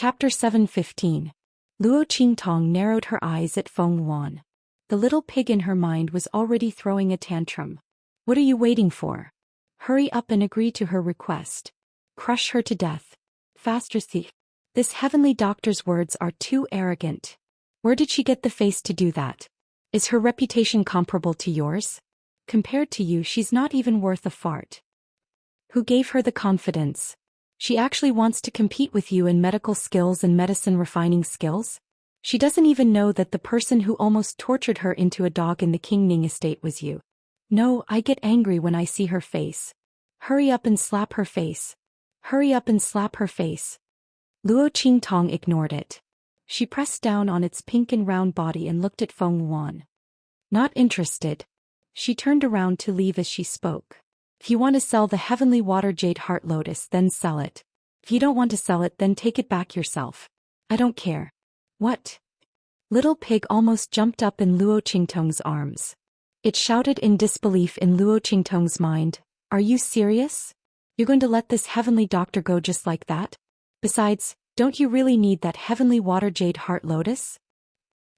Chapter 7:15. Luo Qingtong narrowed her eyes at Feng Wan. The little pig in her mind was already throwing a tantrum. What are you waiting for? Hurry up and agree to her request. Crush her to death. Faster, thief. This heavenly doctor's words are too arrogant. Where did she get the face to do that? Is her reputation comparable to yours? Compared to you, she's not even worth a fart. Who gave her the confidence? She actually wants to compete with you in medical skills and medicine refining skills? She doesn't even know that the person who almost tortured her into a dog in the Qingning estate was you. No, I get angry when I see her face. Hurry up and slap her face. Hurry up and slap her face. Luo Qingtong ignored it. She pressed down on its pink and round body and looked at Feng Wan. Not interested. She turned around to leave as she spoke. If you want to sell the heavenly water jade heart lotus, then sell it. If you don't want to sell it, then take it back yourself. I don't care. What? Little pig almost jumped up in Luo Qingtong's arms. It shouted in disbelief in Luo Qingtong's mind, "Are you serious? You're going to let this heavenly doctor go just like that? Besides, don't you really need that heavenly water jade heart lotus?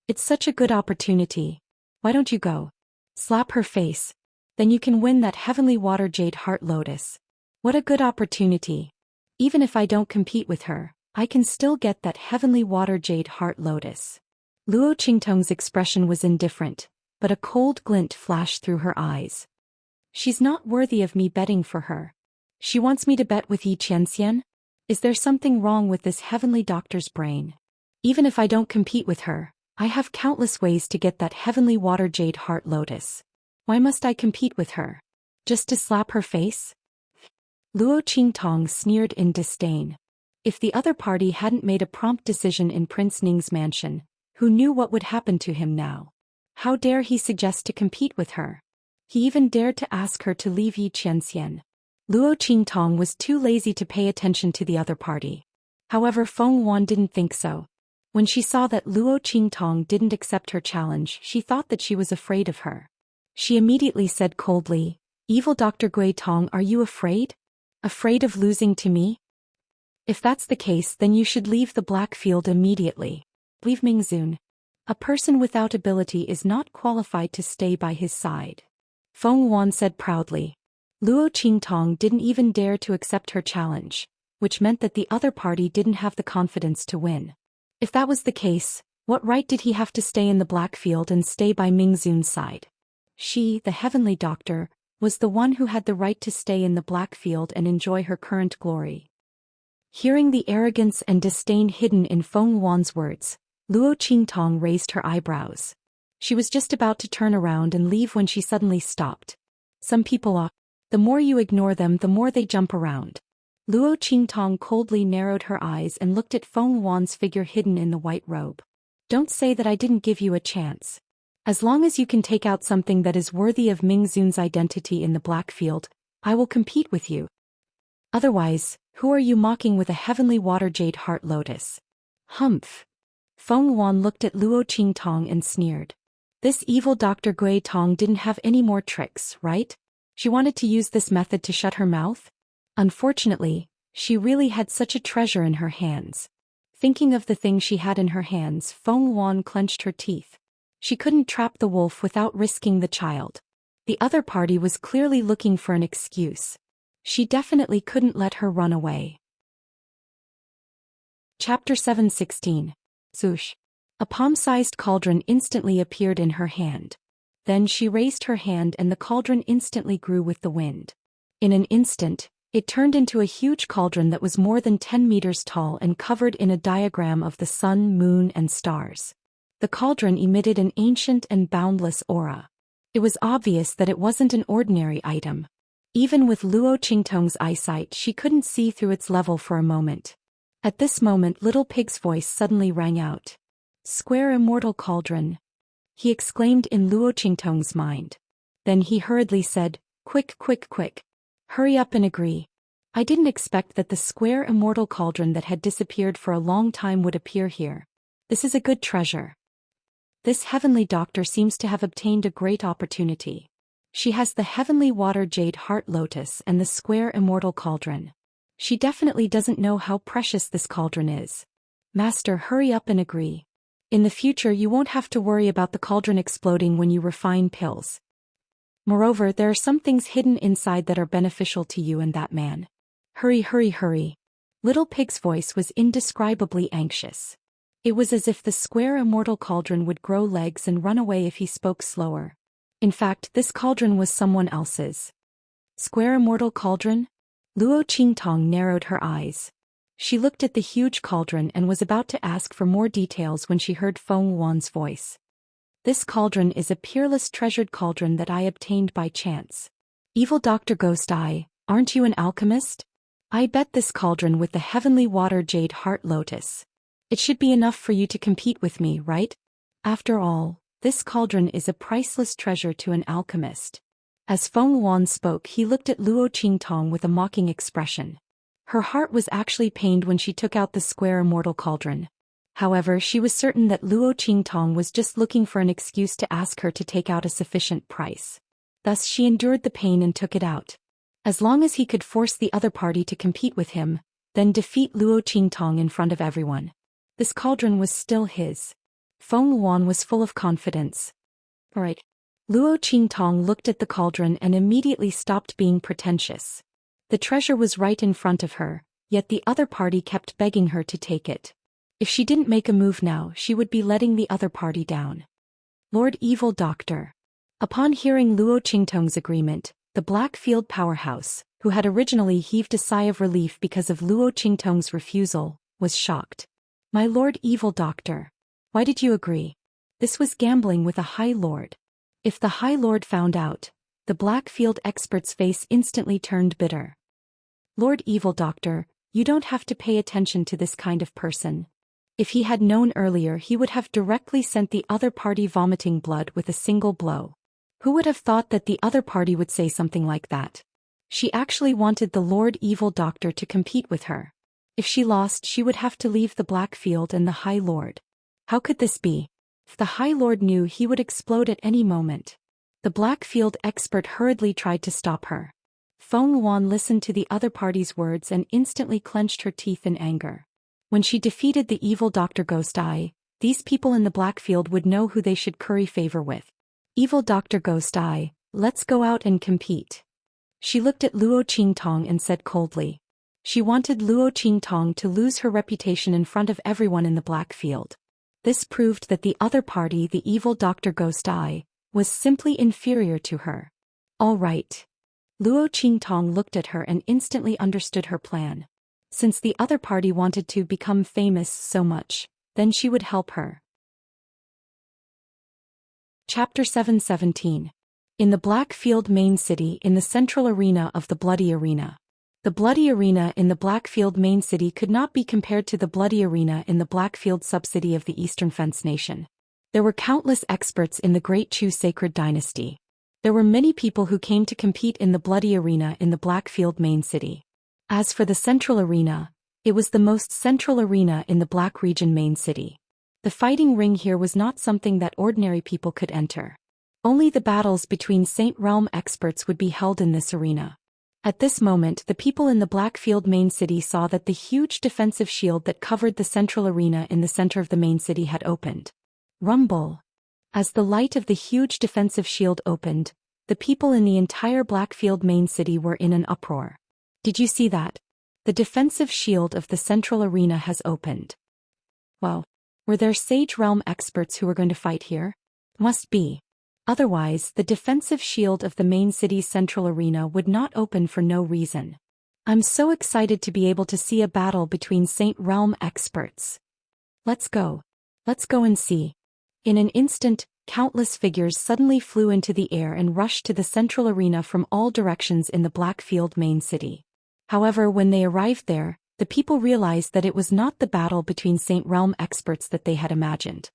It's such a good opportunity. Why don't you go? Slap her face. Then you can win that heavenly water jade heart lotus. What a good opportunity. Even if I don't compete with her, I can still get that heavenly water jade heart lotus." Luo Qingtong's expression was indifferent, but a cold glint flashed through her eyes. She's not worthy of me betting for her. She wants me to bet with Yi Qianxian? Is there something wrong with this heavenly doctor's brain? Even if I don't compete with her, I have countless ways to get that heavenly water jade heart lotus. Why must I compete with her? Just to slap her face? Luo Qingtong sneered in disdain. If the other party hadn't made a prompt decision in Prince Ning's mansion, who knew what would happen to him now? How dare he suggest to compete with her? He even dared to ask her to leave Yi Qianxian. Luo Qingtong was too lazy to pay attention to the other party. However, Feng Wan didn't think so. When she saw that Luo Qingtong didn't accept her challenge, she thought that she was afraid of her. She immediately said coldly, "Evil Dr. Gui Tong, are you afraid? Afraid of losing to me? If that's the case, then you should leave the Black Field immediately. Leave Mingzun. A person without ability is not qualified to stay by his side." Feng Wan said proudly. Luo Qingtong didn't even dare to accept her challenge, which meant that the other party didn't have the confidence to win. If that was the case, what right did he have to stay in the Black Field and stay by Mingzun's side? She, the heavenly doctor, was the one who had the right to stay in the Black Field and enjoy her current glory. Hearing the arrogance and disdain hidden in Feng Wan's words, Luo Qingtong raised her eyebrows. She was just about to turn around and leave when she suddenly stopped. Some people are. The more you ignore them, the more they jump around. Luo Qingtong coldly narrowed her eyes and looked at Feng Wan's figure hidden in the white robe. Don't say that I didn't give you a chance. As long as you can take out something that is worthy of Mingzun's identity in the Black Field, I will compete with you. Otherwise, who are you mocking with a heavenly water jade heart lotus? Humph. Feng Wan looked at Luo Qingtong and sneered. This evil Dr. Gui Tong didn't have any more tricks, right? She wanted to use this method to shut her mouth? Unfortunately, she really had such a treasure in her hands. Thinking of the thing she had in her hands, Feng Wan clenched her teeth. She couldn't trap the wolf without risking the child. The other party was clearly looking for an excuse. She definitely couldn't let her run away. Chapter 7:16. Zoosh. A palm-sized cauldron instantly appeared in her hand. Then she raised her hand and the cauldron instantly grew with the wind. In an instant, it turned into a huge cauldron that was more than 10 meters tall and covered in a diagram of the sun, moon, and stars. The cauldron emitted an ancient and boundless aura. It was obvious that it wasn't an ordinary item. Even with Luo Qingtong's eyesight, she couldn't see through its level for a moment. At this moment, Little Pig's voice suddenly rang out. "Square immortal cauldron," he exclaimed in Luo Qingtong's mind. Then he hurriedly said, "Quick, quick, quick. Hurry up and agree. I didn't expect that the square immortal cauldron that had disappeared for a long time would appear here. This is a good treasure. This heavenly doctor seems to have obtained a great opportunity. She has the heavenly water jade heart lotus and the square immortal cauldron. She definitely doesn't know how precious this cauldron is. Master, hurry up and agree. In the future you won't have to worry about the cauldron exploding when you refine pills. Moreover, there are some things hidden inside that are beneficial to you and that man. Hurry, hurry, hurry. Little Pig's voice was indescribably anxious. It was as if the square immortal cauldron would grow legs and run away if he spoke slower. In fact, this cauldron was someone else's. Square immortal cauldron? Luo Qingtong narrowed her eyes. She looked at the huge cauldron and was about to ask for more details when she heard Feng Wan's voice. This cauldron is a peerless treasured cauldron that I obtained by chance. Evil Dr. Ghost Eye, aren't you an alchemist? I bet this cauldron with the heavenly water jade heart lotus. It should be enough for you to compete with me, right? After all, this cauldron is a priceless treasure to an alchemist. As Feng Wan spoke, he looked at Luo Qingtong with a mocking expression. Her heart was actually pained when she took out the square immortal cauldron. However, she was certain that Luo Qingtong was just looking for an excuse to ask her to take out a sufficient price. Thus she endured the pain and took it out. As long as he could force the other party to compete with him, then defeat Luo Qingtong in front of everyone. This cauldron was still his. Feng Wan was full of confidence. Alright. Luo Qingtong looked at the cauldron and immediately stopped being pretentious. The treasure was right in front of her, yet the other party kept begging her to take it. If she didn't make a move now, she would be letting the other party down. Lord Evil Doctor. Upon hearing Luo Qingtong's agreement, the Blackfield powerhouse, who had originally heaved a sigh of relief because of Luo Qingtong's refusal, was shocked. My Lord Evil Doctor. Why did you agree? This was gambling with a High Lord. If the High Lord found out, the Blackfield expert's face instantly turned bitter. Lord Evil Doctor, you don't have to pay attention to this kind of person. If he had known earlier, he would have directly sent the other party vomiting blood with a single blow. Who would have thought that the other party would say something like that? She actually wanted the Lord Evil Doctor to compete with her. If she lost, she would have to leave the Blackfield and the High Lord. How could this be? If the High Lord knew, he would explode at any moment. The Blackfield expert hurriedly tried to stop her. Feng Wan listened to the other party's words and instantly clenched her teeth in anger. When she defeated the evil Dr. Ghost Eye, these people in the Blackfield would know who they should curry favor with. Evil Dr. Ghost Eye, let's go out and compete. She looked at Luo Qingtong and said coldly. She wanted Luo Qingtong to lose her reputation in front of everyone in the Blackfield. This proved that the other party, the evil Dr. Ghost Eye, was simply inferior to her. All right. Luo Qingtong looked at her and instantly understood her plan. Since the other party wanted to become famous so much, then she would help her. Chapter 717. In the Blackfield main city, in the central arena of the Bloody Arena. The Bloody Arena in the Blackfield main city could not be compared to the Bloody Arena in the Blackfield subcity of the Eastern Fence Nation. There were countless experts in the Great Chu Sacred Dynasty. There were many people who came to compete in the Bloody Arena in the Blackfield main city. As for the Central Arena, it was the most central arena in the Black Region main city. The fighting ring here was not something that ordinary people could enter. Only the battles between Saint Realm experts would be held in this arena. At this moment, the people in the Blackfield main city saw that the huge defensive shield that covered the central arena in the center of the main city had opened. Rumble. As the light of the huge defensive shield opened, the people in the entire Blackfield main city were in an uproar. Did you see that? The defensive shield of the central arena has opened. Wow. Were there Sage Realm experts who were going to fight here? Must be. Otherwise, the defensive shield of the main city's central arena would not open for no reason. I'm so excited to be able to see a battle between Saint Realm experts. Let's go. Let's go and see. In an instant, countless figures suddenly flew into the air and rushed to the central arena from all directions in the Blackfield main city. However, when they arrived there, the people realized that it was not the battle between Saint Realm experts that they had imagined.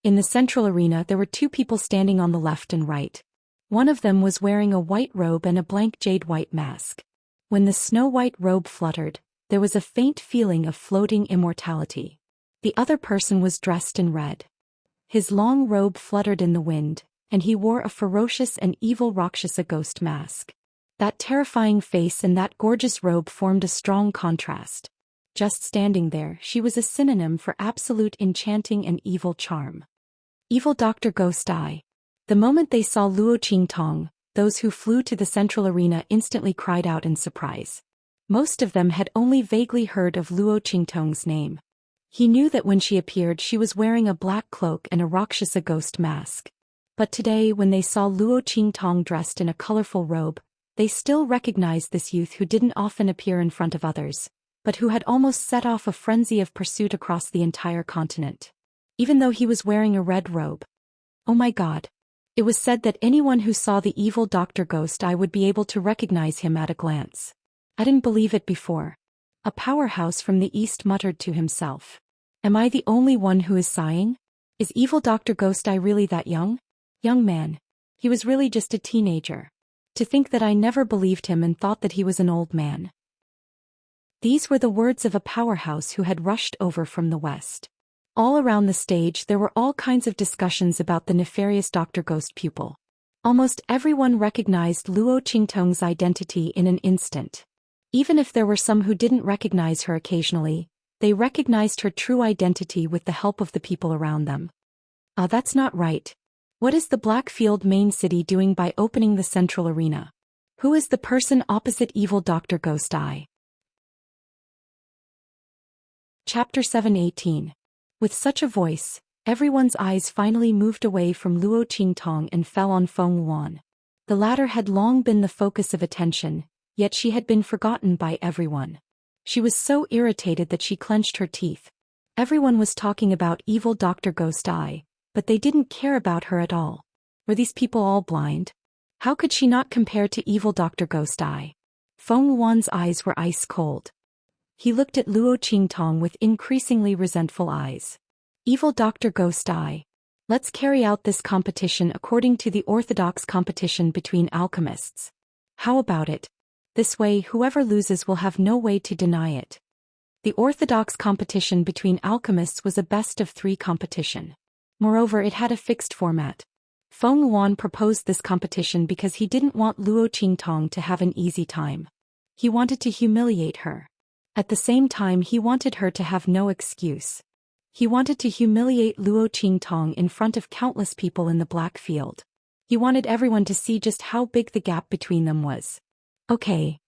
In the central arena, there were two people standing on the left and right. One of them was wearing a white robe and a blank jade white mask. When the snow-white robe fluttered, there was a faint feeling of floating immortality. The other person was dressed in red. His long robe fluttered in the wind, and he wore a ferocious and evil Rakshasa ghost mask. That terrifying face and that gorgeous robe formed a strong contrast. Just standing there, she was a synonym for absolute enchanting and evil charm. Evil Dr. Ghost Eye. The moment they saw Luo Qingtong, those who flew to the central arena instantly cried out in surprise. Most of them had only vaguely heard of Luo Qingtong's name. He knew that when she appeared she was wearing a black cloak and a Rakshasa ghost mask. But today when they saw Luo Qingtong dressed in a colorful robe, they still recognized this youth who didn't often appear in front of others, but who had almost set off a frenzy of pursuit across the entire continent. Even though he was wearing a red robe. Oh my God. It was said that anyone who saw the evil Dr. Ghost Eye would be able to recognize him at a glance. I didn't believe it before. A powerhouse from the east muttered to himself. Am I the only one who is sighing? Is evil Dr. Ghost Eye really that young? Young man. He was really just a teenager. To think that I never believed him and thought that he was an old man. These were the words of a powerhouse who had rushed over from the west. All around the stage there were all kinds of discussions about the nefarious Dr. Ghost pupil. Almost everyone recognized Luo Qingtong's identity in an instant. Even if there were some who didn't recognize her occasionally, they recognized her true identity with the help of the people around them. That's not right. What is the Blackfield main city doing by opening the central arena? Who is the person opposite evil Dr. Ghost Eye? Chapter 7:18. With such a voice, everyone's eyes finally moved away from Luo Qingtong and fell on Feng Yuan. The latter had long been the focus of attention, yet she had been forgotten by everyone. She was so irritated that she clenched her teeth. Everyone was talking about evil Dr. Ghost Eye, but they didn't care about her at all. Were these people all blind? How could she not compare to evil Dr. Ghost Eye? Feng Yuan's eyes were ice cold. He looked at Luo Qingtong with increasingly resentful eyes. Evil Dr. Ghost Eye. Let's carry out this competition according to the orthodox competition between alchemists. How about it? This way whoever loses will have no way to deny it. The orthodox competition between alchemists was a best-of-3 competition. Moreover, it had a fixed format. Feng Yuan proposed this competition because he didn't want Luo Qingtong to have an easy time. He wanted to humiliate her. At the same time he wanted her to have no excuse. He wanted to humiliate Luo Qingtong in front of countless people in the Blackfield. He wanted everyone to see just how big the gap between them was. Okay.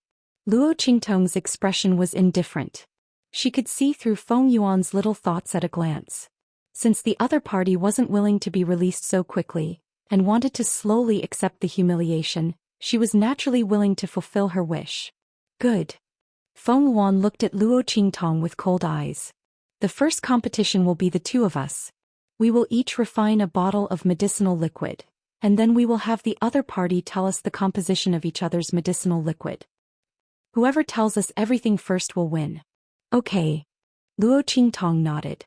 Luo Qingtong's expression was indifferent. She could see through Feng Yuan's little thoughts at a glance. Since the other party wasn't willing to be released so quickly, and wanted to slowly accept the humiliation, she was naturally willing to fulfill her wish. Good. Feng Yuan looked at Luo Qingtong with cold eyes. The first competition will be the two of us. We will each refine a bottle of medicinal liquid, and then we will have the other party tell us the composition of each other's medicinal liquid. Whoever tells us everything first will win. Okay. Luo Qingtong nodded.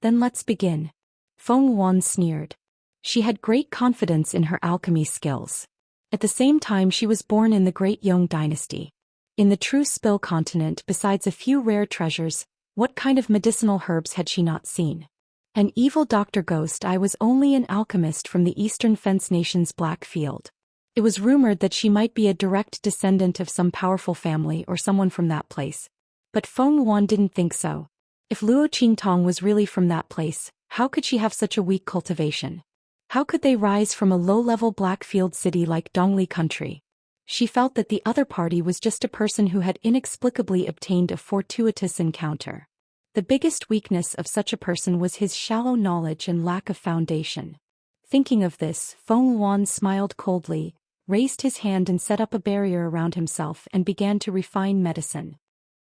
Then let's begin. Feng Yuan sneered. She had great confidence in her alchemy skills. At the same time she was born in the Great Yong dynasty. In the true Spill continent, besides a few rare treasures, what kind of medicinal herbs had she not seen? An evil Dr. Ghost Eye was only an alchemist from the Eastern Fence Nation's Blackfield. It was rumored that she might be a direct descendant of some powerful family or someone from that place. But Feng Yuan didn't think so. If Luo Qingtong was really from that place, how could she have such a weak cultivation? How could they rise from a low-level Blackfield city like Dongli country? She felt that the other party was just a person who had inexplicably obtained a fortuitous encounter. The biggest weakness of such a person was his shallow knowledge and lack of foundation. Thinking of this, Feng Yuan smiled coldly, raised his hand and set up a barrier around himself and began to refine medicine.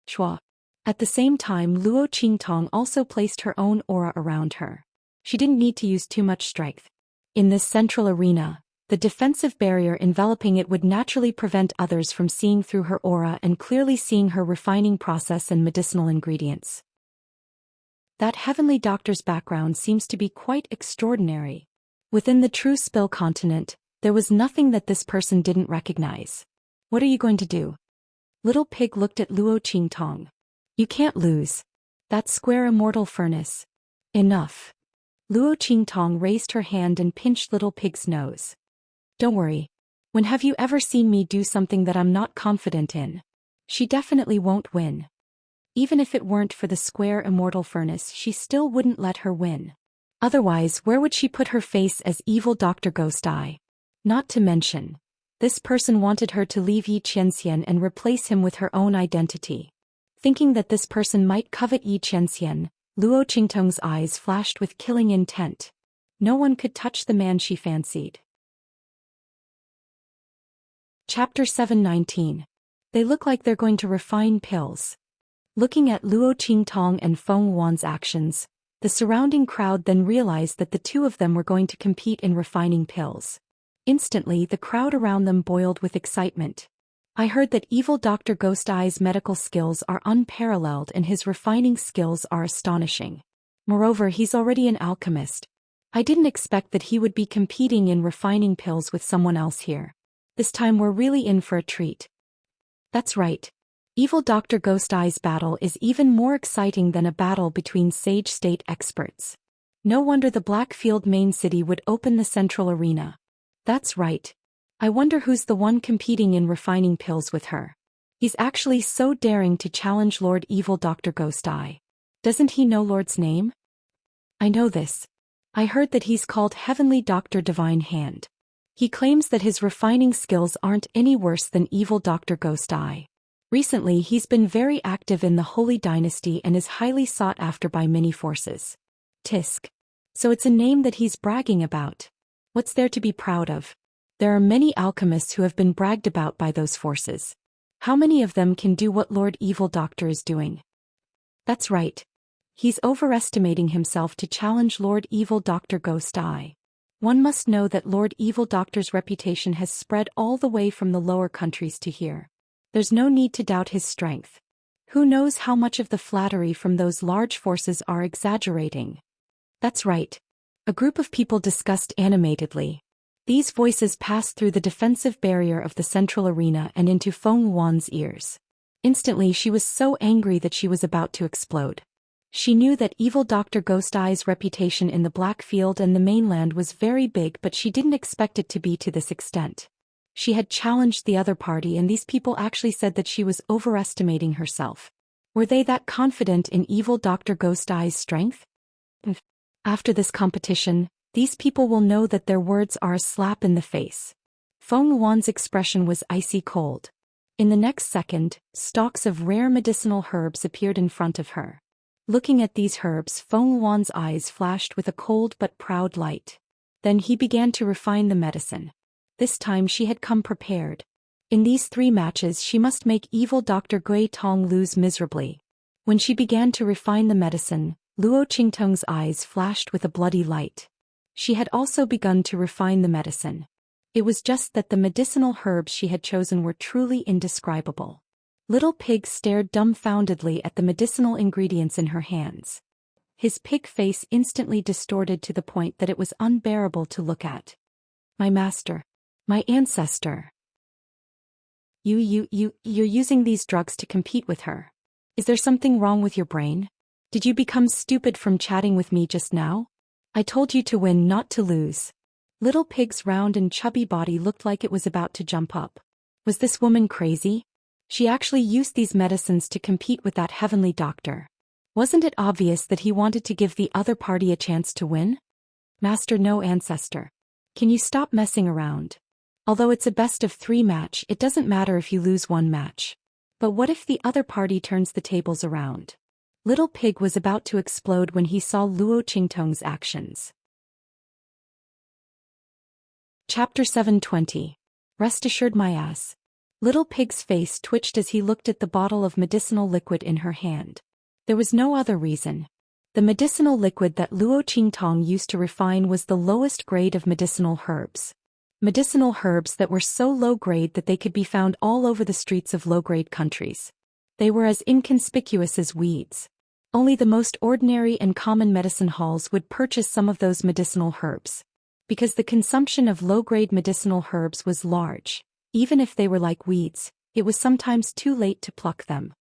Shua. At the same time Luo Qingtong also placed her own aura around her. She didn't need to use too much strength. In this central arena, the defensive barrier enveloping it would naturally prevent others from seeing through her aura and clearly seeing her refining process and medicinal ingredients. That heavenly doctor's background seems to be quite extraordinary. Within the true Spill continent, there was nothing that this person didn't recognize. What are you going to do? Little Pig looked at Luo Qingtong. You can't lose. That square immortal furnace. Enough. Luo Qingtong raised her hand and pinched Little Pig's nose. Don't worry. When have you ever seen me do something that I'm not confident in? She definitely won't win. Even if it weren't for the square immortal furnace, she still wouldn't let her win. Otherwise, where would she put her face as evil Dr. Ghost Eye? Not to mention, this person wanted her to leave Yi Qianxian and replace him with her own identity. Thinking that this person might covet Yi Qianxian, Luo Qingtong's eyes flashed with killing intent. No one could touch the man she fancied. Chapter 719. They look like they're going to refine pills. Looking at Luo Qingtong and Feng Wan's actions, the surrounding crowd then realized that the two of them were going to compete in refining pills. Instantly, the crowd around them boiled with excitement. I heard that evil Dr. Ghost Eye's medical skills are unparalleled and his refining skills are astonishing. Moreover, he's already an alchemist. I didn't expect that he would be competing in refining pills with someone else here. This time we're really in for a treat. That's right. Evil Dr. Ghost Eye's battle is even more exciting than a battle between Sage State experts. No wonder the Blackfield main city would open the central arena. That's right. I wonder who's the one competing in refining pills with her. He's actually so daring to challenge Lord Evil Dr. Ghost Eye. Doesn't he know Lord's name? I know this. I heard that he's called Heavenly Dr. Divine Hand. He claims that his refining skills aren't any worse than Evil Dr. Ghost Eye. Recently he's been very active in the Holy Dynasty and is highly sought after by many forces. Tisk. So it's a name that he's bragging about. What's there to be proud of? There are many alchemists who have been bragged about by those forces. How many of them can do what Lord Evil Doctor is doing? That's right. He's overestimating himself to challenge Lord Evil Dr. Ghost Eye. One must know that Lord Evil Doctor's reputation has spread all the way from the lower countries to here. There's no need to doubt his strength. Who knows how much of the flattery from those large forces are exaggerating? That's right. A group of people discussed animatedly. These voices passed through the defensive barrier of the central arena and into Feng Wan's ears. Instantly she was so angry that she was about to explode. She knew that evil Dr. Ghost Eye's reputation in the Blackfield and the mainland was very big, but she didn't expect it to be to this extent. She had challenged the other party and these people actually said that she was overestimating herself. Were they that confident in evil Dr. Ghost Eye's strength? After this competition, these people will know that their words are a slap in the face. Feng Wan's expression was icy cold. In the next second, stalks of rare medicinal herbs appeared in front of her. Looking at these herbs, Feng Wan's eyes flashed with a cold but proud light. Then he began to refine the medicine. This time she had come prepared. In these 3 matches she must make evil Dr. Gui Tong lose miserably. When she began to refine the medicine, Luo Qingtong's eyes flashed with a bloody light. She had also begun to refine the medicine. It was just that the medicinal herbs she had chosen were truly indescribable. Little Pig stared dumbfoundedly at the medicinal ingredients in her hands. His pig face instantly distorted to the point that it was unbearable to look at. My master. My ancestor. You're using these drugs to compete with her. Is there something wrong with your brain? Did you become stupid from chatting with me just now? I told you to win, not to lose. Little Pig's round and chubby body looked like it was about to jump up. Was this woman crazy? She actually used these medicines to compete with that heavenly doctor. Wasn't it obvious that he wanted to give the other party a chance to win? Master, no ancestor. Can you stop messing around? Although it's a best of 3 match, it doesn't matter if you lose 1 match. But what if the other party turns the tables around? Little Pig was about to explode when he saw Luo Qingtong's actions. Chapter 720. Rest assured my ass. Little Pig's face twitched as he looked at the bottle of medicinal liquid in her hand. There was no other reason. The medicinal liquid that Luo Qingtong used to refine was the lowest grade of medicinal herbs. Medicinal herbs that were so low grade that they could be found all over the streets of low-grade countries. They were as inconspicuous as weeds. Only the most ordinary and common medicine halls would purchase some of those medicinal herbs. Because the consumption of low-grade medicinal herbs was large, even if they were like weeds, it was sometimes too late to pluck them.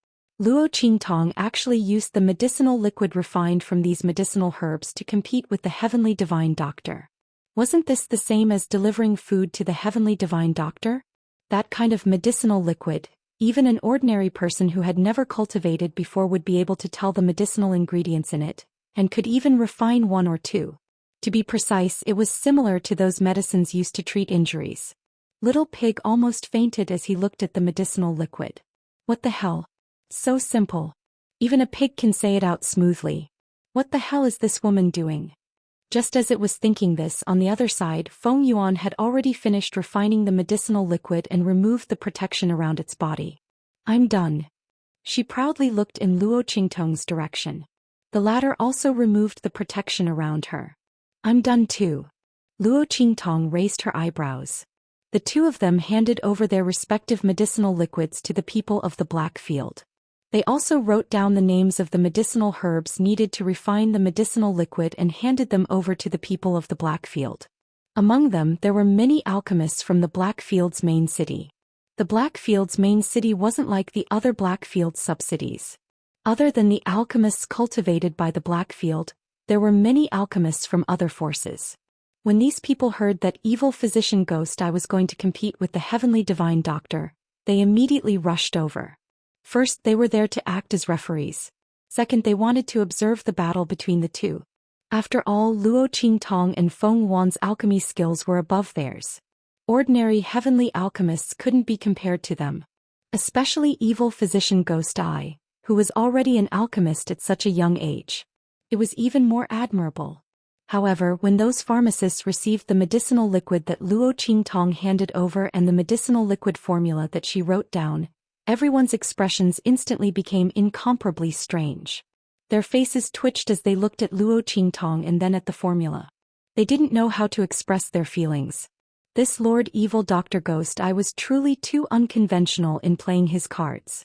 Luo Qingtong actually used the medicinal liquid refined from these medicinal herbs to compete with the heavenly divine doctor. Wasn't this the same as delivering food to the heavenly divine doctor? That kind of medicinal liquid, Even an ordinary person who had never cultivated before would be able to tell the medicinal ingredients in it, and could even refine one or two. To be precise, it was similar to those medicines used to treat injuries. Little Pig almost fainted as he looked at the medicinal liquid. What the hell? So simple. Even a pig can say it out smoothly. What the hell is this woman doing? Just as it was thinking this, on the other side, Feng Yuan had already finished refining the medicinal liquid and removed the protection around its body. I'm done. She proudly looked in Luo Qingtong's direction. The latter also removed the protection around her. I'm done too. Luo Qingtong raised her eyebrows. The two of them handed over their respective medicinal liquids to the people of the Black Field. They also wrote down the names of the medicinal herbs needed to refine the medicinal liquid and handed them over to the people of the Black Field. Among them, there were many alchemists from the Black Field's main city. The Black Field's main city wasn't like the other Black Field sub-cities. Other than the alchemists cultivated by the Black Field, there were many alchemists from other forces. When these people heard that evil physician Ghost Eye was going to compete with the heavenly divine doctor, they immediately rushed over. First, they were there to act as referees. Second, they wanted to observe the battle between the two. After all, Luo Qingtong and Feng Yuan's alchemy skills were above theirs. Ordinary heavenly alchemists couldn't be compared to them. Especially evil physician Ghost Eye, who was already an alchemist at such a young age. It was even more admirable. However, when those pharmacists received the medicinal liquid that Luo Qingtong handed over and the medicinal liquid formula that she wrote down, everyone's expressions instantly became incomparably strange. Their faces twitched as they looked at Luo Qingtong and then at the formula. They didn't know how to express their feelings. This Lord Evil Dr. Ghost Eye was truly too unconventional in playing his cards.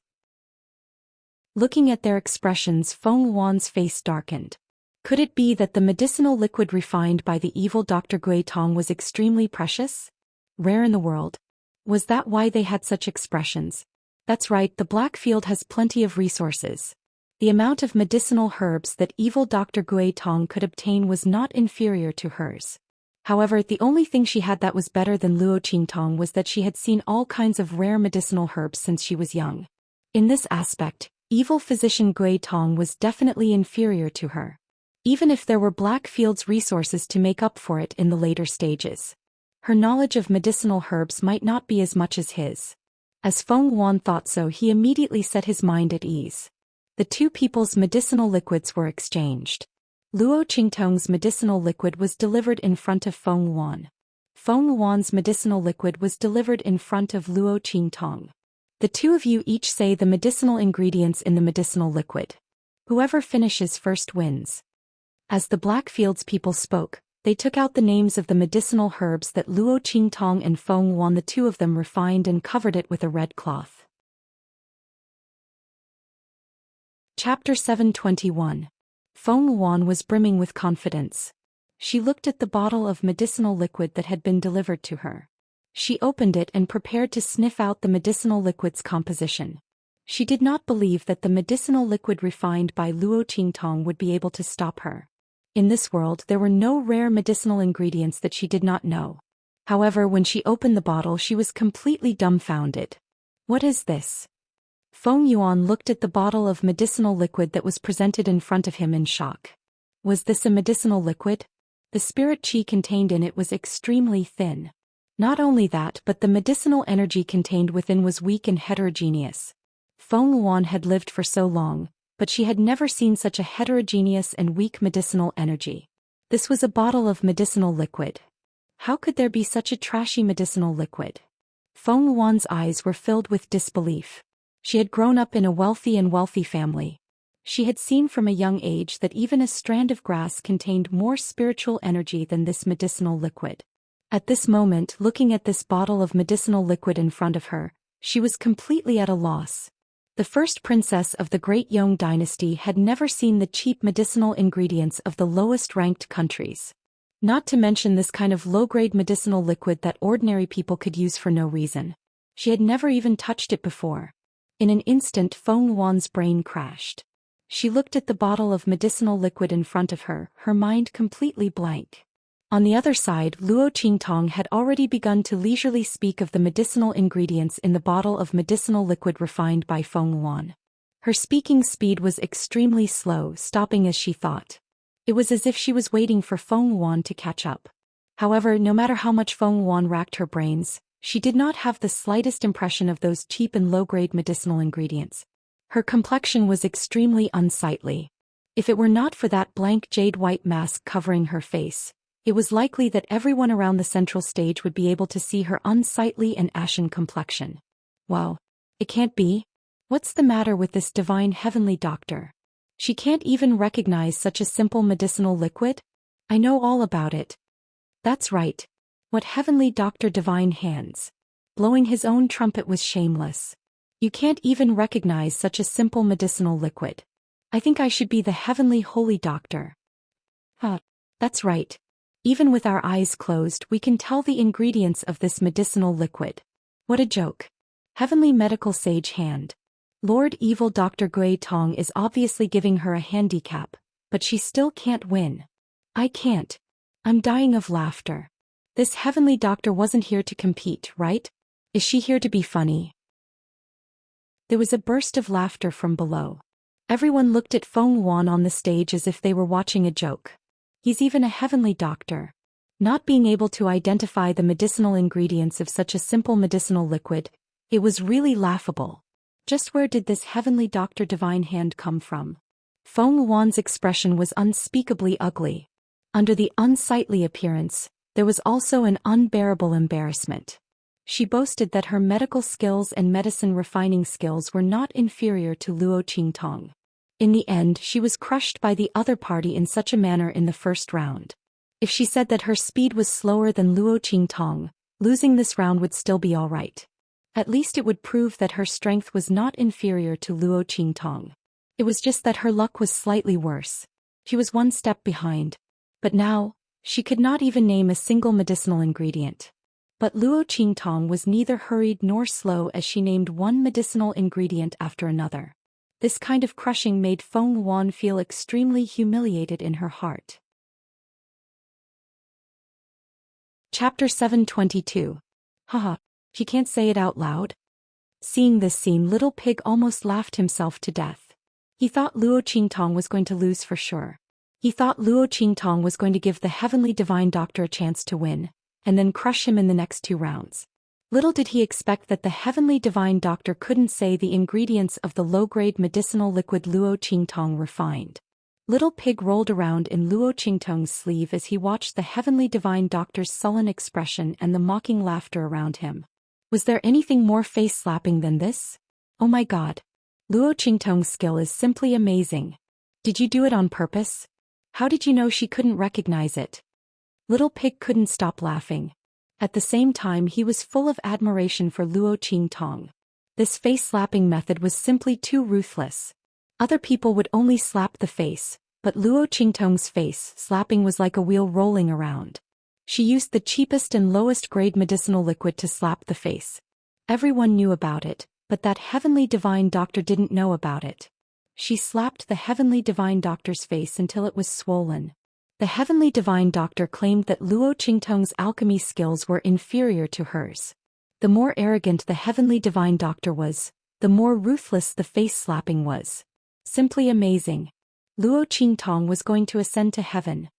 Looking at their expressions, Feng Yuan's face darkened. Could it be that the medicinal liquid refined by the evil Dr. Gui Tong was extremely precious? Rare in the world? Was that why they had such expressions? That's right, the Black Field has plenty of resources. The amount of medicinal herbs that evil Dr. Gui Tong could obtain was not inferior to hers. However, the only thing she had that was better than Luo Qingtong was that she had seen all kinds of rare medicinal herbs since she was young. In this aspect, evil physician Gui Tong was definitely inferior to her. Even if there were Black Field's resources to make up for it in the later stages. Her knowledge of medicinal herbs might not be as much as his. As Feng Yuan thought so, he immediately set his mind at ease. The two people's medicinal liquids were exchanged. Luo Qingtong's medicinal liquid was delivered in front of Feng Yuan. Feng Yuan's medicinal liquid was delivered in front of Luo Qingtong. The two of you each say the medicinal ingredients in the medicinal liquid. Whoever finishes first wins. As the Black Fields people spoke, they took out the names of the medicinal herbs that Luo Qingtong and Feng Yuan, the two of them, refined and covered it with a red cloth. Chapter 721. Feng Yuan was brimming with confidence. She looked at the bottle of medicinal liquid that had been delivered to her. She opened it and prepared to sniff out the medicinal liquid's composition. She did not believe that the medicinal liquid refined by Luo Qingtong would be able to stop her. In this world, there were no rare medicinal ingredients that she did not know. However, when she opened the bottle, she was completely dumbfounded. What is this? Feng Yuan looked at the bottle of medicinal liquid that was presented in front of him in shock. Was this a medicinal liquid? The spirit qi contained in it was extremely thin. Not only that, but the medicinal energy contained within was weak and heterogeneous. Feng Yuan had lived for so long, but she had never seen such a heterogeneous and weak medicinal energy. This was a bottle of medicinal liquid. How could there be such a trashy medicinal liquid? Feng Yuan's eyes were filled with disbelief. She had grown up in a wealthy family. She had seen from a young age that even a strand of grass contained more spiritual energy than this medicinal liquid. At this moment, looking at this bottle of medicinal liquid in front of her, she was completely at a loss. The first princess of the Great Yong dynasty had never seen the cheap medicinal ingredients of the lowest-ranked countries. Not to mention this kind of low-grade medicinal liquid that ordinary people could use for no reason. She had never even touched it before. In an instant, Feng Yuan's brain crashed. She looked at the bottle of medicinal liquid in front of her, her mind completely blank. On the other side, Luo Qingtong had already begun to leisurely speak of the medicinal ingredients in the bottle of medicinal liquid refined by Feng Wan. Her speaking speed was extremely slow, stopping as she thought. It was as if she was waiting for Feng Wan to catch up. However, no matter how much Feng Wan racked her brains, she did not have the slightest impression of those cheap and low-grade medicinal ingredients. Her complexion was extremely unsightly. If it were not for that blank jade-white mask covering her face, it was likely that everyone around the central stage would be able to see her unsightly and ashen complexion. Wow. It can't be. What's the matter with this divine heavenly doctor? She can't even recognize such a simple medicinal liquid? I know all about it. That's right. What heavenly doctor divine hands. Blowing his own trumpet was shameless. You can't even recognize such a simple medicinal liquid. I think I should be the heavenly holy doctor. That's right. Even with our eyes closed, we can tell the ingredients of this medicinal liquid. What a joke. Heavenly medical sage hand. Lord Evil Dr. Gui Tong is obviously giving her a handicap, but she still can't win. I can't. I'm dying of laughter. This heavenly doctor wasn't here to compete, right? Is she here to be funny? There was a burst of laughter from below. Everyone looked at Feng Wan on the stage as if they were watching a joke. He's even a heavenly doctor. Not being able to identify the medicinal ingredients of such a simple medicinal liquid, it was really laughable. Just where did this heavenly doctor divine hand come from? Feng Wan's expression was unspeakably ugly. Under the unsightly appearance, there was also an unbearable embarrassment. She boasted that her medical skills and medicine refining skills were not inferior to Luo Qingtong. In the end, she was crushed by the other party in such a manner in the first round. If she said that her speed was slower than Luo Qingtong, losing this round would still be alright. At least it would prove that her strength was not inferior to Luo Qingtong. It was just that her luck was slightly worse. She was one step behind. But now, she could not even name a single medicinal ingredient. But Luo Qingtong was neither hurried nor slow as she named one medicinal ingredient after another. This kind of crushing made Feng Wan feel extremely humiliated in her heart. Chapter 722. Haha, she can't say it out loud. Seeing this scene, Little Pig almost laughed himself to death. He thought Luo Qingtong was going to lose for sure. He thought Luo Qingtong was going to give the heavenly divine doctor a chance to win, and then crush him in the next 2 rounds. Little did he expect that the heavenly divine doctor couldn't say the ingredients of the low-grade medicinal liquid Luo Qingtong refined. Little Pig rolled around in Luo Qingtong's sleeve as he watched the heavenly divine doctor's sullen expression and the mocking laughter around him. Was there anything more face-slapping than this? Oh my god. Luo Qingtong's skill is simply amazing. Did you do it on purpose? How did you know she couldn't recognize it? Little Pig couldn't stop laughing. At the same time, he was full of admiration for Luo Qingtong. This face-slapping method was simply too ruthless. Other people would only slap the face, but Luo Qingtong's face slapping was like a wheel rolling around. She used the cheapest and lowest grade medicinal liquid to slap the face. Everyone knew about it, but that heavenly divine doctor didn't know about it. She slapped the heavenly divine doctor's face until it was swollen. The heavenly divine doctor claimed that Luo Qingtong's alchemy skills were inferior to hers. The more arrogant the heavenly divine doctor was, the more ruthless the face-slapping was. Simply amazing. Luo Qingtong was going to ascend to heaven.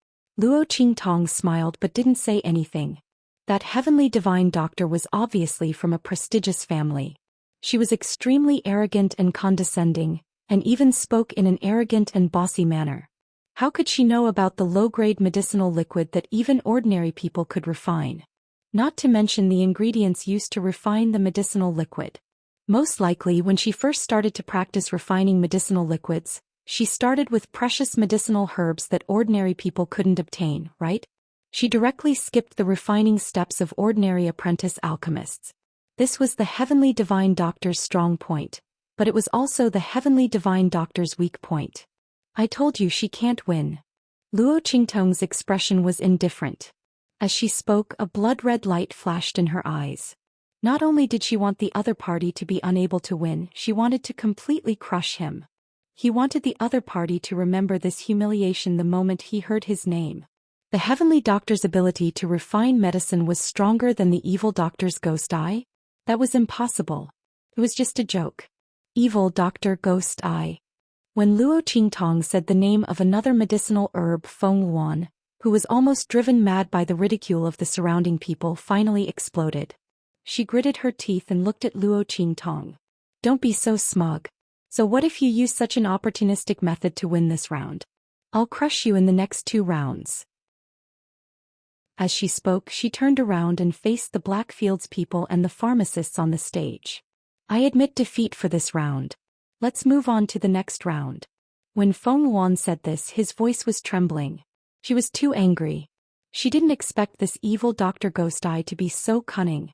Luo Qingtong smiled but didn't say anything. That heavenly divine doctor was obviously from a prestigious family. She was extremely arrogant and condescending, and even spoke in an arrogant and bossy manner. How could she know about the low-grade medicinal liquid that even ordinary people could refine? Not to mention the ingredients used to refine the medicinal liquid. Most likely, when she first started to practice refining medicinal liquids, she started with precious medicinal herbs that ordinary people couldn't obtain, right? She directly skipped the refining steps of ordinary apprentice alchemists. This was the heavenly divine doctor's strong point, but it was also the heavenly divine doctor's weak point. I told you she can't win. Luo Qingtong's expression was indifferent. As she spoke, a blood-red light flashed in her eyes. Not only did she want the other party to be unable to win, she wanted to completely crush him. He wanted the other party to remember this humiliation the moment he heard his name. The heavenly doctor's ability to refine medicine was stronger than the evil doctor's ghost eye? That was impossible. It was just a joke. Evil Doctor Ghost Eye. When Luo Qingtong said the name of another medicinal herb, Feng Wan, who was almost driven mad by the ridicule of the surrounding people, finally exploded. She gritted her teeth and looked at Luo Qingtong. Don't be so smug. So what if you use such an opportunistic method to win this round? I'll crush you in the next 2 rounds. As she spoke, she turned around and faced the Blackfields people and the pharmacists on the stage. I admit defeat for this round. Let's move on to the next round. When Feng Wan said this, his voice was trembling. She was too angry. She didn't expect this evil Dr. Ghost Eye to be so cunning.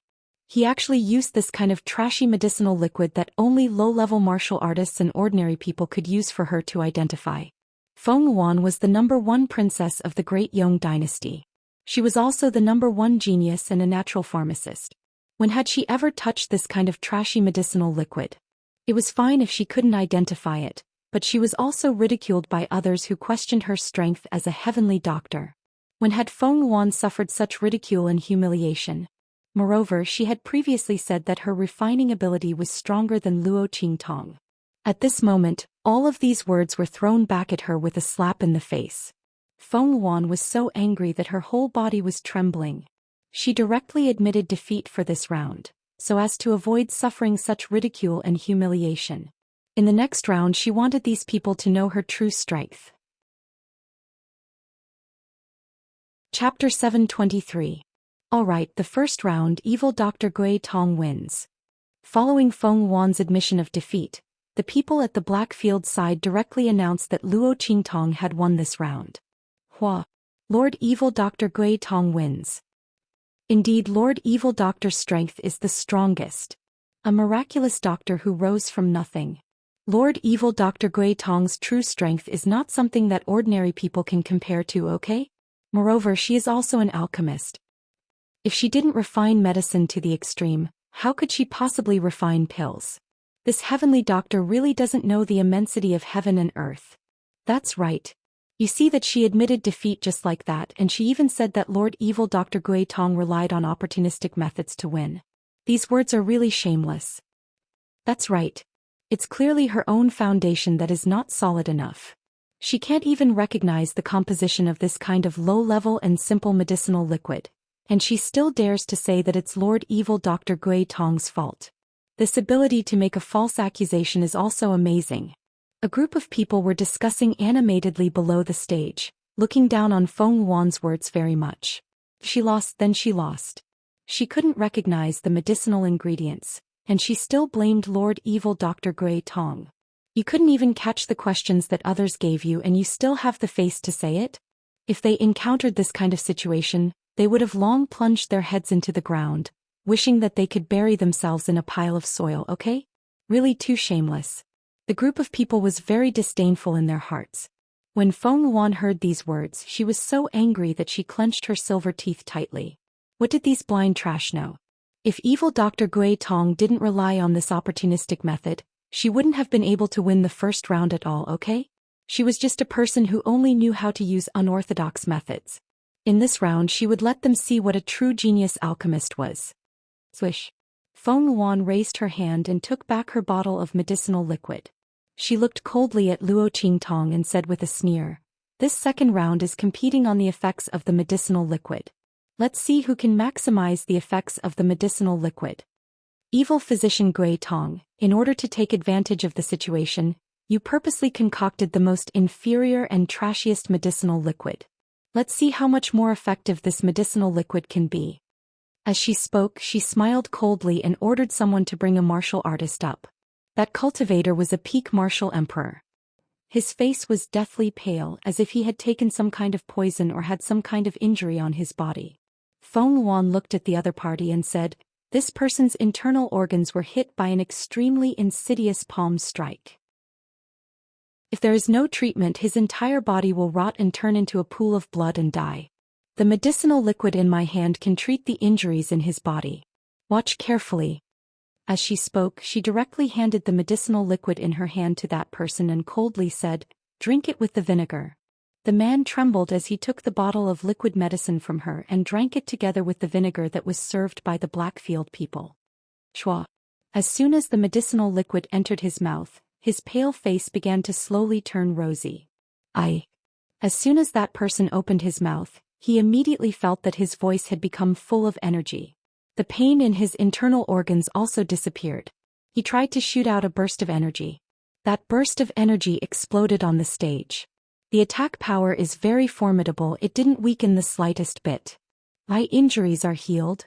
He actually used this kind of trashy medicinal liquid that only low-level martial artists and ordinary people could use for her to identify. Feng Wan was the #1 princess of the Great Yong dynasty. She was also the #1 genius and a natural pharmacist. When had she ever touched this kind of trashy medicinal liquid? It was fine if she couldn't identify it, but she was also ridiculed by others who questioned her strength as a heavenly doctor. When had Feng Wan suffered such ridicule and humiliation? Moreover, she had previously said that her refining ability was stronger than Luo Qingtong. At this moment, all of these words were thrown back at her with a slap in the face. Feng Wan was so angry that her whole body was trembling. She directly admitted defeat for this round, so as to avoid suffering such ridicule and humiliation. In the next round, she wanted these people to know her true strength. Chapter 723. Alright, the first round, evil Dr. Gui Tong wins. Following Feng Wan's admission of defeat, the people at the Blackfield side directly announced that Luo Qingtong had won this round. Hua! Lord Evil Dr. Gui Tong wins. Indeed, Lord Evil Doctor's strength is the strongest. A miraculous doctor who rose from nothing. Lord Evil Dr. Gui Tong's true strength is not something that ordinary people can compare to, okay? Moreover, she is also an alchemist. If she didn't refine medicine to the extreme, how could she possibly refine pills? This heavenly doctor really doesn't know the immensity of heaven and earth. That's right. You see that she admitted defeat just like that, and she even said that Lord Evil Dr. Gui Tong relied on opportunistic methods to win. These words are really shameless. That's right. It's clearly her own foundation that is not solid enough. She can't even recognize the composition of this kind of low-level and simple medicinal liquid. And she still dares to say that it's Lord Evil Dr. Gui Tong's fault. This ability to make a false accusation is also amazing. A group of people were discussing animatedly below the stage, looking down on Feng Wan's words very much. She lost, then she lost. She couldn't recognize the medicinal ingredients, and she still blamed Lord Evil Dr. Gui Tong. You couldn't even catch the questions that others gave you, and you still have the face to say it? If they encountered this kind of situation, they would have long plunged their heads into the ground, wishing that they could bury themselves in a pile of soil, okay? Really too shameless. The group of people was very disdainful in their hearts. When Feng Wan heard these words, she was so angry that she clenched her silver teeth tightly. What did these blind trash know? If evil Dr. Gui Tong didn't rely on this opportunistic method, she wouldn't have been able to win the first round at all, okay? She was just a person who only knew how to use unorthodox methods. In this round, she would let them see what a true genius alchemist was. Swish. Feng Wan raised her hand and took back her bottle of medicinal liquid. She looked coldly at Luo Qingtong and said with a sneer, "This second round is competing on the effects of the medicinal liquid. Let's see who can maximize the effects of the medicinal liquid." Evil physician Gui Tong, in order to take advantage of the situation, you purposely concocted the most inferior and trashiest medicinal liquid. Let's see how much more effective this medicinal liquid can be. As she spoke, she smiled coldly and ordered someone to bring a martial artist up. That cultivator was a peak martial emperor. His face was deathly pale, as if he had taken some kind of poison or had some kind of injury on his body. Feng Wan looked at the other party and said, "This person's internal organs were hit by an extremely insidious palm strike. If there is no treatment, his entire body will rot and turn into a pool of blood and die. The medicinal liquid in my hand can treat the injuries in his body. Watch carefully." As she spoke, she directly handed the medicinal liquid in her hand to that person and coldly said, "Drink it with the vinegar." The The man trembled as he took the bottle of liquid medicine from her and drank it together with the vinegar that was served by the Blackfield people. Schwa. As soon as the medicinal liquid entered his mouth, his pale face began to slowly turn rosy. As soon as that person opened his mouth, he immediately felt that his voice had become full of energy. The pain in his internal organs also disappeared. He tried to shoot out a burst of energy. That burst of energy exploded on the stage. The attack power is very formidable. It didn't weaken the slightest bit. My injuries are healed.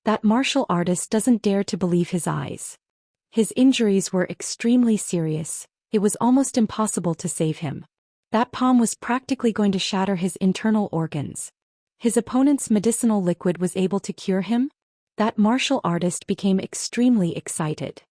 That martial artist doesn't dare to believe his eyes. His injuries were extremely serious. It was almost impossible to save him. That palm was practically going to shatter his internal organs. His opponent's medicinal liquid was able to cure him? That martial artist became extremely excited.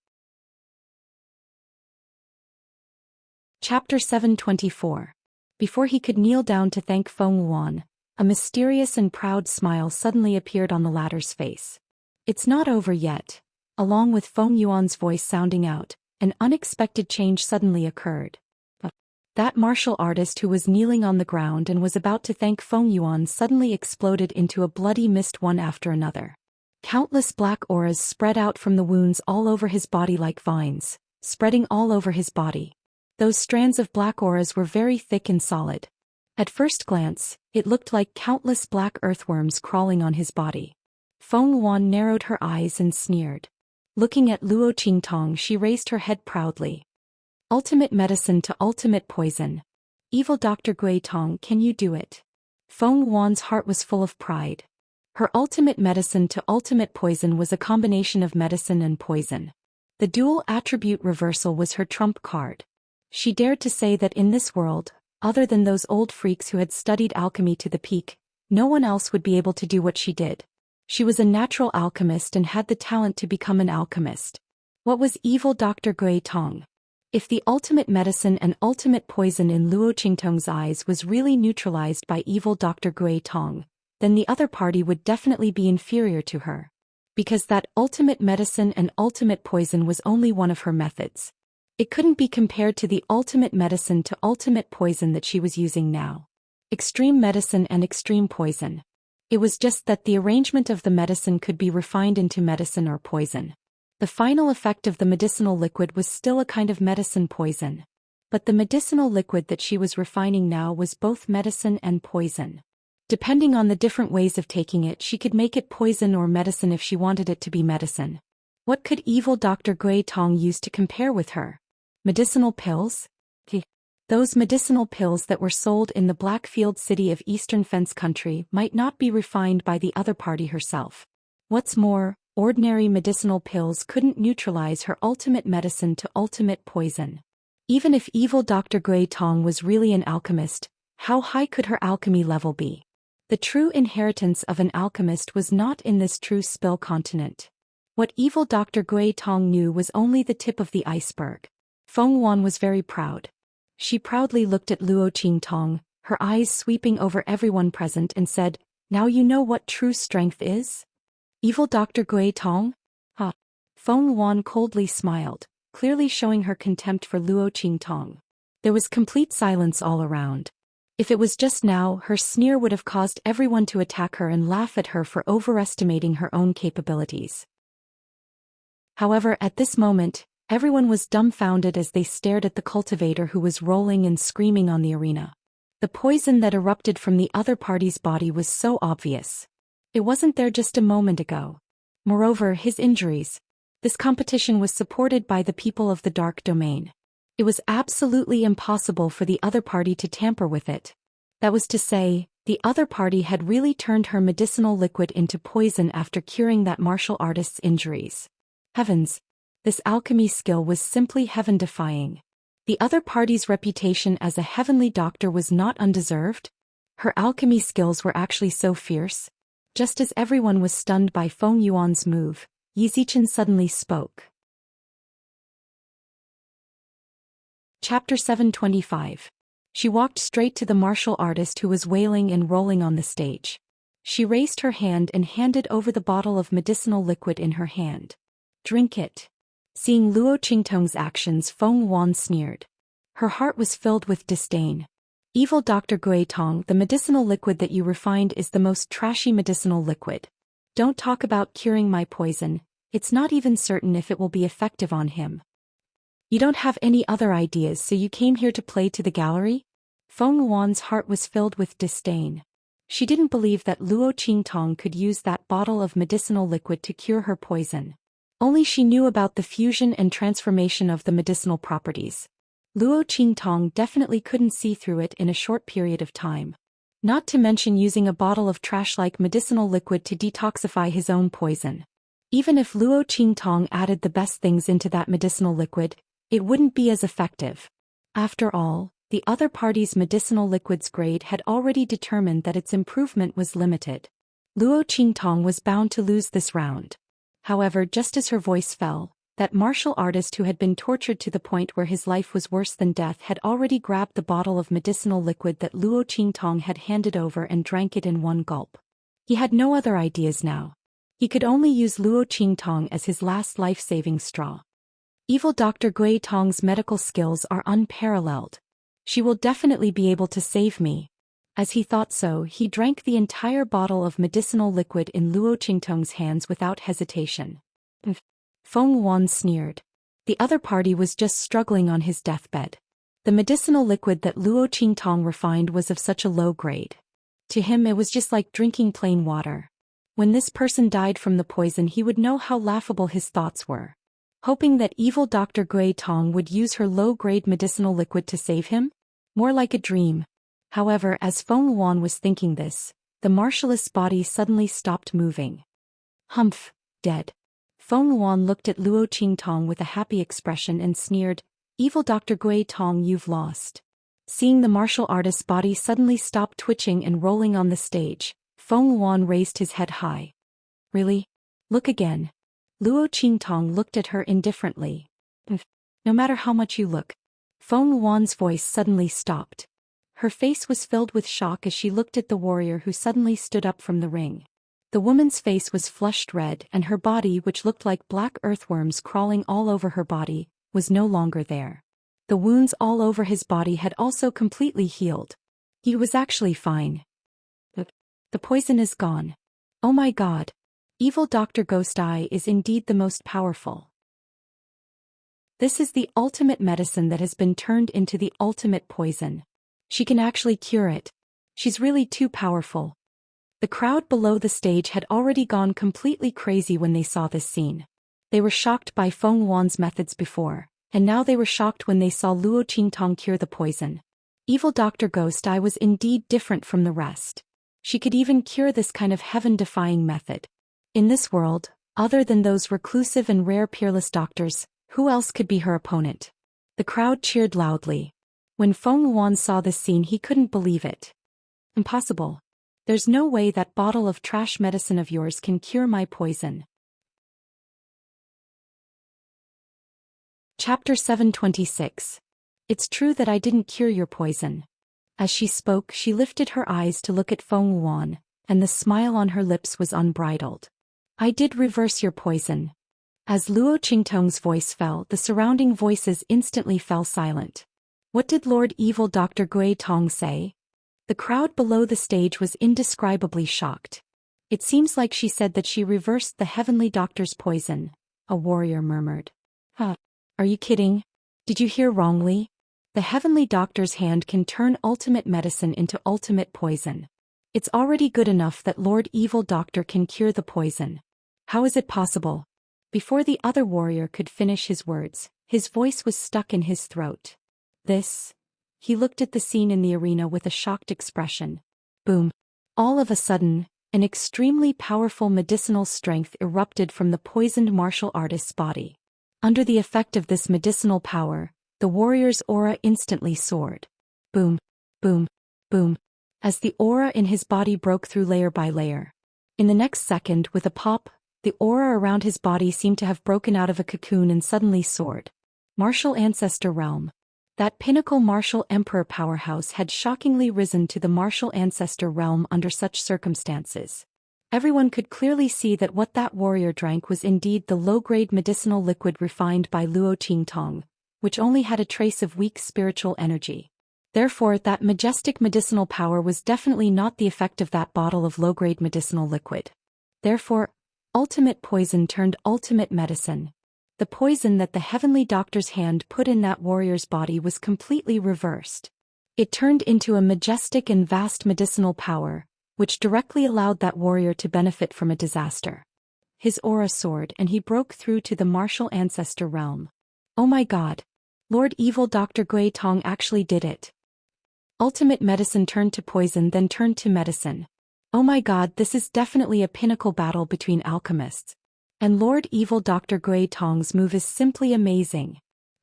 Chapter 724. Before he could kneel down to thank Feng Yuan, a mysterious and proud smile suddenly appeared on the latter's face. It's not over yet. Along with Feng Yuan's voice sounding out, an unexpected change suddenly occurred. That martial artist who was kneeling on the ground and was about to thank Feng Yuan suddenly exploded into a bloody mist one after another. Countless black auras spread out from the wounds all over his body like vines, spreading all over his body. Those strands of black auras were very thick and solid. At first glance, it looked like countless black earthworms crawling on his body. Feng Yuan narrowed her eyes and sneered. Looking at Luo Qingtong, she raised her head proudly. Ultimate medicine to ultimate poison. Evil Dr. Gui Tong, can you do it? Feng Yuan's heart was full of pride. Her ultimate medicine to ultimate poison was a combination of medicine and poison. The dual attribute reversal was her trump card. She dared to say that in this world, other than those old freaks who had studied alchemy to the peak, no one else would be able to do what she did. She was a natural alchemist and had the talent to become an alchemist. What was evil Dr. Gui Tong? If the ultimate medicine and ultimate poison in Luo Qingtong's eyes was really neutralized by evil Dr. Gui Tong, then the other party would definitely be inferior to her. Because that ultimate medicine and ultimate poison was only one of her methods. It couldn't be compared to the ultimate medicine to ultimate poison that she was using now. Extreme medicine and extreme poison. It was just that the arrangement of the medicine could be refined into medicine or poison. The final effect of the medicinal liquid was still a kind of medicine poison. But the medicinal liquid that she was refining now was both medicine and poison. Depending on the different ways of taking it, she could make it poison or medicine if she wanted it to be medicine. What could evil Dr. Gui Tong use to compare with her? Medicinal pills? Those medicinal pills that were sold in the Blackfield city of Eastern Fence Country might not be refined by the other party herself. What's more, ordinary medicinal pills couldn't neutralize her ultimate medicine to ultimate poison. Even if evil Dr. Gui Tong was really an alchemist, how high could her alchemy level be? The true inheritance of an alchemist was not in this true spill continent. What evil Dr. Gui Tong knew was only the tip of the iceberg. Feng Yuan was very proud. She proudly looked at Luo Qingtong, her eyes sweeping over everyone present, and said, "Now you know what true strength is? Evil Dr. Gui Tong?" Feng Yuan coldly smiled, clearly showing her contempt for Luo Qingtong. There was complete silence all around. If it was just now, her sneer would have caused everyone to attack her and laugh at her for overestimating her own capabilities. However, at this moment, everyone was dumbfounded as they stared at the cultivator who was rolling and screaming on the arena. The poison that erupted from the other party's body was so obvious. It wasn't there just a moment ago. Moreover, his injuries. This competition was supported by the people of the Dark Domain. It was absolutely impossible for the other party to tamper with it. That was to say, the other party had really turned her medicinal liquid into poison after curing that martial artist's injuries. Heavens! This alchemy skill was simply heaven-defying. The other party's reputation as a heavenly doctor was not undeserved. Her alchemy skills were actually so fierce. Just as everyone was stunned by Feng Yuan's move, Yi Zichen suddenly spoke. Chapter 725. She walked straight to the martial artist who was wailing and rolling on the stage. She raised her hand and handed over the bottle of medicinal liquid in her hand. "Drink it." Seeing Luo Qingtong's actions, Feng Yuan sneered. Her heart was filled with disdain. Evil Dr. Guitong, the medicinal liquid that you refined is the most trashy medicinal liquid. Don't talk about curing my poison, it's not even certain if it will be effective on him. You don't have any other ideas, so you came here to play to the gallery? Feng Wan's heart was filled with disdain. She didn't believe that Luo Qingtong could use that bottle of medicinal liquid to cure her poison. Only she knew about the fusion and transformation of the medicinal properties. Luo Qingtong definitely couldn't see through it in a short period of time. Not to mention using a bottle of trash-like medicinal liquid to detoxify his own poison. Even if Luo Qingtong added the best things into that medicinal liquid, it wouldn't be as effective. After all, the other party's medicinal liquid's grade had already determined that its improvement was limited. Luo Qingtong was bound to lose this round. However, just as her voice fell, that martial artist who had been tortured to the point where his life was worse than death had already grabbed the bottle of medicinal liquid that Luo Qingtong had handed over and drank it in one gulp. He had no other ideas now. He could only use Luo Qingtong as his last life-saving straw. Evil Dr. Guitong's medical skills are unparalleled. She will definitely be able to save me. As he thought so, he drank the entire bottle of medicinal liquid in Luo Qingtong's hands without hesitation. Feng Wan sneered. The other party was just struggling on his deathbed. The medicinal liquid that Luo Qingtong refined was of such a low grade. To him it was just like drinking plain water. When this person died from the poison, he would know how laughable his thoughts were. Hoping that evil Dr. Guitong would use her low-grade medicinal liquid to save him? More like a dream. However, as Feng Wan was thinking this, the martialist's body suddenly stopped moving. Humph, dead. Feng Wan looked at Luo Qingtong with a happy expression and sneered, "Evil Dr. Guitong, you've lost." Seeing the martial artist's body suddenly stop twitching and rolling on the stage, Feng Wan raised his head high. "Really? Look again." Luo Qingtong looked at her indifferently. "No matter how much you look." Feng Wan's voice suddenly stopped. Her face was filled with shock as she looked at the warrior who suddenly stood up from the ring. The woman's face was flushed red and her body, which looked like black earthworms crawling all over her body, was no longer there. The wounds all over his body had also completely healed. He was actually fine. The poison is gone. Oh my god. Evil Dr. Ghost Eye is indeed the most powerful. This is the ultimate medicine that has been turned into the ultimate poison. She can actually cure it. She's really too powerful. The crowd below the stage had already gone completely crazy when they saw this scene. They were shocked by Feng Wan's methods before, and now they were shocked when they saw Luo Qingtong cure the poison. Evil Dr. Ghost Eye was indeed different from the rest. She could even cure this kind of heaven-defying method. In this world, other than those reclusive and rare peerless doctors, who else could be her opponent? The crowd cheered loudly. When Feng Wan saw this scene, he couldn't believe it. Impossible. There's no way that bottle of trash medicine of yours can cure my poison. Chapter 726. It's true that I didn't cure your poison. As she spoke, she lifted her eyes to look at Feng Wan, and the smile on her lips was unbridled. I did reverse your poison. As Luo Qingtong's voice fell, the surrounding voices instantly fell silent. What did Lord Evil Dr. Guitong say? The crowd below the stage was indescribably shocked. It seems like she said that she reversed the heavenly doctor's poison, a warrior murmured. Huh. Are you kidding? Did you hear wrongly? The heavenly doctor's hand can turn ultimate medicine into ultimate poison. It's already good enough that Lord Evil Doctor can cure the poison. How is it possible? Before the other warrior could finish his words, his voice was stuck in his throat. He looked at the scene in the arena with a shocked expression. Boom. All of a sudden, an extremely powerful medicinal strength erupted from the poisoned martial artist's body. Under the effect of this medicinal power, the warrior's aura instantly soared. Boom, boom, boom, as the aura in his body broke through layer by layer. In the next second, with a pop, the aura around his body seemed to have broken out of a cocoon and suddenly soared. Martial Ancestor Realm. That pinnacle martial emperor powerhouse had shockingly risen to the martial ancestor realm under such circumstances. Everyone could clearly see that what that warrior drank was indeed the low-grade medicinal liquid refined by Luo Qingtong, which only had a trace of weak spiritual energy. Therefore, that majestic medicinal power was definitely not the effect of that bottle of low-grade medicinal liquid. Therefore, ultimate poison turned ultimate medicine. The poison that the heavenly doctor's hand put in that warrior's body was completely reversed. It turned into a majestic and vast medicinal power, which directly allowed that warrior to benefit from a disaster. His aura soared and he broke through to the martial ancestor realm. Oh my god! Lord Evil Dr. Gui Tong actually did it. Ultimate medicine turned to poison, then turned to medicine. Oh my god, this is definitely a pinnacle battle between alchemists. And Lord Evil Dr. Gui Tong's move is simply amazing.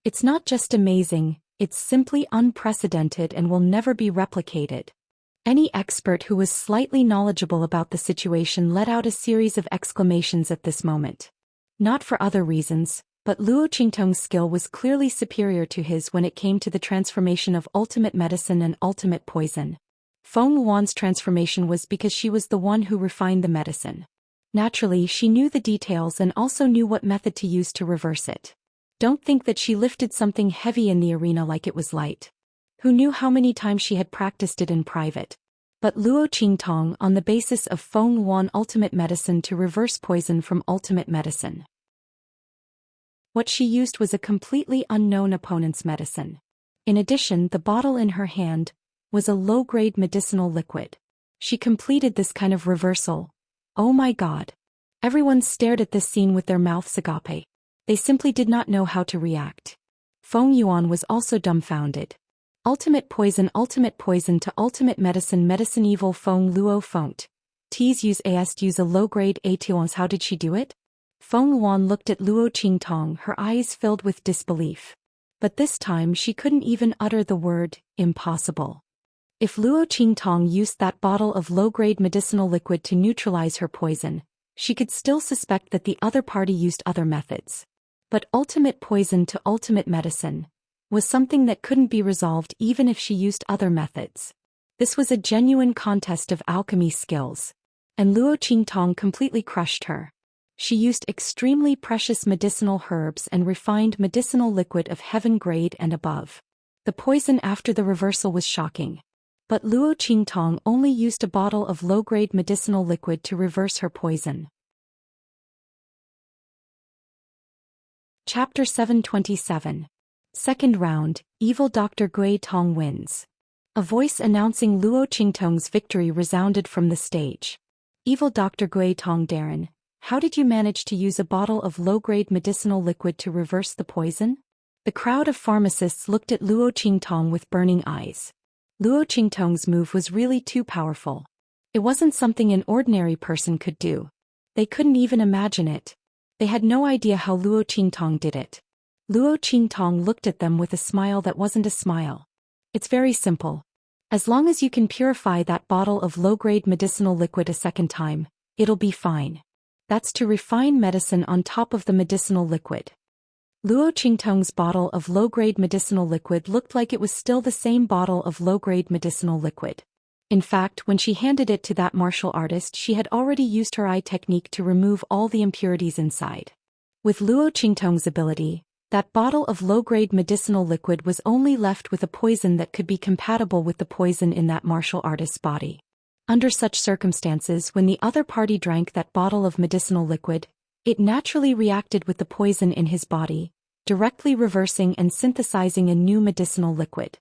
It's not just amazing, it's simply unprecedented and will never be replicated. Any expert who was slightly knowledgeable about the situation let out a series of exclamations at this moment. Not for other reasons, but Luo Qingtong's skill was clearly superior to his when it came to the transformation of ultimate medicine and ultimate poison. Feng Yuan's transformation was because she was the one who refined the medicine. Naturally, she knew the details and also knew what method to use to reverse it. Don't think that she lifted something heavy in the arena like it was light. Who knew how many times she had practiced it in private? But Luo Qingtong, on the basis of Feng Yuan ultimate medicine to reverse poison from ultimate medicine. What she used was a completely unknown opponent's medicine. In addition, the bottle in her hand was a low-grade medicinal liquid. She completed this kind of reversal. Oh my god. Everyone stared at this scene with their mouths agape. They simply did not know how to react. Feng Yuan was also dumbfounded. Ultimate poison to ultimate medicine evil Feng Luo Fongt. Ts use a low-grade atuance. How did she do it? Feng Yuan looked at Luo Qingtong, her eyes filled with disbelief. But this time she couldn't even utter the word, impossible. If Luo Qingtong used that bottle of low-grade medicinal liquid to neutralize her poison, she could still suspect that the other party used other methods. But ultimate poison to ultimate medicine was something that couldn't be resolved even if she used other methods. This was a genuine contest of alchemy skills. And Luo Qingtong completely crushed her. She used extremely precious medicinal herbs and refined medicinal liquid of heaven grade and above. The poison after the reversal was shocking. But Luo Qingtong only used a bottle of low-grade medicinal liquid to reverse her poison. Chapter 727. Second round, Evil Dr. Gui Tong wins. A voice announcing Luo Qingtong's victory resounded from the stage. Evil Dr. Gui Tong Darren, how did you manage to use a bottle of low-grade medicinal liquid to reverse the poison? The crowd of pharmacists looked at Luo Qingtong with burning eyes. Luo Qingtong's move was really too powerful. It wasn't something an ordinary person could do. They couldn't even imagine it. They had no idea how Luo Qingtong did it. Luo Qingtong looked at them with a smile that wasn't a smile. It's very simple. As long as you can purify that bottle of low-grade medicinal liquid a second time, it'll be fine. That's to refine medicine on top of the medicinal liquid. Luo Qingtong's bottle of low-grade medicinal liquid looked like it was still the same bottle of low-grade medicinal liquid. In fact, when she handed it to that martial artist, she had already used her eye technique to remove all the impurities inside. With Luo Qingtong's ability, that bottle of low-grade medicinal liquid was only left with a poison that could be compatible with the poison in that martial artist's body. Under such circumstances, when the other party drank that bottle of medicinal liquid, it naturally reacted with the poison in his body, directly reversing and synthesizing a new medicinal liquid.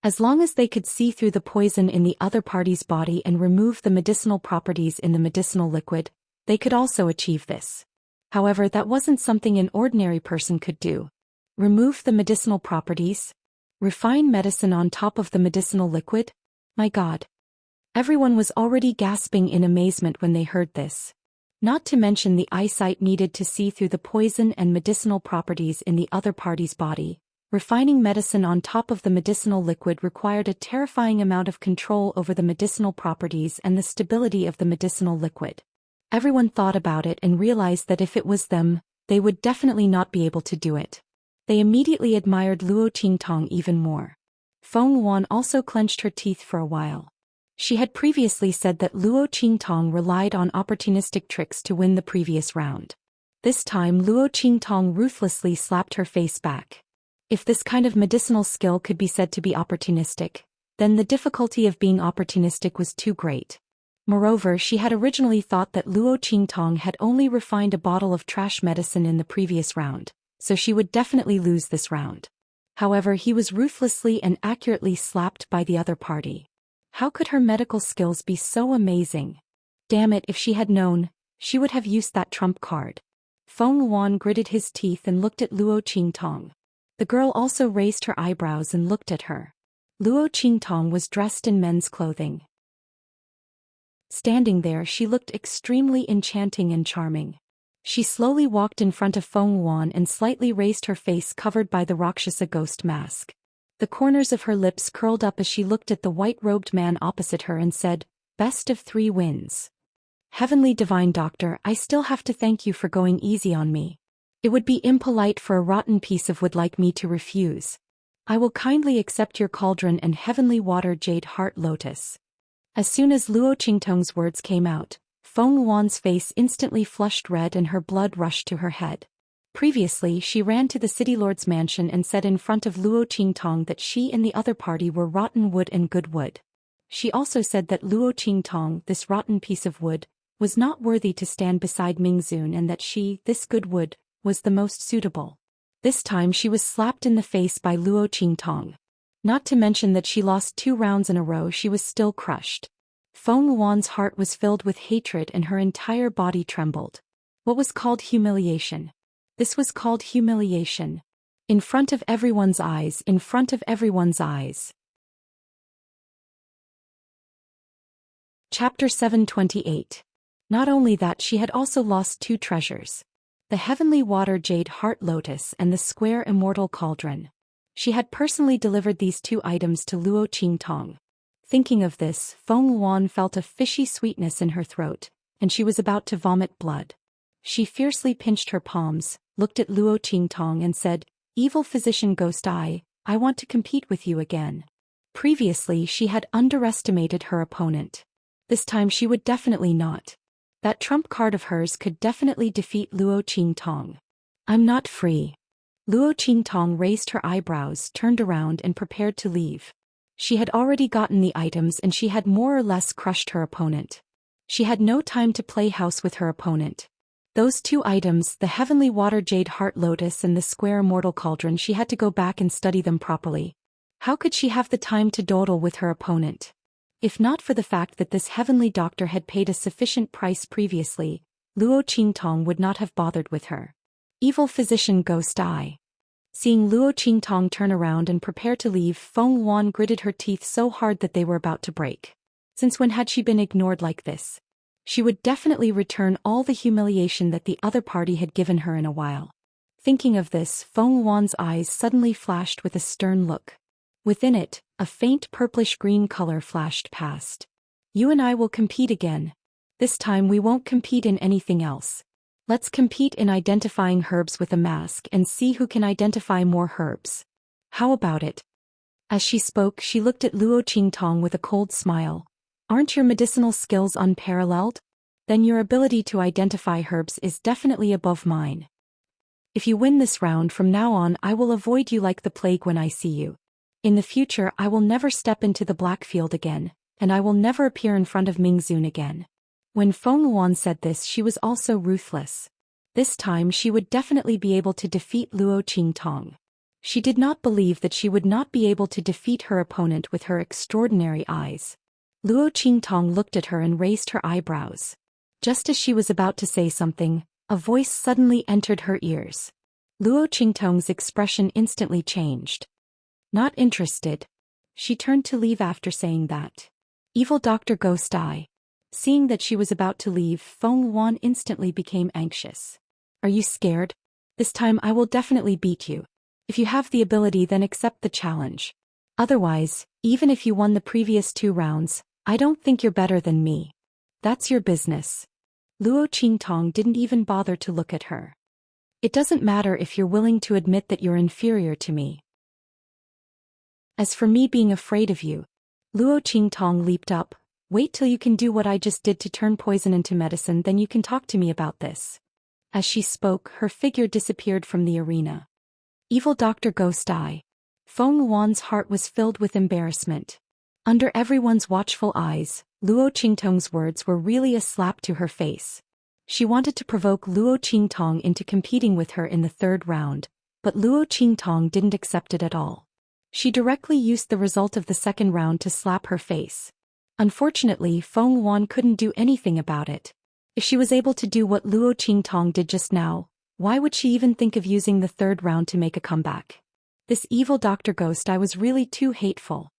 As long as they could see through the poison in the other party's body and remove the medicinal properties in the medicinal liquid, they could also achieve this. However, that wasn't something an ordinary person could do. Remove the medicinal properties? Refine medicine on top of the medicinal liquid? My god. Everyone was already gasping in amazement when they heard this. Not to mention the eyesight needed to see through the poison and medicinal properties in the other party's body. Refining medicine on top of the medicinal liquid required a terrifying amount of control over the medicinal properties and the stability of the medicinal liquid. Everyone thought about it and realized that if it was them, they would definitely not be able to do it. They immediately admired Luo Qingtong even more. Feng Yuan also clenched her teeth for a while. She had previously said that Luo Qingtong relied on opportunistic tricks to win the previous round. This time Luo Qingtong ruthlessly slapped her face back. If this kind of medicinal skill could be said to be opportunistic, then the difficulty of being opportunistic was too great. Moreover, she had originally thought that Luo Qingtong had only refined a bottle of trash medicine in the previous round, so she would definitely lose this round. However, he was ruthlessly and accurately slapped by the other party. How could her medical skills be so amazing? Damn it, if she had known, she would have used that trump card. Feng Wan gritted his teeth and looked at Luo Qingtong. The girl also raised her eyebrows and looked at her. Luo Qingtong was dressed in men's clothing. Standing there, she looked extremely enchanting and charming. She slowly walked in front of Feng Wan and slightly raised her face covered by the Rakshasa ghost mask. The corners of her lips curled up as she looked at the white-robed man opposite her and said, "Best of 3 wins. Heavenly Divine Doctor, I still have to thank you for going easy on me. It would be impolite for a rotten piece of wood like me to refuse. I will kindly accept your cauldron and heavenly water jade heart lotus." As soon as Luo Qingtong's words came out, Feng Wan's face instantly flushed red and her blood rushed to her head. Previously, she ran to the city lord's mansion and said in front of Luo Qingtong that she and the other party were rotten wood and good wood. She also said that Luo Qingtong, this rotten piece of wood, was not worthy to stand beside Mingzun and that she, this good wood, was the most suitable. This time she was slapped in the face by Luo Qingtong. Not to mention that she lost 2 rounds in a row, she was still crushed. Feng Wan's heart was filled with hatred and her entire body trembled. What was called humiliation? This was called humiliation. In front of everyone's eyes, in front of everyone's eyes. Chapter 728. Not only that, she had also lost 2 treasures. The heavenly water jade heart lotus and the square immortal cauldron. She had personally delivered these 2 items to Luo Qingtong. Thinking of this, Feng Wan felt a fishy sweetness in her throat, and she was about to vomit blood. She fiercely pinched her palms, looked at Luo Qingtong and said, "Evil physician Ghost Eye, I want to compete with you again." Previously, she had underestimated her opponent. This time she would definitely not. That trump card of hers could definitely defeat Luo Qingtong. "I'm not free." Luo Qingtong raised her eyebrows, turned around and prepared to leave. She had already gotten the items and she had more or less crushed her opponent. She had no time to play house with her opponent. Those 2 items, the heavenly water jade heart lotus and the square immortal cauldron, she had to go back and study them properly. How could she have the time to dawdle with her opponent? If not for the fact that this heavenly doctor had paid a sufficient price previously, Luo Qingtong would not have bothered with her. Evil physician Ghost Eye. Seeing Luo Qingtong turn around and prepare to leave, Feng Wan gritted her teeth so hard that they were about to break. Since when had she been ignored like this? She would definitely return all the humiliation that the other party had given her in a while. Thinking of this, Feng Wan's eyes suddenly flashed with a stern look. Within it, a faint purplish-green color flashed past. "You and I will compete again. This time we won't compete in anything else. Let's compete in identifying herbs with a mask and see who can identify more herbs. How about it?" As she spoke, she looked at Luo Qingtong with a cold smile. "Aren't your medicinal skills unparalleled? Then your ability to identify herbs is definitely above mine. If you win this round, from now on I will avoid you like the plague when I see you. In the future I will never step into the black field again, and I will never appear in front of Mingzun again." When Feng Wan said this, she was also ruthless. This time she would definitely be able to defeat Luo Qingtong. She did not believe that she would not be able to defeat her opponent with her extraordinary eyes. Luo Qingtong looked at her and raised her eyebrows. Just as she was about to say something, a voice suddenly entered her ears. Luo Qingtong's expression instantly changed. "Not interested." She turned to leave after saying that. "Evil Dr. Ghost Eye." Seeing that she was about to leave, Feng Wan instantly became anxious. "Are you scared? This time I will definitely beat you. If you have the ability, then accept the challenge. Otherwise, even if you won the previous 2 rounds, I don't think you're better than me. That's your business." Luo Qingtong didn't even bother to look at her. "It doesn't matter if you're willing to admit that you're inferior to me. As for me being afraid of you," Luo Qingtong leaped up. "Wait till you can do what I just did to turn poison into medicine, then you can talk to me about this." As she spoke, her figure disappeared from the arena. Evil Dr. Ghost Eye. Feng Wan's heart was filled with embarrassment. Under everyone's watchful eyes, Luo Qingtong's words were really a slap to her face. She wanted to provoke Luo Qingtong into competing with her in the third round, but Luo Qingtong didn't accept it at all. She directly used the result of the second round to slap her face. Unfortunately, Feng Wan couldn't do anything about it. If she was able to do what Luo Qingtong did just now, why would she even think of using the third round to make a comeback? This evil Dr. Ghost Eye was really too hateful.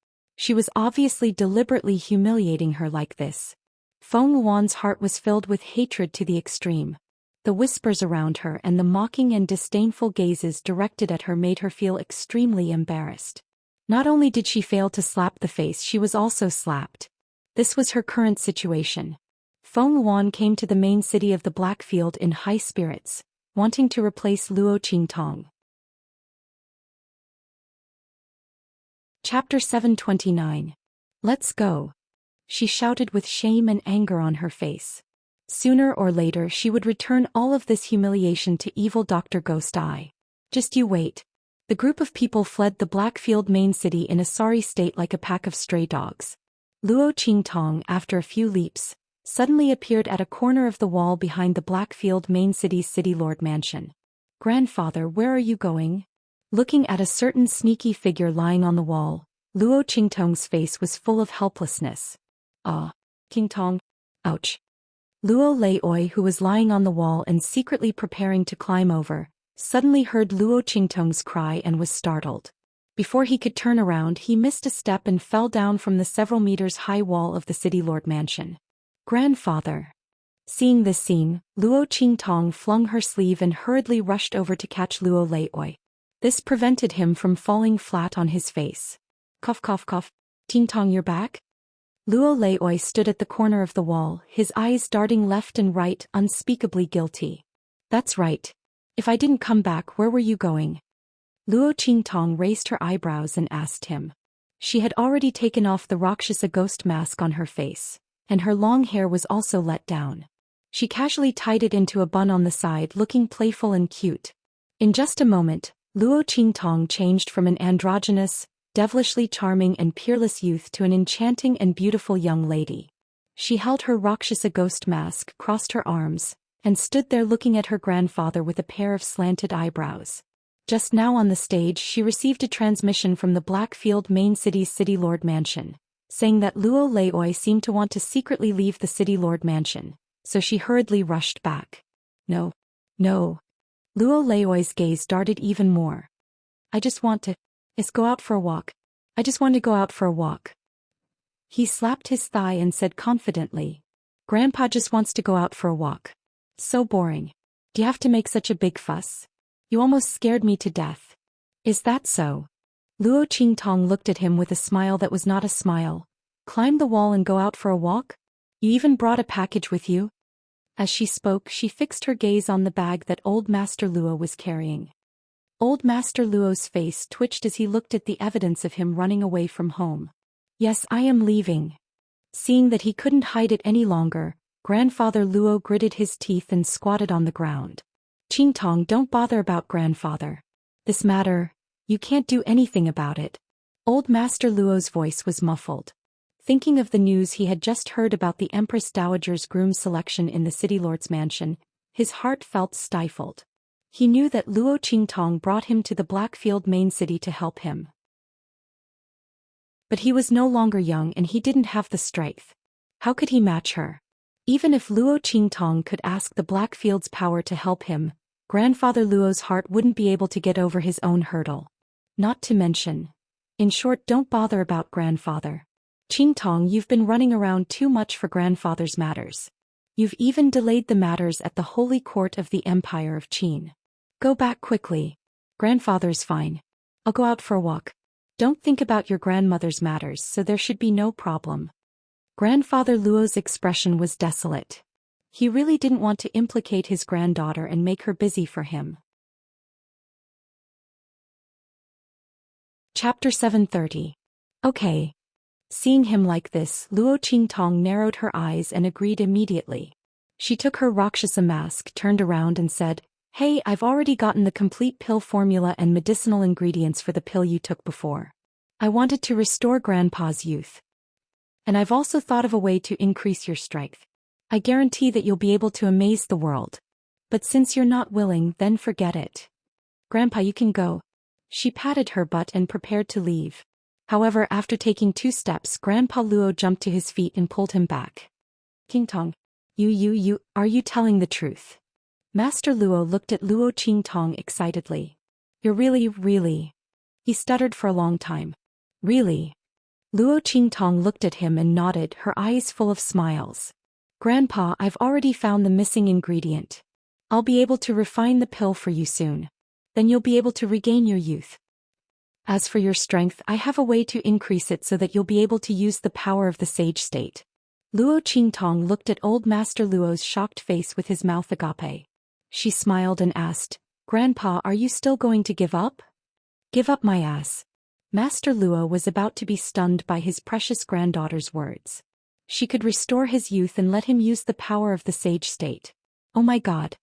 She was obviously deliberately humiliating her like this. Feng Wan's heart was filled with hatred to the extreme. The whispers around her and the mocking and disdainful gazes directed at her made her feel extremely embarrassed. Not only did she fail to slap the face, she was also slapped. This was her current situation. Feng Wan came to the main city of the Blackfield in high spirits, wanting to replace Luo Qingtong. Chapter 729. Let's go. She shouted with shame and anger on her face. Sooner or later she would return all of this humiliation to evil Dr. Ghost Eye. Just you wait. The group of people fled the Blackfield main city in a sorry state like a pack of stray dogs. Luo Qingtong, after a few leaps, suddenly appeared at a corner of the wall behind the Blackfield main city's city lord mansion. Grandfather, where are you going? Looking at a certain sneaky figure lying on the wall, Luo Qingtong's face was full of helplessness. Ah, Qingtong. Ouch. Luo Leioi, who was lying on the wall and secretly preparing to climb over, suddenly heard Luo Qingtong's cry and was startled. Before he could turn around, he missed a step and fell down from the several meters high wall of the city lord mansion. Grandfather. Seeing this scene, Luo Qingtong flung her sleeve and hurriedly rushed over to catch Luo Leioi. This prevented him from falling flat on his face. Cough cough cough. Qingtong, you're back? Luo Leioi stood at the corner of the wall, his eyes darting left and right, unspeakably guilty. That's right. If I didn't come back, where were you going? Luo Qingtong raised her eyebrows and asked him. She had already taken off the Rakshasa ghost mask on her face, and her long hair was also let down. She casually tied it into a bun on the side, looking playful and cute. In just a moment, Luo Qingtong changed from an androgynous, devilishly charming and peerless youth to an enchanting and beautiful young lady. She held her Rakshasa ghost mask, crossed her arms, and stood there looking at her grandfather with a pair of slanted eyebrows. Just now on the stage she received a transmission from the Blackfield main city's city lord mansion, saying that Luo Leioi seemed to want to secretly leave the city lord mansion, so she hurriedly rushed back. No. No. Luo Leioi's gaze darted even more. I just want to go out for a walk. I just want to go out for a walk. He slapped his thigh and said confidently. Grandpa just wants to go out for a walk. So boring. Do you have to make such a big fuss? You almost scared me to death. Is that so? Luo Qingtong looked at him with a smile that was not a smile. Climb the wall and go out for a walk? You even brought a package with you? As she spoke, she fixed her gaze on the bag that old Master Luo was carrying. Old Master Luo's face twitched as he looked at the evidence of him running away from home. Yes, I am leaving. Seeing that he couldn't hide it any longer, Grandfather Luo gritted his teeth and squatted on the ground. Qingtong, don't bother about grandfather. This matter, you can't do anything about it. Old Master Luo's voice was muffled. Thinking of the news he had just heard about the Empress Dowager's groom selection in the city lord's mansion, his heart felt stifled. He knew that Luo Qingtong brought him to the Blackfield main city to help him. But he was no longer young and he didn't have the strength. How could he match her? Even if Luo Qingtong could ask the Blackfield's power to help him, Grandfather Luo's heart wouldn't be able to get over his own hurdle. Not to mention. In short, don't bother about grandfather. Qingtong, you've been running around too much for grandfather's matters. You've even delayed the matters at the holy court of the Empire of Qin. Go back quickly. Grandfather's fine. I'll go out for a walk. Don't think about your grandmother's matters, so there should be no problem. Grandfather Luo's expression was desolate. He really didn't want to implicate his granddaughter and make her busy for him. Chapter 730. Okay. Seeing him like this, Luo Qingtong narrowed her eyes and agreed immediately. She took her Rakshasa mask, turned around and said, Hey, I've already gotten the complete pill formula and medicinal ingredients for the pill you took before. I wanted to restore Grandpa's youth. And I've also thought of a way to increase your strength. I guarantee that you'll be able to amaze the world. But since you're not willing, then forget it. Grandpa, you can go. She patted her butt and prepared to leave. However, after taking 2 steps, Grandpa Luo jumped to his feet and pulled him back. King Tong. Are you telling the truth? Master Luo looked at Luo Qingtong excitedly. You're really. He stuttered for a long time. Really? Luo Qingtong looked at him and nodded, her eyes full of smiles. Grandpa, I've already found the missing ingredient. I'll be able to refine the pill for you soon. Then you'll be able to regain your youth. As for your strength, I have a way to increase it so that you'll be able to use the power of the sage state. Luo Qingtong looked at old Master Luo's shocked face with his mouth agape. She smiled and asked, Grandpa, are you still going to give up? Give up my ass. Master Luo was about to be stunned by his precious granddaughter's words. She could restore his youth and let him use the power of the sage state. Oh my God.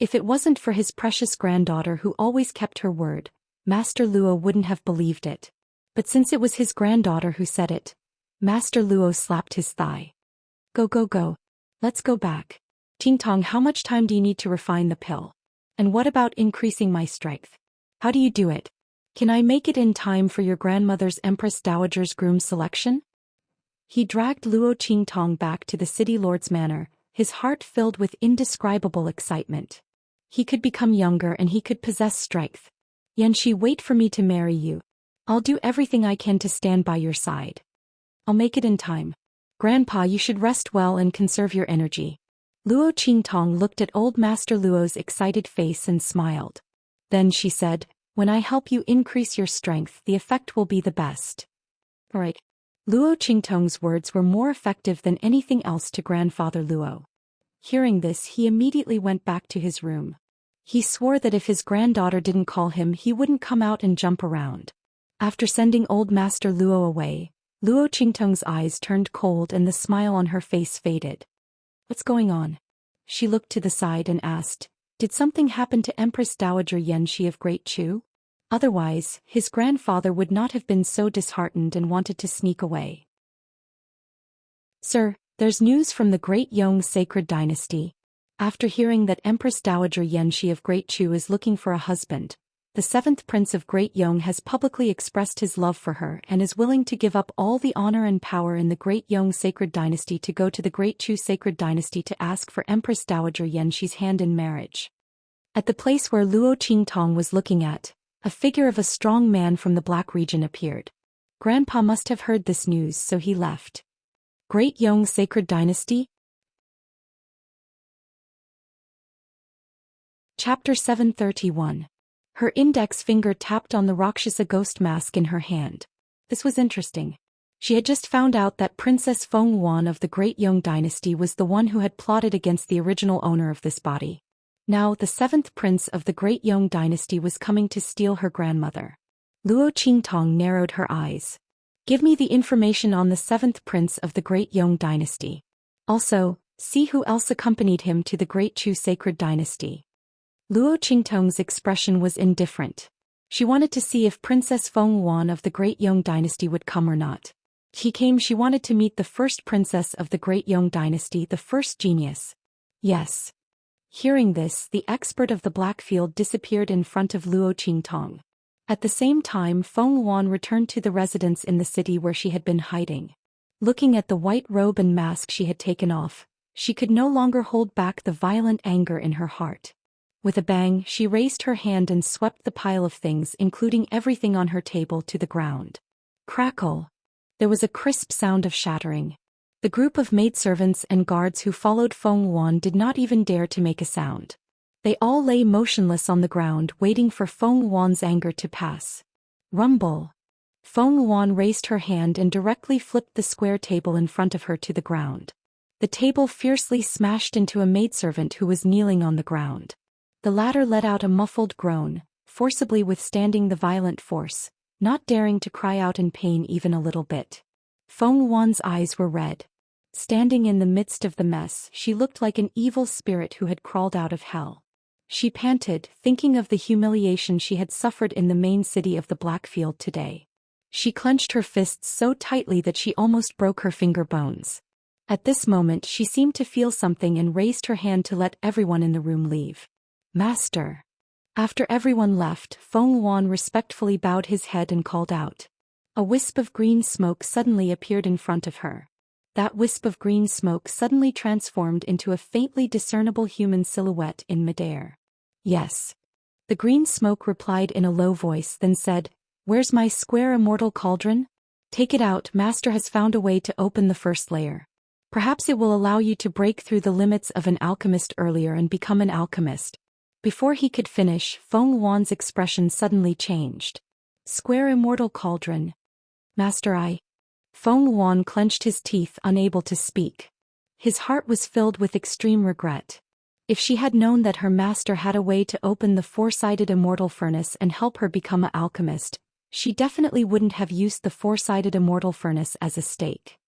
If it wasn't for his precious granddaughter who always kept her word, Master Luo wouldn't have believed it. But since it was his granddaughter who said it, Master Luo slapped his thigh. Go. Let's go back. Qingtong, how much time do you need to refine the pill? And what about increasing my strength? How do you do it? Can I make it in time for your grandmother's Empress Dowager's groom selection? He dragged Luo Qingtong back to the city lord's manor, his heart filled with indescribable excitement. He could become younger and he could possess strength. Yanxi, wait for me to marry you. I'll do everything I can to stand by your side. I'll make it in time. Grandpa, you should rest well and conserve your energy. Luo Qingtong looked at old Master Luo's excited face and smiled. Then she said, when I help you increase your strength, the effect will be the best. Right. Luo Qingtong's words were more effective than anything else to Grandfather Luo. Hearing this, he immediately went back to his room. He swore that if his granddaughter didn't call him, he wouldn't come out and jump around. After sending old Master Luo away, Luo Qingtong's eyes turned cold and the smile on her face faded. What's going on? She looked to the side and asked, did something happen to Empress Dowager Yanxi of Great Chu? Otherwise, his grandfather would not have been so disheartened and wanted to sneak away. Sir, there's news from the Great Yong Sacred Dynasty. After hearing that Empress Dowager Yanxi of Great Chu is looking for a husband, the 7th Prince of Great Yong has publicly expressed his love for her and is willing to give up all the honor and power in the Great Yong Sacred Dynasty to go to the Great Chu Sacred Dynasty to ask for Empress Dowager Yanxi's hand in marriage. At the place where Luo Qingtong was looking at, a figure of a strong man from the Black region appeared. Grandpa must have heard this news, so he left. Great Yong Sacred Dynasty? Chapter 731. Her index finger tapped on the Rakshasa ghost mask in her hand. This was interesting. She had just found out that Princess Feng Wan of the Great Yong Dynasty was the one who had plotted against the original owner of this body. Now, the 7th Prince of the Great Yong Dynasty was coming to steal her grandmother. Luo Qingtong narrowed her eyes. Give me the information on the 7th Prince of the Great Yong Dynasty. Also, see who else accompanied him to the Great Chu Sacred Dynasty. Luo Qingtong's expression was indifferent. She wanted to see if Princess Feng Wan of the Great Yong Dynasty would come or not. She wanted to meet the first princess of the Great Yong Dynasty, the first genius. Yes. Hearing this, the expert of the Blackfield disappeared in front of Luo Qingtong. At the same time, Feng Wan returned to the residence in the city where she had been hiding. Looking at the white robe and mask she had taken off, she could no longer hold back the violent anger in her heart. With a bang, she raised her hand and swept the pile of things, including everything on her table, to the ground. Crackle! There was a crisp sound of shattering. The group of maidservants and guards who followed Feng Wan did not even dare to make a sound. They all lay motionless on the ground, waiting for Feng Wan's anger to pass. Rumble! Feng Wan raised her hand and directly flipped the square table in front of her to the ground. The table fiercely smashed into a maidservant who was kneeling on the ground. The latter let out a muffled groan, forcibly withstanding the violent force, not daring to cry out in pain even a little bit. Feng Wan's eyes were red. Standing in the midst of the mess, she looked like an evil spirit who had crawled out of hell. She panted, thinking of the humiliation she had suffered in the main city of the Blackfield today. She clenched her fists so tightly that she almost broke her finger bones. At this moment she seemed to feel something and raised her hand to let everyone in the room leave. Master. After everyone left, Feng Yuan respectfully bowed his head and called out. A wisp of green smoke suddenly appeared in front of her. That wisp of green smoke suddenly transformed into a faintly discernible human silhouette in midair. Yes. The green smoke replied in a low voice, then said, "Where's my square immortal cauldron? Take it out. Master has found a way to open the first layer. Perhaps it will allow you to break through the limits of an alchemist earlier and become an alchemist." Before he could finish, Feng Yuan's expression suddenly changed. Square immortal cauldron. Master, Feng Yuan clenched his teeth, unable to speak. His heart was filled with extreme regret. If she had known that her master had a way to open the four-sided immortal furnace and help her become an alchemist, she definitely wouldn't have used the four-sided immortal furnace as a stake.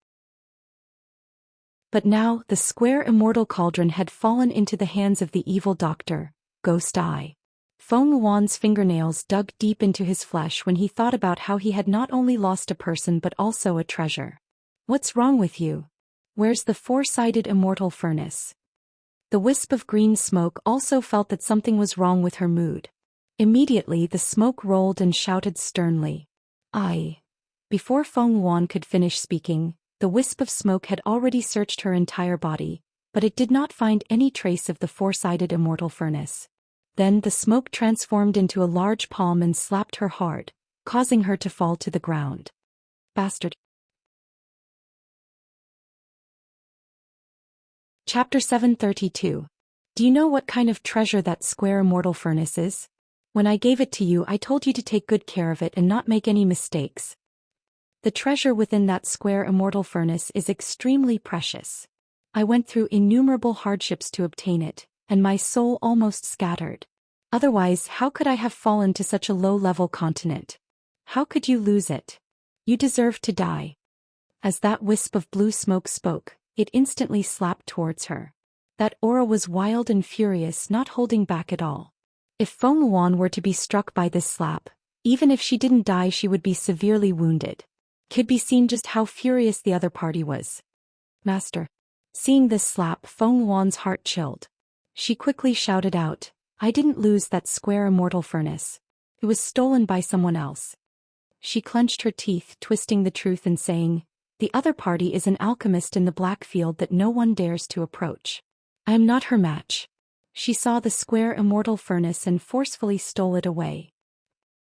But now, the square immortal cauldron had fallen into the hands of the evil doctor, Ghost Eye. Feng Yuan's fingernails dug deep into his flesh when he thought about how he had not only lost a person but also a treasure. What's wrong with you? Where's the four-sided immortal furnace? The wisp of green smoke also felt that something was wrong with her mood. Immediately the smoke rolled and shouted sternly. Before Feng Yuan could finish speaking, the wisp of smoke had already searched her entire body, but it did not find any trace of the four-sided immortal furnace. Then the smoke transformed into a large palm and slapped her hard, causing her to fall to the ground. Bastard. Chapter 732. Do you know what kind of treasure that square immortal furnace is? When I gave it to you, I told you to take good care of it and not make any mistakes. The treasure within that square immortal furnace is extremely precious. I went through innumerable hardships to obtain it, and my soul almost scattered. Otherwise, how could I have fallen to such a low-level continent? How could you lose it? You deserve to die. As that wisp of blue smoke spoke, it instantly slapped towards her. That aura was wild and furious, not holding back at all. If Feng Yuan were to be struck by this slap, even if she didn't die, she would be severely wounded. Could be seen just how furious the other party was. Master. Seeing this slap, Feng Yuan's heart chilled. She quickly shouted out, I didn't lose that square immortal furnace. It was stolen by someone else. She clenched her teeth, twisting the truth and saying, the other party is an alchemist in the black field that no one dares to approach. I am not her match. She saw the square immortal furnace and forcefully stole it away.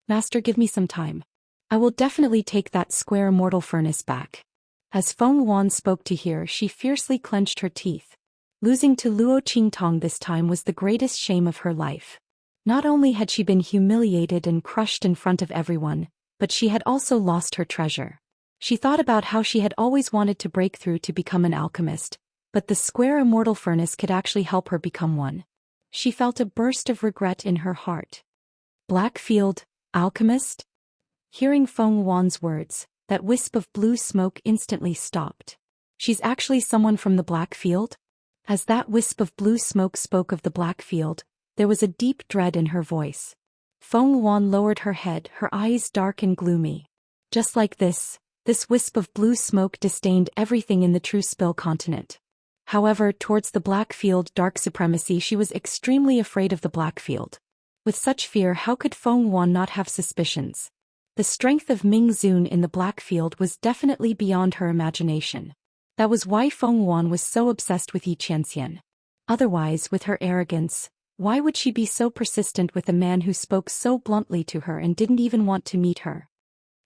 Master, give me some time. I will definitely take that square immortal furnace back. As Feng Yuan spoke to her, she fiercely clenched her teeth. Losing to Luo Qingtong this time was the greatest shame of her life. Not only had she been humiliated and crushed in front of everyone, but she had also lost her treasure. She thought about how she had always wanted to break through to become an alchemist, but the square immortal furnace could actually help her become one. She felt a burst of regret in her heart. Blackfield, alchemist? Hearing Feng Yuan's words, that wisp of blue smoke instantly stopped. She's actually someone from the Blackfield? As that wisp of blue smoke spoke of the Blackfield, there was a deep dread in her voice. Feng Yuan lowered her head, her eyes dark and gloomy. Just like this wisp of blue smoke disdained everything in the True Spill continent. However, towards the Blackfield dark supremacy, she was extremely afraid of the Blackfield. With such fear, how could Feng Yuan not have suspicions? The strength of Ming Zun in the Blackfield was definitely beyond her imagination. That was why Feng Yuan was so obsessed with Yi Qianxian. Otherwise, with her arrogance, why would she be so persistent with a man who spoke so bluntly to her and didn't even want to meet her?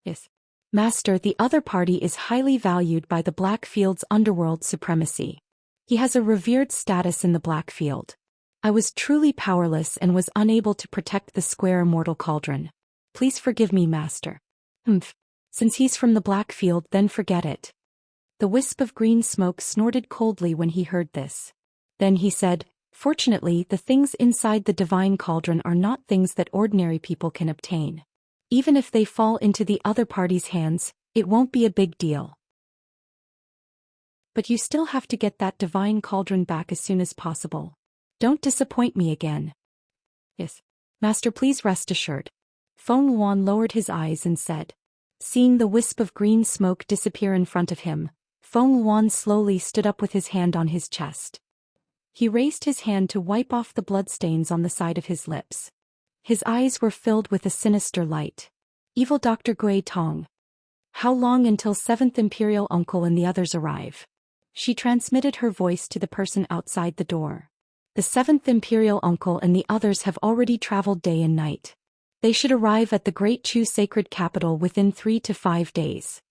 Yes. Master, the other party is highly valued by the Blackfield's underworld supremacy. He has a revered status in the Blackfield. I was truly powerless and was unable to protect the square immortal cauldron. Please forgive me, Master. Since he's from the Blackfield, then forget it. The wisp of green smoke snorted coldly when he heard this. Then he said, fortunately, the things inside the divine cauldron are not things that ordinary people can obtain. Even if they fall into the other party's hands, it won't be a big deal. But you still have to get that divine cauldron back as soon as possible. Don't disappoint me again. Yes. Master, please rest assured. Feng Yuan lowered his eyes and said. Seeing the wisp of green smoke disappear in front of him, Feng Yuan slowly stood up with his hand on his chest. He raised his hand to wipe off the bloodstains on the side of his lips. His eyes were filled with a sinister light. Evil Dr. Gui Tong. How long until 7th Imperial Uncle and the others arrive? She transmitted her voice to the person outside the door. The 7th Imperial Uncle and the others have already traveled day and night. They should arrive at the Great Chu sacred capital within 3 to 5 days.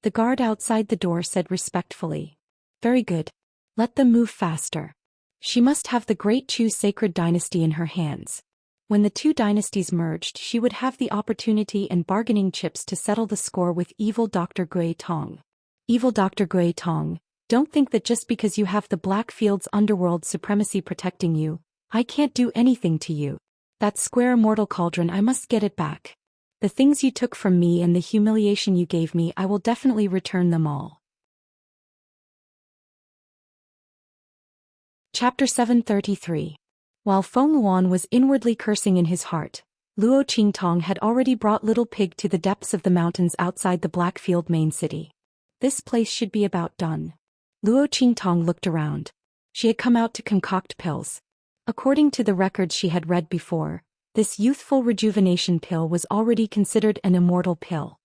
The guard outside the door said respectfully. Very good. Let them move faster. She must have the Great Chu sacred dynasty in her hands. When the two dynasties merged, she would have the opportunity and bargaining chips to settle the score with evil Dr. Gui Tong. Evil Dr. Gui Tong, don't think that just because you have the Blackfield's underworld supremacy protecting you, I can't do anything to you. That square immortal cauldron, I must get it back. The things you took from me and the humiliation you gave me, I will definitely return them all. Chapter 733. While Feng Yuan was inwardly cursing in his heart, Luo Qingtong had already brought Little Pig to the depths of the mountains outside the Blackfield main city. This place should be about done. Luo Qingtong looked around. She had come out to concoct pills. According to the records she had read before, this youthful rejuvenation pill was already considered an immortal pill.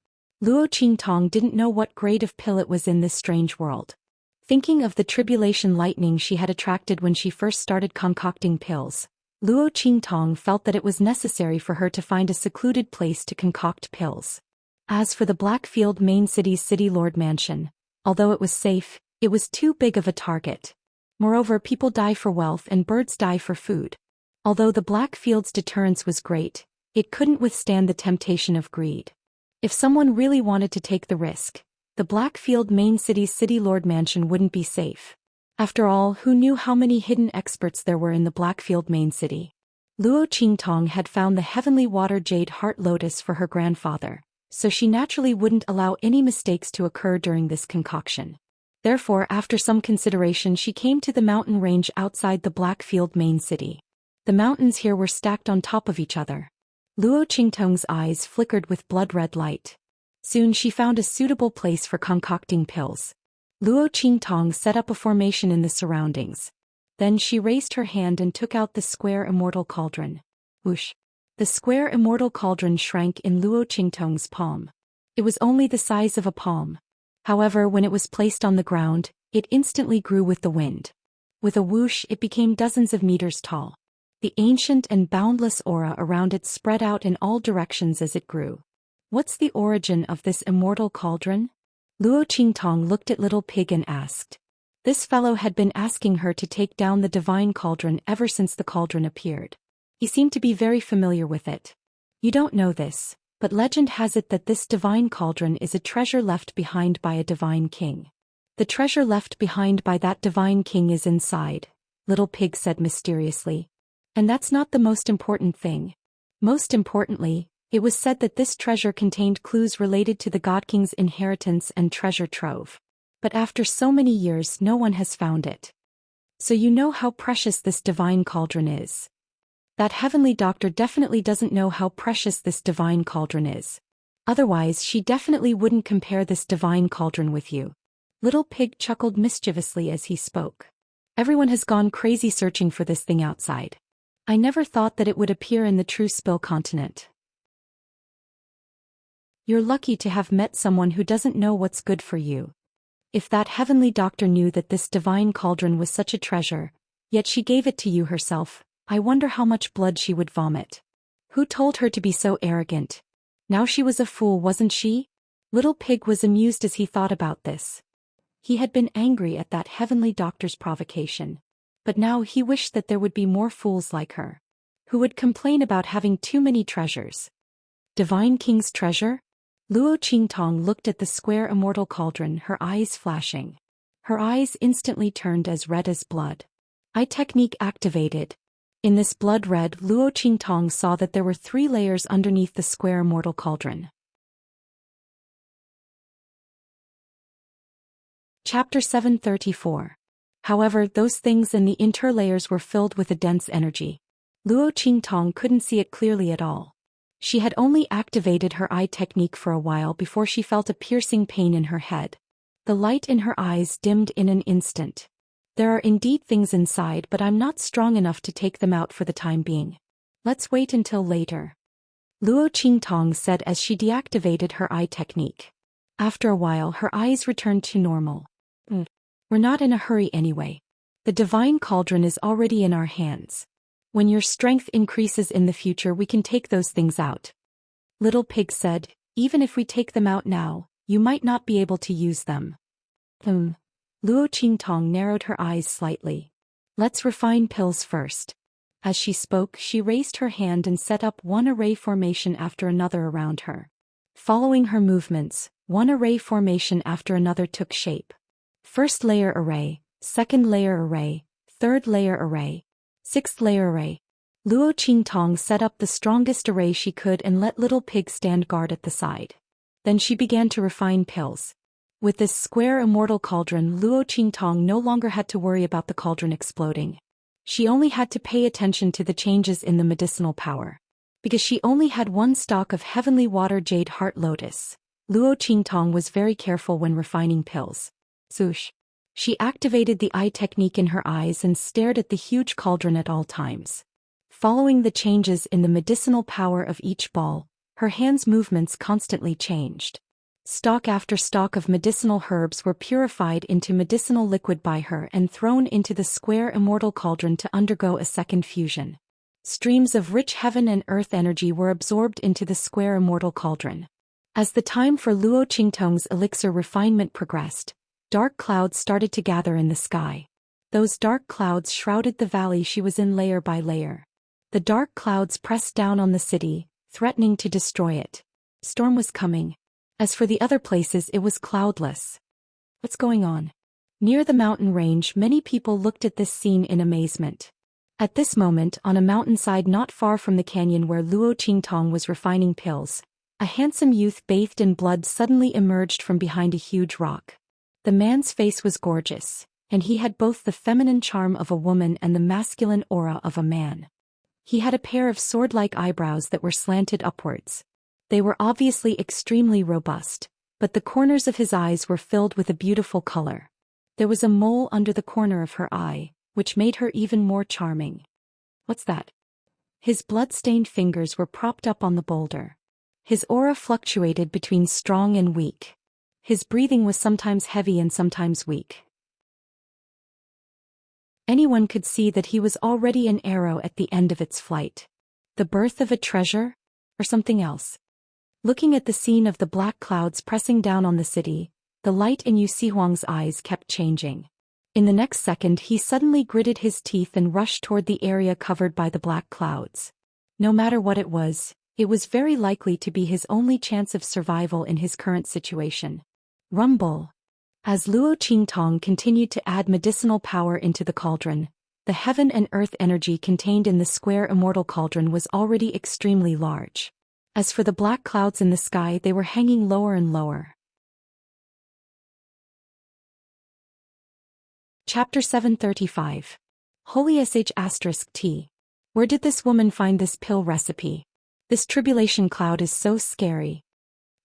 Luo Qingtong didn't know what grade of pill it was in this strange world. Thinking of the tribulation lightning she had attracted when she first started concocting pills, Luo Qingtong felt that it was necessary for her to find a secluded place to concoct pills. As for the Blackfield main city's city lord mansion, although it was safe, it was too big of a target. Moreover, people die for wealth and birds die for food. Although the Blackfield's deterrence was great, it couldn't withstand the temptation of greed. If someone really wanted to take the risk, the Blackfield main city's city lord mansion wouldn't be safe. After all, who knew how many hidden experts there were in the Blackfield main city? Luo Qingtong had found the heavenly water jade heart lotus for her grandfather, so she naturally wouldn't allow any mistakes to occur during this concoction. Therefore, after some consideration, she came to the mountain range outside the Blackfield main city. The mountains here were stacked on top of each other. Luo Qingtong's eyes flickered with blood-red light. Soon she found a suitable place for concocting pills. Luo Qingtong set up a formation in the surroundings. Then she raised her hand and took out the square immortal cauldron. Whoosh! The square immortal cauldron shrank in Luo Qingtong's palm. It was only the size of a palm. However, when it was placed on the ground, it instantly grew with the wind. With a whoosh, it became dozens of meters tall. The ancient and boundless aura around it spread out in all directions as it grew. What's the origin of this immortal cauldron? Luo Qingtong looked at Little Pig and asked. This fellow had been asking her to take down the divine cauldron ever since the cauldron appeared. He seemed to be very familiar with it. You don't know this, but legend has it that this divine cauldron is a treasure left behind by a divine king. The treasure left behind by that divine king is inside, Little Pig said mysteriously. And that's not the most important thing. Most importantly, it was said that this treasure contained clues related to the God King's inheritance and treasure trove. But after so many years, no one has found it. So you know how precious this divine cauldron is. That heavenly doctor definitely doesn't know how precious this divine cauldron is. Otherwise, she definitely wouldn't compare this divine cauldron with you. Little Pig chuckled mischievously as he spoke. Everyone has gone crazy searching for this thing outside. I never thought that it would appear in the true Spill continent. You're lucky to have met someone who doesn't know what's good for you. If that heavenly doctor knew that this divine cauldron was such a treasure, yet she gave it to you herself, I wonder how much blood she would vomit. Who told her to be so arrogant? Now she was a fool, wasn't she? Little Pig was amused as he thought about this. He had been angry at that heavenly doctor's provocation. But now he wished that there would be more fools like her, who would complain about having too many treasures. Divine King's treasure? Luo Qingtong looked at the square immortal cauldron, her eyes flashing. Her eyes instantly turned as red as blood. Eye technique activated. In this blood red, Luo Qingtong saw that there were 3 layers underneath the square immortal cauldron. Chapter 734. However, those things in the interlayers were filled with a dense energy. Luo Qingtong couldn't see it clearly at all. She had only activated her eye technique for a while before she felt a piercing pain in her head. The light in her eyes dimmed in an instant. There are indeed things inside, but I'm not strong enough to take them out for the time being. Let's wait until later, Luo Qingtong said as she deactivated her eye technique. After a while her eyes returned to normal. We're not in a hurry anyway. The divine cauldron is already in our hands. When your strength increases in the future we can take those things out. Little Pig said, even if we take them out now, you might not be able to use them. Luo Qingtong narrowed her eyes slightly. Let's refine pills first. As she spoke, she raised her hand and set up one array formation after another around her. Following her movements, one array formation after another took shape. First layer array, second layer array, third layer array, sixth layer array. Luo Qingtong set up the strongest array she could and let Little Pig stand guard at the side. Then she began to refine pills. With this square immortal cauldron, Luo Qingtong no longer had to worry about the cauldron exploding. She only had to pay attention to the changes in the medicinal power. Because she only had one stock of heavenly water jade heart lotus, Luo Qingtong was very careful when refining pills. Swoosh. She activated the eye technique in her eyes and stared at the huge cauldron at all times. Following the changes in the medicinal power of each ball, her hands' movements constantly changed. Stalk after stalk of medicinal herbs were purified into medicinal liquid by her and thrown into the square immortal cauldron to undergo a second fusion. Streams of rich heaven and earth energy were absorbed into the square immortal cauldron. As the time for Luo Qingtong's elixir refinement progressed, dark clouds started to gather in the sky. Those dark clouds shrouded the valley she was in layer by layer. The dark clouds pressed down on the city, threatening to destroy it. Storm was coming. As for the other places, it was cloudless. What's going on? Near the mountain range, many people looked at this scene in amazement. At this moment, on a mountainside not far from the canyon where Luo Qingtong was refining pills, a handsome youth bathed in blood suddenly emerged from behind a huge rock. The man's face was gorgeous, and he had both the feminine charm of a woman and the masculine aura of a man. He had a pair of sword-like eyebrows that were slanted upwards. They were obviously extremely robust, but the corners of his eyes were filled with a beautiful color. There was a mole under the corner of her eye, which made her even more charming. What's that? His blood-stained fingers were propped up on the boulder. His aura fluctuated between strong and weak. His breathing was sometimes heavy and sometimes weak. Anyone could see that he was already an arrow at the end of its flight. The birth of a treasure? Or something else? Looking at the scene of the black clouds pressing down on the city, the light in Yu Sihuang's eyes kept changing. In the next second he suddenly gritted his teeth and rushed toward the area covered by the black clouds. No matter what it was very likely to be his only chance of survival in his current situation. Rumble. As Luo Qingtong continued to add medicinal power into the cauldron, the heaven and earth energy contained in the square immortal cauldron was already extremely large. As for the black clouds in the sky, they were hanging lower and lower. Chapter 735. Holy *T. Where did this woman find this pill recipe? This tribulation cloud is so scary.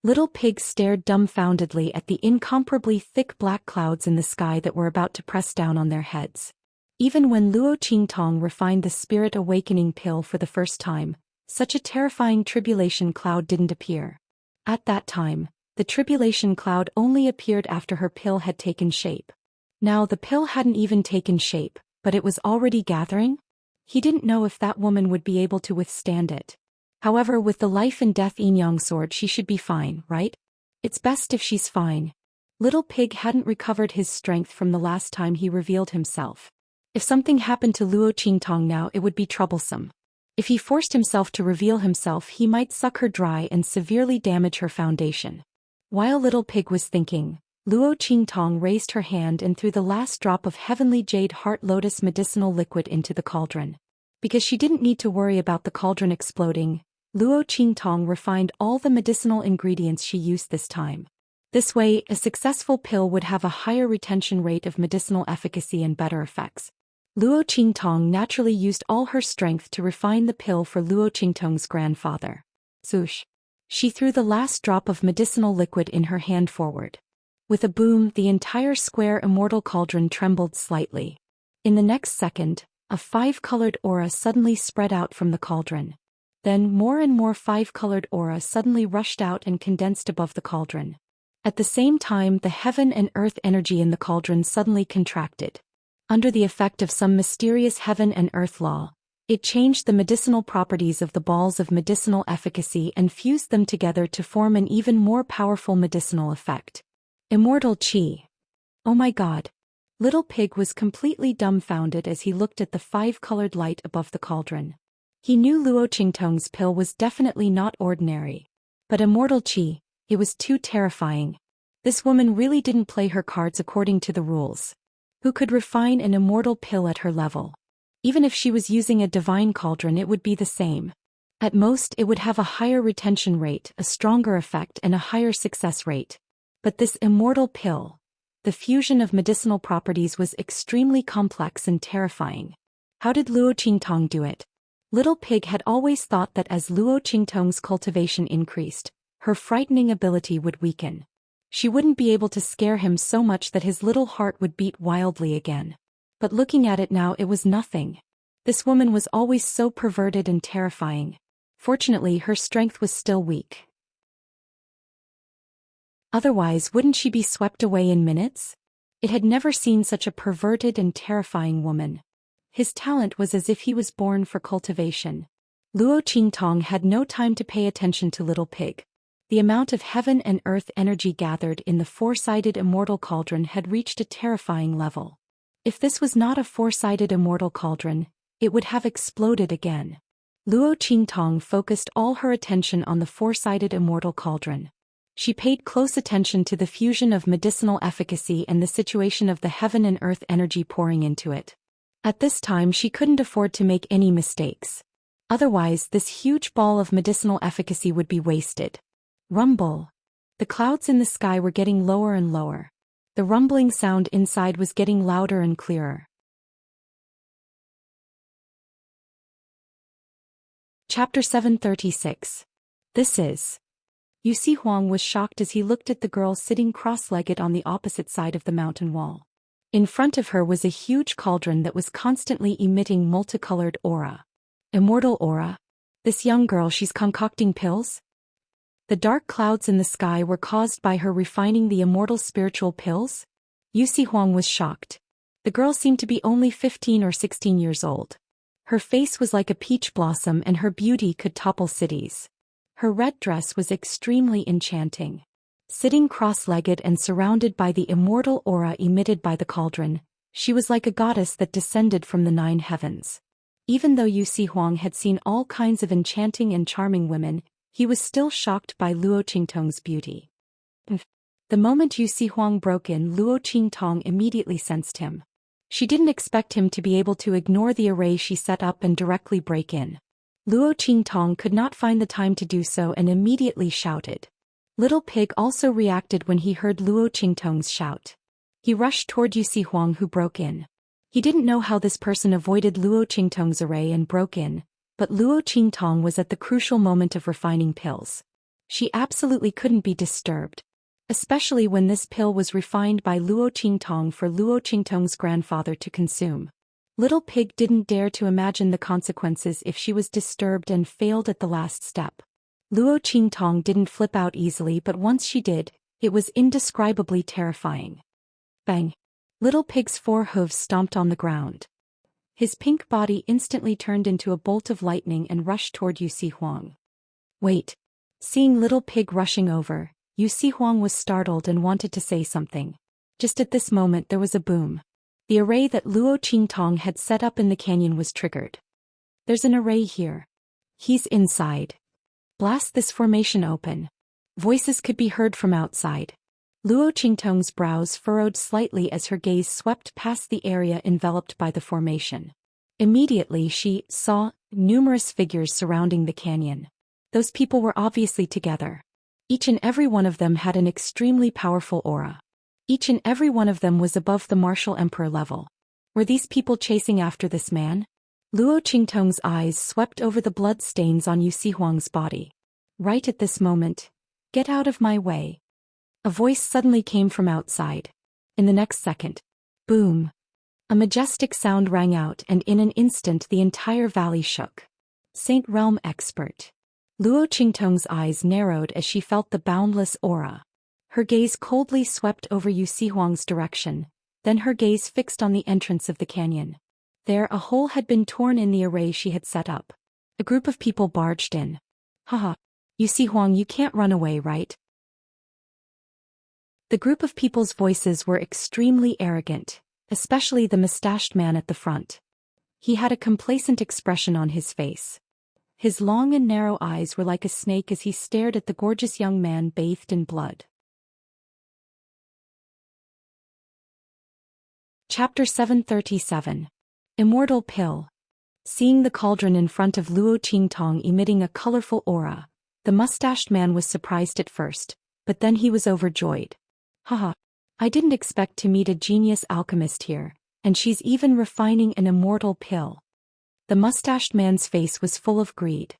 Little Pig stared dumbfoundedly at the incomparably thick black clouds in the sky that were about to press down on their heads. Even when Luo Qingtong refined the spirit awakening pill for the first time, such a terrifying tribulation cloud didn't appear. At that time, the tribulation cloud only appeared after her pill had taken shape. Now the pill hadn't even taken shape, but it was already gathering? He didn't know if that woman would be able to withstand it. However, with the life and death Yin-Yang sword she should be fine, right? It's best if she's fine. Little Pig hadn't recovered his strength from the last time he revealed himself. If something happened to Luo Qingtong now, it would be troublesome. If he forced himself to reveal himself, he might suck her dry and severely damage her foundation. While Little Pig was thinking, Luo Qingtong raised her hand and threw the last drop of heavenly jade heart lotus medicinal liquid into the cauldron. Because she didn't need to worry about the cauldron exploding, Luo Qingtong refined all the medicinal ingredients she used this time. This way, a successful pill would have a higher retention rate of medicinal efficacy and better effects. Luo Qingtong naturally used all her strength to refine the pill for Luo Qingtong's grandfather. Swoosh. She threw the last drop of medicinal liquid in her hand forward. With a boom, the entire square immortal cauldron trembled slightly. In the next second, a 5-colored aura suddenly spread out from the cauldron. Then more and more 5-colored aura suddenly rushed out and condensed above the cauldron. At the same time, the heaven and earth energy in the cauldron suddenly contracted. Under the effect of some mysterious heaven and earth law, it changed the medicinal properties of the balls of medicinal efficacy and fused them together to form an even more powerful medicinal effect. Immortal Qi. Oh my God. Little Pig was completely dumbfounded as he looked at the 5-colored light above the cauldron. He knew Luo Qingtong's pill was definitely not ordinary. But Immortal Qi, it was too terrifying. This woman really didn't play her cards according to the rules. Who could refine an immortal pill at her level? Even if she was using a divine cauldron, it would be the same. At most, it would have a higher retention rate, a stronger effect, and a higher success rate. But this immortal pill, the fusion of medicinal properties, was extremely complex and terrifying. How did Luo Qingtong do it? Little Pig had always thought that as Luo Qingtong's cultivation increased, her frightening ability would weaken. She wouldn't be able to scare him so much that his little heart would beat wildly again. But looking at it now, it was nothing. This woman was always so perverted and terrifying. Fortunately, her strength was still weak. Otherwise, wouldn't she be swept away in minutes? It had never seen such a perverted and terrifying woman. His talent was as if he was born for cultivation. Luo Qingtong had no time to pay attention to Little Pig. The amount of heaven and earth energy gathered in the 4-sided immortal cauldron had reached a terrifying level. If this was not a 4-sided immortal cauldron, it would have exploded again. Luo Qingtong focused all her attention on the 4-sided immortal cauldron. She paid close attention to the fusion of medicinal efficacy and the situation of the heaven and earth energy pouring into it. At this time, she couldn't afford to make any mistakes. Otherwise, this huge ball of medicinal efficacy would be wasted. Rumble. The clouds in the sky were getting lower and lower. The rumbling sound inside was getting louder and clearer. Chapter 736. This is. Yusi Huang was shocked as he looked at the girl sitting cross-legged on the opposite side of the mountain wall. In front of her was a huge cauldron that was constantly emitting multicolored aura. Immortal aura? This young girl, she's concocting pills? The dark clouds in the sky were caused by her refining the immortal spiritual pills? Yusi Huang was shocked. The girl seemed to be only 15 or 16 years old. Her face was like a peach blossom and her beauty could topple cities. Her red dress was extremely enchanting. Sitting cross-legged and surrounded by the immortal aura emitted by the cauldron, she was like a goddess that descended from the 9 heavens. Even though Yusi Huang had seen all kinds of enchanting and charming women, he was still shocked by Luo Qingtong's beauty. The moment Yusi Huang broke in, Luo Qingtong immediately sensed him. She didn't expect him to be able to ignore the array she set up and directly break in. Luo Qingtong could not find the time to do so and immediately shouted. Little Pig also reacted when he heard Luo Qingtong's shout. He rushed toward Yusi Huang, who broke in. He didn't know how this person avoided Luo Qingtong's array and broke in, but Luo Qingtong was at the crucial moment of refining pills. She absolutely couldn't be disturbed. Especially when this pill was refined by Luo Qingtong for Luo Qingtong's grandfather to consume. Little Pig didn't dare to imagine the consequences if she was disturbed and failed at the last step. Luo Qingtong didn't flip out easily, but once she did, it was indescribably terrifying. Bang! Little Pig's 4 hooves stomped on the ground. His pink body instantly turned into a bolt of lightning and rushed toward Yusi Huang. Wait! Seeing Little Pig rushing over, Yusi Huang was startled and wanted to say something. Just at this moment there was a boom. The array that Luo Qingtong had set up in the canyon was triggered. There's an array here. He's inside. Blast this formation open. Voices could be heard from outside. Luo Qingtong's brows furrowed slightly as her gaze swept past the area enveloped by the formation. Immediately she saw numerous figures surrounding the canyon. Those people were obviously together. Each and every one of them had an extremely powerful aura. Each and every one of them was above the martial emperor level. Were these people chasing after this man? Luo Qingtong's eyes swept over the blood stains on Yusi Huang's body. Right at this moment. Get out of my way. A voice suddenly came from outside. In the next second. Boom. A majestic sound rang out, and in an instant the entire valley shook. Saint Realm expert. Luo Qingtong's eyes narrowed as she felt the boundless aura. Her gaze coldly swept over Yu Sihuang's direction, then her gaze fixed on the entrance of the canyon. There a hole had been torn in the array she had set up. A group of people barged in. Haha. Yu Sihuang, you can't run away, right? The group of people's voices were extremely arrogant, especially the mustached man at the front. He had a complacent expression on his face. His long and narrow eyes were like a snake as he stared at the gorgeous young man bathed in blood. Chapter 737. Immortal Pill. Seeing the cauldron in front of Luo Qingtong emitting a colorful aura, the mustached man was surprised at first, but then he was overjoyed. Haha. I didn't expect to meet a genius alchemist here, and she's even refining an immortal pill. The mustached man's face was full of greed.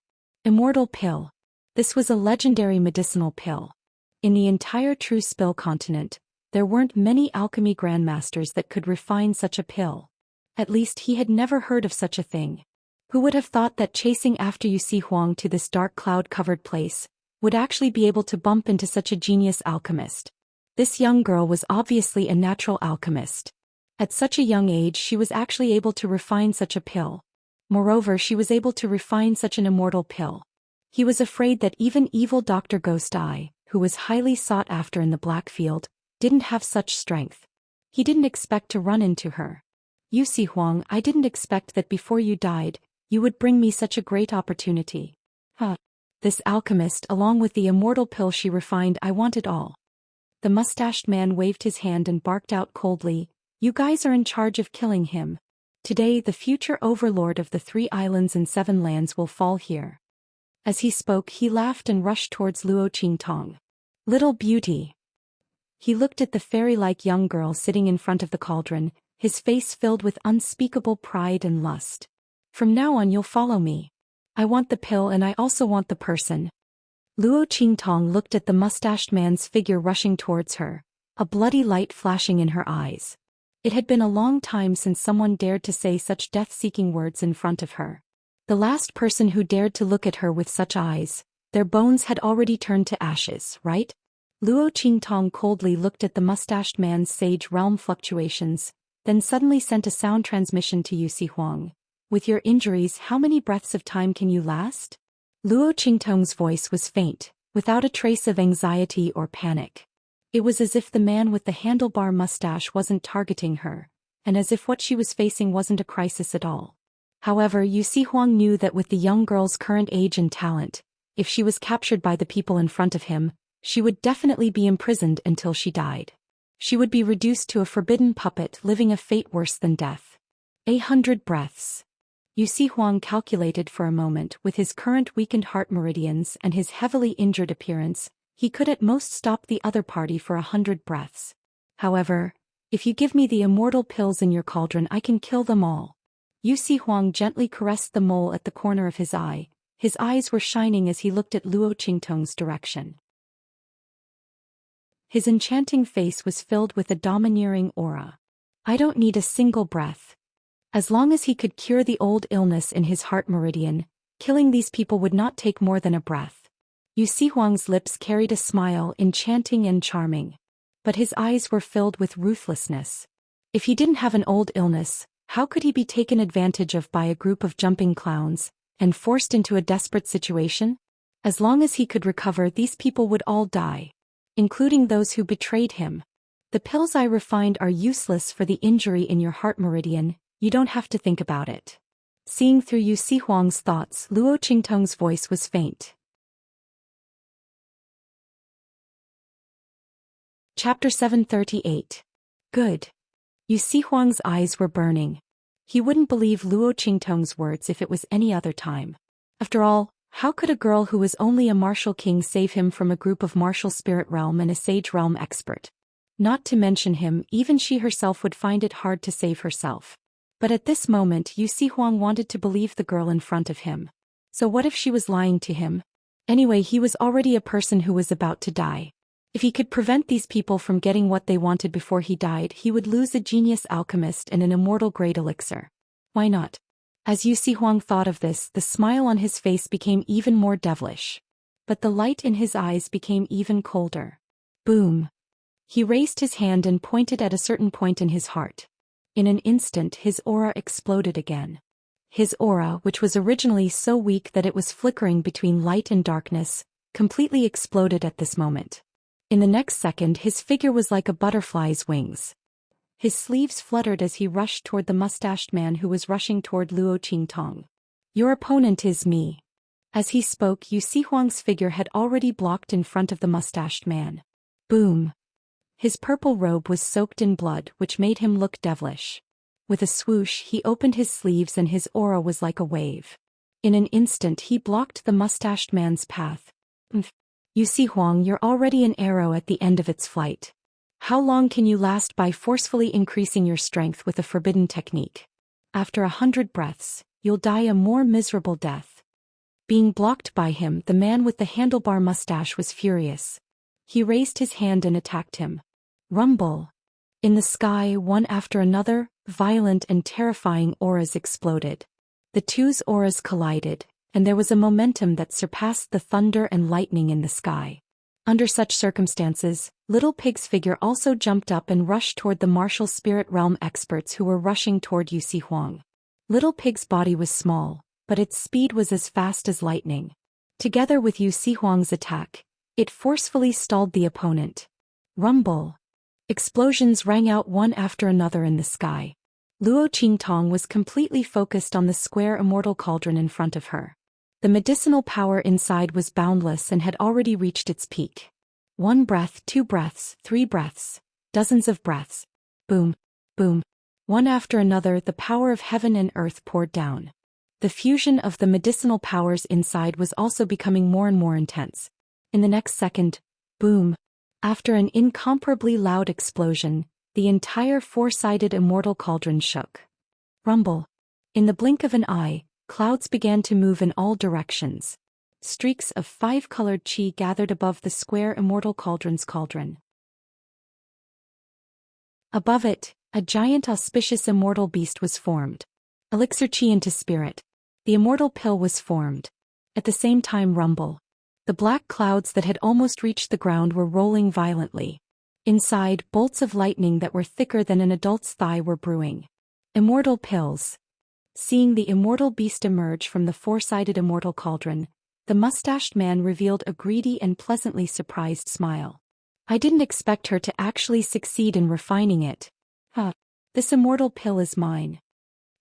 Immortal pill. This was a legendary medicinal pill. In the entire True Spill continent, there weren't many alchemy grandmasters that could refine such a pill. At least he had never heard of such a thing. Who would have thought that chasing after Yu Sihuang to this dark cloud-covered place would actually be able to bump into such a genius alchemist? This young girl was obviously a natural alchemist. At such a young age she was actually able to refine such a pill. Moreover, she was able to refine such an immortal pill. He was afraid that even evil Dr. Ghost Eye, who was highly sought after in the Black Field, didn't have such strength. He didn't expect to run into her. Yu Sihuang, I didn't expect that before you died, you would bring me such a great opportunity. This alchemist, along with the immortal pill she refined, I want it all. The mustached man waved his hand and barked out coldly, you guys are in charge of killing him. Today the future overlord of the 3 islands and 7 lands will fall here. As he spoke, he laughed and rushed towards Luo Qingtong. Little beauty. He looked at the fairy-like young girl sitting in front of the cauldron, his face filled with unspeakable pride and lust. From now on you'll follow me. I want the pill and I also want the person. Luo Qingtong looked at the mustached man's figure rushing towards her, a bloody light flashing in her eyes. It had been a long time since someone dared to say such death-seeking words in front of her. The last person who dared to look at her with such eyes, their bones had already turned to ashes, right? Luo Qingtong coldly looked at the mustached man's sage realm fluctuations, then suddenly sent a sound transmission to Yu Sihuang. With your injuries, how many breaths of time can you last? Luo Qingtong's voice was faint, without a trace of anxiety or panic. It was as if the man with the handlebar mustache wasn't targeting her, and as if what she was facing wasn't a crisis at all. However, Yu Sihuang knew that with the young girl's current age and talent, if she was captured by the people in front of him, she would definitely be imprisoned until she died. She would be reduced to a forbidden puppet living a fate worse than death. 100 breaths. Yu Sihuang calculated for a moment. With his current weakened heart meridians and his heavily injured appearance, he could at most stop the other party for 100 breaths. However, if you give me the immortal pills in your cauldron, I can kill them all. Yu Sihuang gently caressed the mole at the corner of his eye. His eyes were shining as he looked at Luo Qingtong's direction. His enchanting face was filled with a domineering aura. I don't need a single breath. As long as he could cure the old illness in his heart meridian, killing these people would not take more than a breath. Yu Sihuang's lips carried a smile, enchanting and charming. But his eyes were filled with ruthlessness. If he didn't have an old illness, how could he be taken advantage of by a group of jumping clowns, and forced into a desperate situation? As long as he could recover, these people would all die, including those who betrayed him. The pills I refined are useless for the injury in your heart meridian, you don't have to think about it. Seeing through Yu Sihuang's thoughts, Luo Qingtong's voice was faint. Chapter 738. Good. Yu Sihuang's eyes were burning. He wouldn't believe Luo Qingtong's words if it was any other time. After all, how could a girl who was only a martial king save him from a group of martial spirit realm and a sage realm expert? Not to mention him, even she herself would find it hard to save herself. But at this moment Yu Sihuang wanted to believe the girl in front of him. So what if she was lying to him? Anyway, he was already a person who was about to die. If he could prevent these people from getting what they wanted before he died, he would lose a genius alchemist and an immortal grade elixir. Why not? As Yu Si Huang thought of this, the smile on his face became even more devilish. But the light in his eyes became even colder. Boom. He raised his hand and pointed at a certain point in his heart. In an instant, his aura exploded again. His aura, which was originally so weak that it was flickering between light and darkness, completely exploded at this moment. In the next second, his figure was like a butterfly's wings. His sleeves fluttered as he rushed toward the mustached man who was rushing toward Luo Qingtong. Your opponent is me. As he spoke, Yu Si Huang's figure had already blocked in front of the mustached man. Boom. His purple robe was soaked in blood, which made him look devilish. With a swoosh, he opened his sleeves and his aura was like a wave. In an instant, he blocked the mustached man's path. Yu Si Huang, you're already an arrow at the end of its flight. How long can you last by forcefully increasing your strength with a forbidden technique? After 100 breaths, you'll die a more miserable death. Being blocked by him, the man with the handlebar mustache was furious. He raised his hand and attacked him. Rumble. In the sky, one after another, violent and terrifying auras exploded. The two's auras collided, and there was a momentum that surpassed the thunder and lightning in the sky. Under such circumstances, Little Pig's figure also jumped up and rushed toward the martial spirit realm experts who were rushing toward Yu Si Huang. Little Pig's body was small, but its speed was as fast as lightning. Together with Yu Si Huang's attack, it forcefully stalled the opponent. Rumble. Explosions rang out one after another in the sky. Luo Qingtong was completely focused on the square immortal cauldron in front of her. The medicinal power inside was boundless and had already reached its peak. 1 breath, 2 breaths, 3 breaths, dozens of breaths. Boom, boom. One after another, the power of heaven and earth poured down. The fusion of the medicinal powers inside was also becoming more and more intense. In the next second, boom. After an incomparably loud explosion, the entire four-sided immortal cauldron shook. Rumble. In the blink of an eye, clouds began to move in all directions. Streaks of 5-colored chi gathered above the square immortal cauldron's cauldron. Above it, a giant auspicious immortal beast was formed. Elixir chi into spirit. The immortal pill was formed. At the same time, rumble. The black clouds that had almost reached the ground were rolling violently. Inside, bolts of lightning that were thicker than an adult's thigh were brewing. Immortal pills. Seeing the immortal beast emerge from the four-sided immortal cauldron, the mustached man revealed a greedy and pleasantly surprised smile. I didn't expect her to actually succeed in refining it. This immortal pill is mine.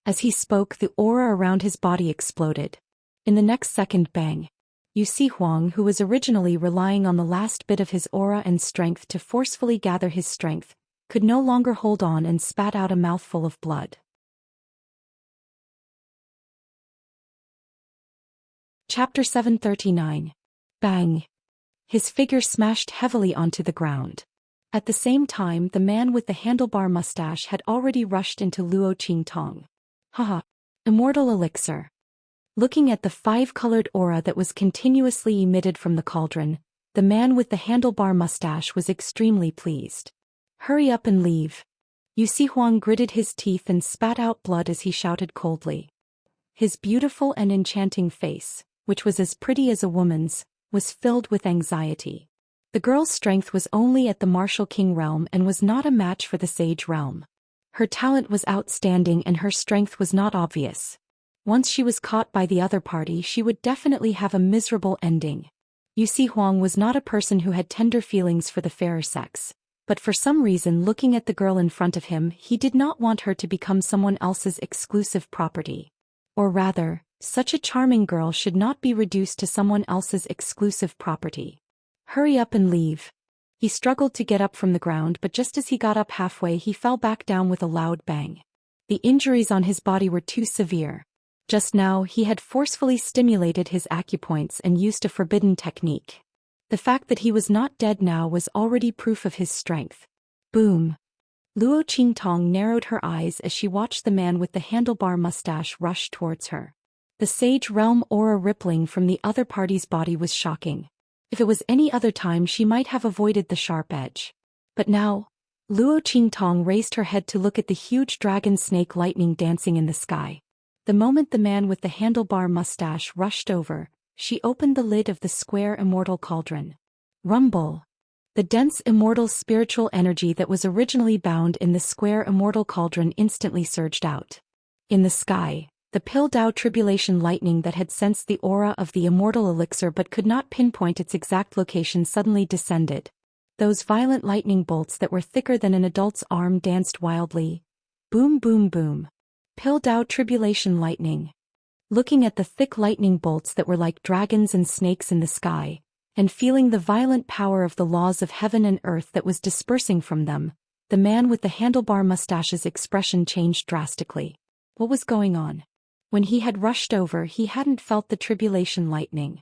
As he spoke, the aura around his body exploded. In the next second, bang. Yu Si Huang, who was originally relying on the last bit of his aura and strength to forcefully gather his strength, could no longer hold on and spat out a mouthful of blood. Chapter 739. Bang. His figure smashed heavily onto the ground. At the same time, the man with the handlebar mustache had already rushed into Luo Qingtong. Haha. Immortal elixir. Looking at the 5-colored aura that was continuously emitted from the cauldron, the man with the handlebar mustache was extremely pleased. Hurry up and leave. Yu Si Huang gritted his teeth and spat out blood as he shouted coldly. His beautiful and enchanting face, which was as pretty as a woman's, was filled with anxiety. The girl's strength was only at the martial king realm and was not a match for the sage realm. Her talent was outstanding and her strength was not obvious. Once she was caught by the other party, she would definitely have a miserable ending. Yu Si Huang was not a person who had tender feelings for the fairer sex, but for some reason, looking at the girl in front of him, he did not want her to become someone else's exclusive property. Or rather, such a charming girl should not be reduced to someone else's exclusive property. Hurry up and leave. He struggled to get up from the ground, but just as he got up halfway, he fell back down with a loud bang. The injuries on his body were too severe. Just now, he had forcefully stimulated his acupoints and used a forbidden technique. The fact that he was not dead now was already proof of his strength. Boom. Luo Qingtong narrowed her eyes as she watched the man with the handlebar mustache rush towards her. The Sage Realm aura rippling from the other party's body was shocking. If it was any other time she might have avoided the sharp edge. But now, Luo Qingtong raised her head to look at the huge dragon snake lightning dancing in the sky. The moment the man with the handlebar mustache rushed over, she opened the lid of the square immortal cauldron. Rumble. The dense immortal spiritual energy that was originally bound in the square immortal cauldron instantly surged out. In the sky, the Pildao tribulation lightning that had sensed the aura of the immortal elixir but could not pinpoint its exact location suddenly descended. Those violent lightning bolts that were thicker than an adult's arm danced wildly. Boom boom boom. Pildao tribulation lightning. Looking at the thick lightning bolts that were like dragons and snakes in the sky, and feeling the violent power of the laws of heaven and earth that was dispersing from them, the man with the handlebar mustache's expression changed drastically. What was going on? When he had rushed over, he hadn't felt the tribulation lightning.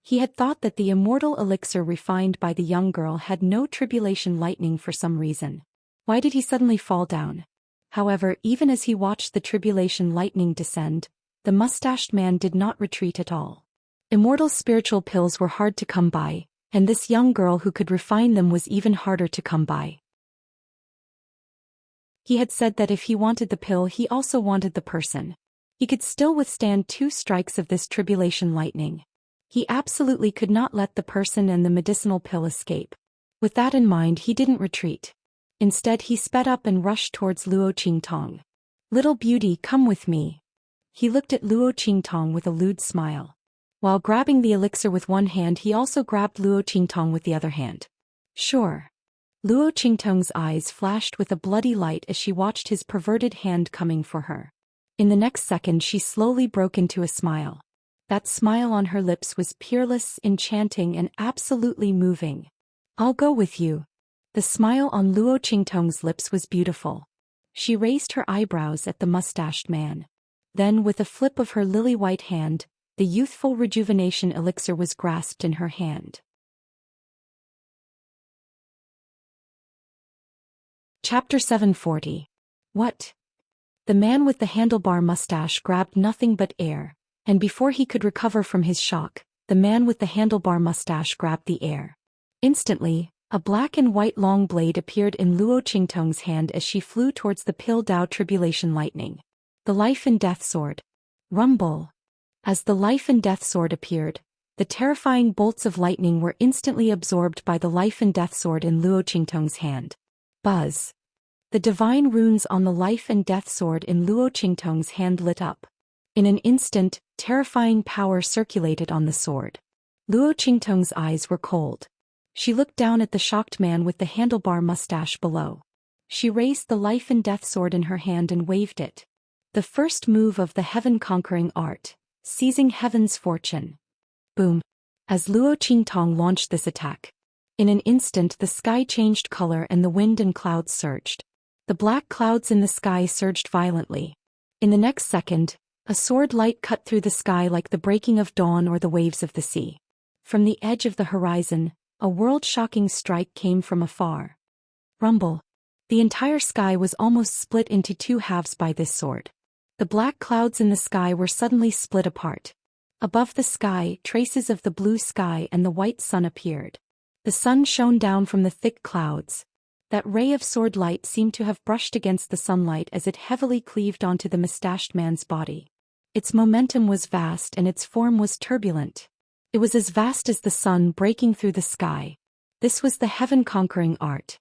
He had thought that the immortal elixir refined by the young girl had no tribulation lightning for some reason. Why did he suddenly fall down? However, even as he watched the tribulation lightning descend, the mustached man did not retreat at all. Immortal spiritual pills were hard to come by, and this young girl who could refine them was even harder to come by. He had said that if he wanted the pill, he also wanted the person. He could still withstand 2 strikes of this tribulation lightning. He absolutely could not let the person and the medicinal pill escape. With that in mind, he didn't retreat. Instead, he sped up and rushed towards Luo Qingtong. Little beauty, come with me. He looked at Luo Qingtong with a lewd smile. While grabbing the elixir with one hand, he also grabbed Luo Qingtong with the other hand. Sure. Luo Qingtong's eyes flashed with a bloody light as she watched his perverted hand coming for her. In the next second, she slowly broke into a smile. That smile on her lips was peerless, enchanting, and absolutely moving. I'll go with you. The smile on Luo Qingtong's lips was beautiful. She raised her eyebrows at the mustached man. Then, with a flip of her lily-white hand, the youthful rejuvenation elixir was grasped in her hand. Chapter 740. What? The man with the handlebar mustache grabbed nothing but air. And before he could recover from his shock, the man with the handlebar mustache grabbed the air. Instantly, a black and white long blade appeared in Luo Qingtong's hand as she flew towards the Pildao tribulation lightning. The life and death sword. Rumble. As the life and death sword appeared, the terrifying bolts of lightning were instantly absorbed by the life and death sword in Luo Qingtong's hand. Buzz. The divine runes on the life and death sword in Luo Qingtong's hand lit up. In an instant, terrifying power circulated on the sword. Luo Qingtong's eyes were cold. She looked down at the shocked man with the handlebar mustache below. She raised the life and death sword in her hand and waved it. The first move of the heaven-conquering art, seizing heaven's fortune. Boom. As Luo Qingtong launched this attack, in an instant the sky changed color and the wind and clouds surged. The black clouds in the sky surged violently. In the next second, a sword light cut through the sky like the breaking of dawn or the waves of the sea. From the edge of the horizon, a world-shocking strike came from afar. Rumble. The entire sky was almost split into 2 halves by this sword. The black clouds in the sky were suddenly split apart. Above the sky, traces of the blue sky and the white sun appeared. The sun shone down from the thick clouds. That ray of sword light seemed to have brushed against the sunlight as it heavily cleaved onto the mustached man's body. Its momentum was vast and its form was turbulent. It was as vast as the sun breaking through the sky. This was the heaven-conquering art.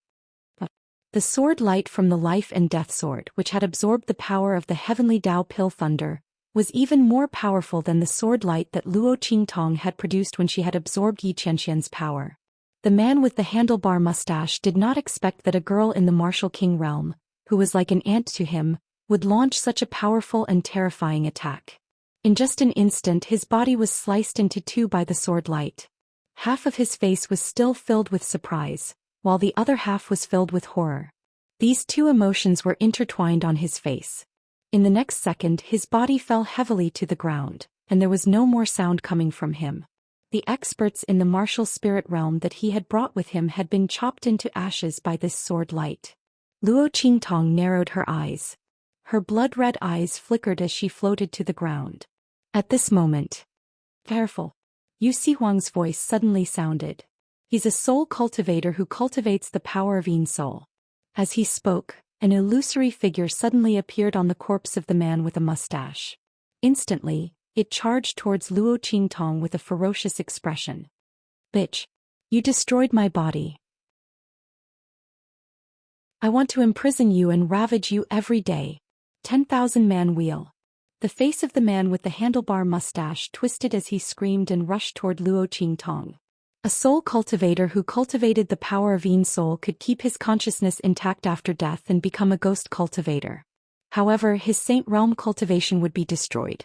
But the sword light from the life and death sword, which had absorbed the power of the heavenly Dao Pill Thunder, was even more powerful than the sword light that Luo Qingtong had produced when she had absorbed Yi Qianxian's power. The man with the handlebar mustache did not expect that a girl in the Martial King realm, who was like an ant to him, would launch such a powerful and terrifying attack. In just an instant, his body was sliced into 2 by the sword light. Half of his face was still filled with surprise, while the other half was filled with horror. These 2 emotions were intertwined on his face. In the next second, his body fell heavily to the ground, and there was no more sound coming from him. The experts in the martial spirit realm that he had brought with him had been chopped into ashes by this sword light. Luo Qingtong narrowed her eyes. Her blood-red eyes flickered as she floated to the ground. At this moment, careful. Yu Si Huang's voice suddenly sounded. He's a soul cultivator who cultivates the power of Yin Soul. As he spoke, an illusory figure suddenly appeared on the corpse of the man with a mustache. Instantly, it charged towards Luo Qingtong with a ferocious expression. Bitch! You destroyed my body. I want to imprison you and ravage you every day. 10,000-man wheel. The face of the man with the handlebar mustache twisted as he screamed and rushed toward Luo Qingtong. A soul cultivator who cultivated the power of Yin Soul could keep his consciousness intact after death and become a ghost cultivator. However, his Saint Realm cultivation would be destroyed.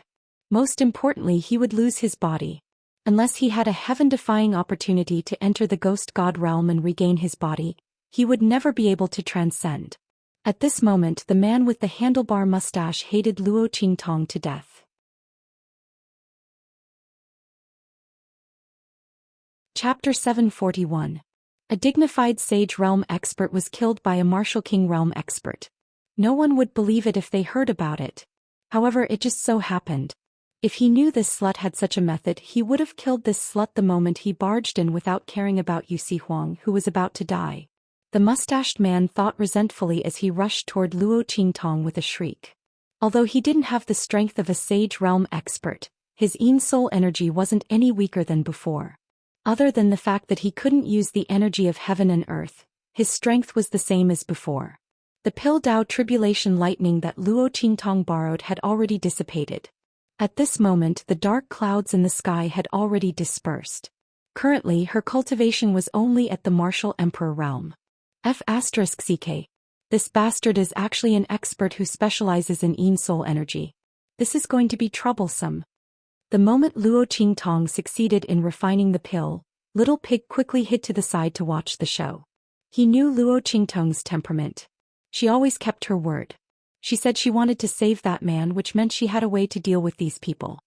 Most importantly, he would lose his body. Unless he had a heaven-defying opportunity to enter the Ghost God realm and regain his body, he would never be able to transcend. At this moment, the man with the handlebar mustache hated Luo Qingtong to death. Chapter 741. A dignified Sage Realm expert was killed by a Martial King Realm expert. No one would believe it if they heard about it. However, it just so happened. If he knew this slut had such a method, he would have killed this slut the moment he barged in without caring about Yu Si Huang, who was about to die. The mustached man thought resentfully as he rushed toward Luo Qingtong with a shriek. Although he didn't have the strength of a Sage Realm expert, his Yin Soul energy wasn't any weaker than before. Other than the fact that he couldn't use the energy of heaven and earth, his strength was the same as before. The Pildao tribulation lightning that Luo Qingtong borrowed had already dissipated. At this moment, the dark clouds in the sky had already dispersed. Currently, her cultivation was only at the Martial Emperor realm. F***CK. This bastard is actually an expert who specializes in Yin Soul energy. This is going to be troublesome. The moment Luo Qingtong succeeded in refining the pill, Little Pig quickly hid to the side to watch the show. He knew Luo Qingtong's temperament. She always kept her word. She said she wanted to save that man, which meant she had a way to deal with these people.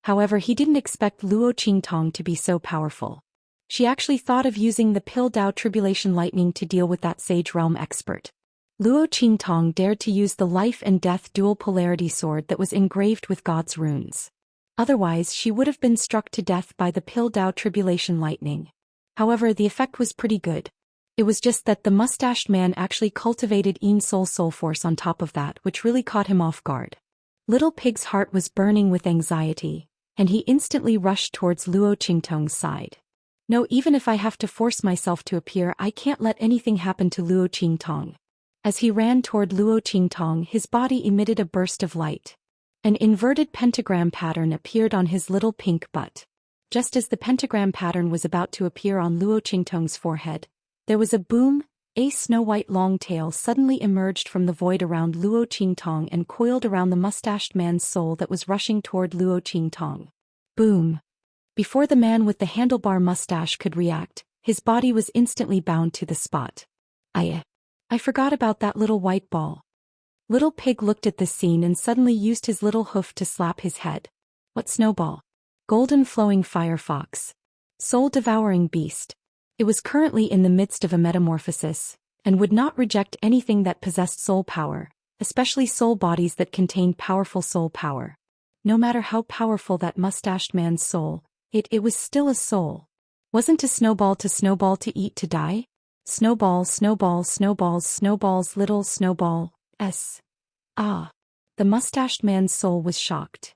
However, he didn't expect Luo Qingtong to be so powerful. She actually thought of using the Pildao tribulation lightning to deal with that Sage Realm expert. Luo Qingtong dared to use the life and death dual polarity sword that was engraved with God's runes. Otherwise, she would have been struck to death by the Pildao tribulation lightning. However, the effect was pretty good. It was just that the mustached man actually cultivated Yin Soul soul force on top of that, which really caught him off guard. Little Pig's heart was burning with anxiety, and he instantly rushed towards Luo Qingtong's side. No, even if I have to force myself to appear, I can't let anything happen to Luo Qingtong. As he ran toward Luo Qingtong, his body emitted a burst of light. An inverted pentagram pattern appeared on his little pink butt. Just as the pentagram pattern was about to appear on Luo Qingtong's forehead, there was a boom. A snow-white long tail suddenly emerged from the void around Luo Qingtong and coiled around the mustached man's soul that was rushing toward Luo Qingtong. Boom! Before the man with the handlebar mustache could react, his body was instantly bound to the spot. I forgot about that little white ball. Little Pig looked at this scene and suddenly used his little hoof to slap his head. What snowball? Golden flowing fire fox. Soul-devouring beast. It was currently in the midst of a metamorphosis, and would not reject anything that possessed soul power, especially soul bodies that contained powerful soul power. No matter how powerful that mustached man's soul, it was still a soul. Wasn't a snowball to eat to die? Snowball, snowball, snowballs, snowballs, little snowball, s. Ah. The mustached man's soul was shocked.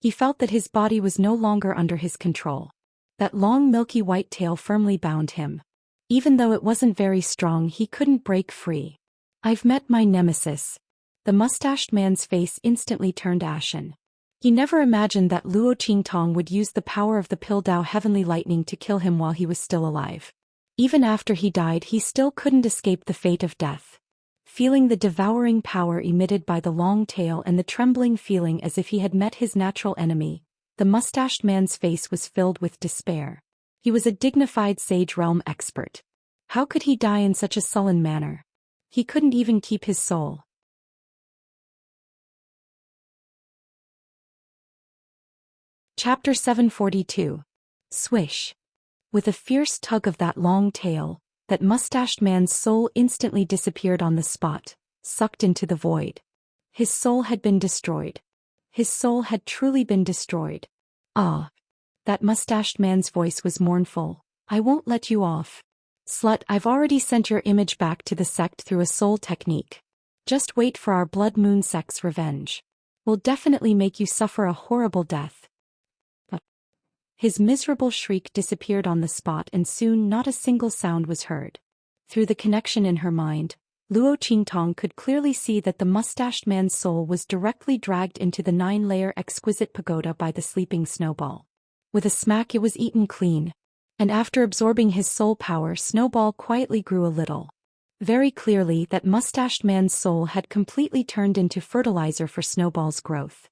He felt that his body was no longer under his control. That long milky white tail firmly bound him. Even though it wasn't very strong, he couldn't break free. I've met my nemesis. The mustached man's face instantly turned ashen. He never imagined that Luo Qingtong would use the power of the Pildao heavenly lightning to kill him while he was still alive. Even after he died, he still couldn't escape the fate of death. Feeling the devouring power emitted by the long tail and the trembling feeling as if he had met his natural enemy, the mustached man's face was filled with despair. He was a dignified Sage Realm expert. How could he die in such a sullen manner? He couldn't even keep his soul. Chapter 742. Swish. With a fierce tug of that long tail, that mustached man's soul instantly disappeared on the spot, sucked into the void. His soul had been destroyed. His soul had truly been destroyed. Ah. That mustached man's voice was mournful. I won't let you off. Slut, I've already sent your image back to the sect through a soul technique. Just wait for our blood moon sect's revenge. We'll definitely make you suffer a horrible death. His miserable shriek disappeared on the spot, and soon not a single sound was heard. Through the connection in her mind, Luo Qingtong could clearly see that the mustached man's soul was directly dragged into the 9-layer exquisite pagoda by the sleeping Snowball. With a smack it was eaten clean. And after absorbing his soul power, Snowball quietly grew a little. Very clearly that mustached man's soul had completely turned into fertilizer for Snowball's growth.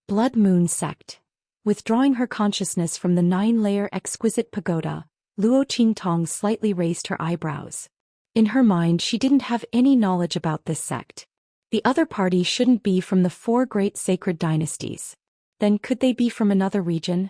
Blood Moon Sect. Withdrawing her consciousness from the 9-layer exquisite pagoda, Luo Qingtong slightly raised her eyebrows. In her mind she didn't have any knowledge about this sect. The other party shouldn't be from the 4 great sacred dynasties. Then could they be from another region?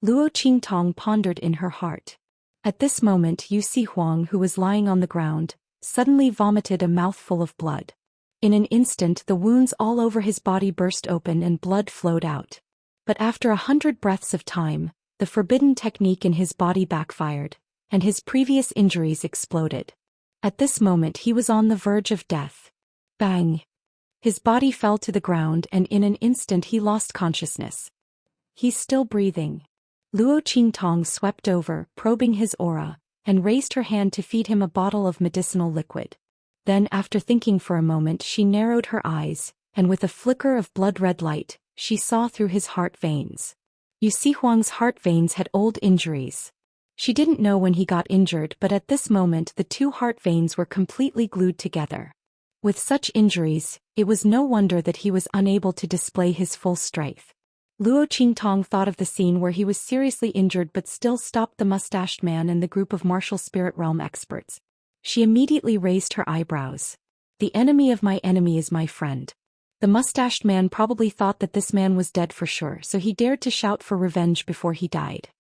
Luo Qingtong pondered in her heart. At this moment Yu Si Huang, who was lying on the ground, suddenly vomited a mouthful of blood. In an instant the wounds all over his body burst open and blood flowed out. But after 100 breaths of time, the forbidden technique in his body backfired, and his previous injuries exploded. At this moment he was on the verge of death. Bang! His body fell to the ground, and in an instant he lost consciousness. He's still breathing. Luo Qingtong swept over, probing his aura, and raised her hand to feed him a bottle of medicinal liquid. Then, after thinking for a moment, she narrowed her eyes, and with a flicker of blood-red light, she saw through his heart veins. Yu Si Huang's heart veins had old injuries. She didn't know when he got injured, but at this moment the 2 heart veins were completely glued together. With such injuries, it was no wonder that he was unable to display his full strength. Luo Qingtong thought of the scene where he was seriously injured but still stopped the mustached man and the group of martial spirit realm experts. She immediately raised her eyebrows. The enemy of my enemy is my friend. The mustached man probably thought that this man was dead for sure, so he dared to shout for revenge before he died.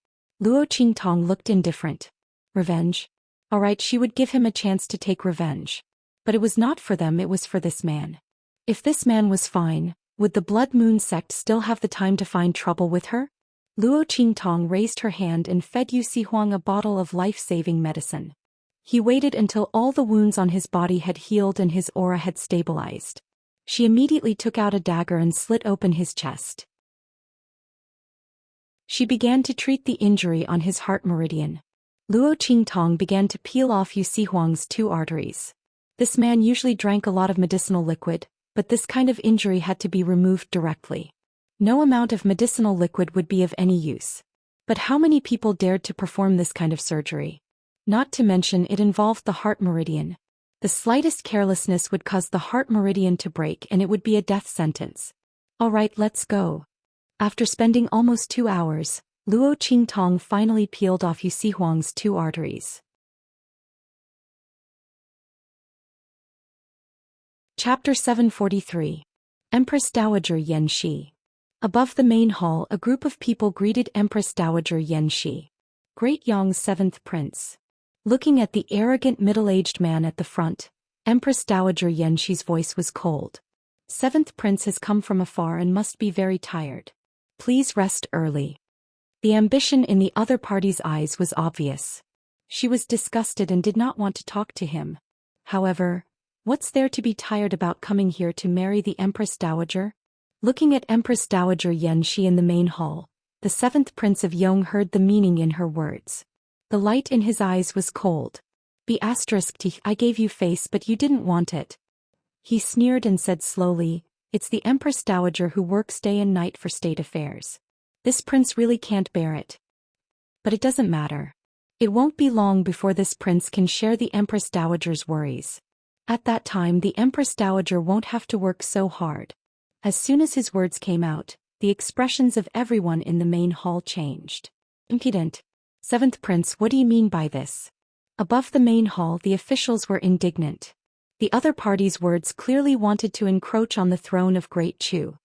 Luo Qingtong looked indifferent. Revenge? Alright, she would give him a chance to take revenge. But it was not for them, it was for this man. If this man was fine, would the Blood Moon sect still have the time to find trouble with her? Luo Qingtong raised her hand and fed Yu Si Huang a bottle of life-saving medicine. He waited until all the wounds on his body had healed and his aura had stabilized. She immediately took out a dagger and slit open his chest. She began to treat the injury on his heart meridian. Luo Qingtong began to peel off Yu Si Huang's 2 arteries. This man usually drank a lot of medicinal liquid, but this kind of injury had to be removed directly. No amount of medicinal liquid would be of any use. But how many people dared to perform this kind of surgery? Not to mention it involved the heart meridian. The slightest carelessness would cause the heart meridian to break and it would be a death sentence. Alright, let's go. After spending almost 2 hours, Luo Qingtong finally peeled off Yu Si Huang's 2 arteries. Chapter 743. Empress Dowager Yan Shi. Above the main hall, a group of people greeted Empress Dowager Yan Shi, Great Yong's 7th prince. Looking at the arrogant middle-aged man at the front, Empress Dowager Yan Shi's voice was cold. 7th prince has come from afar and must be very tired. Please rest early. The ambition in the other party's eyes was obvious. She was disgusted and did not want to talk to him. However, what's there to be tired about coming here to marry the Empress Dowager? Looking at Empress Dowager Yan Shi in the main hall, the 7th prince of Yong heard the meaning in her words. The light in his eyes was cold. I gave you face but you didn't want it. He sneered and said slowly, it's the Empress Dowager who works day and night for state affairs. This prince really can't bear it. But it doesn't matter. It won't be long before this prince can share the Empress Dowager's worries. At that time the Empress Dowager won't have to work so hard. As soon as his words came out, the expressions of everyone in the main hall changed. Impudent. 7th prince, what do you mean by this? Above the main hall the officials were indignant. The other party's words clearly wanted to encroach on the throne of Great Chu.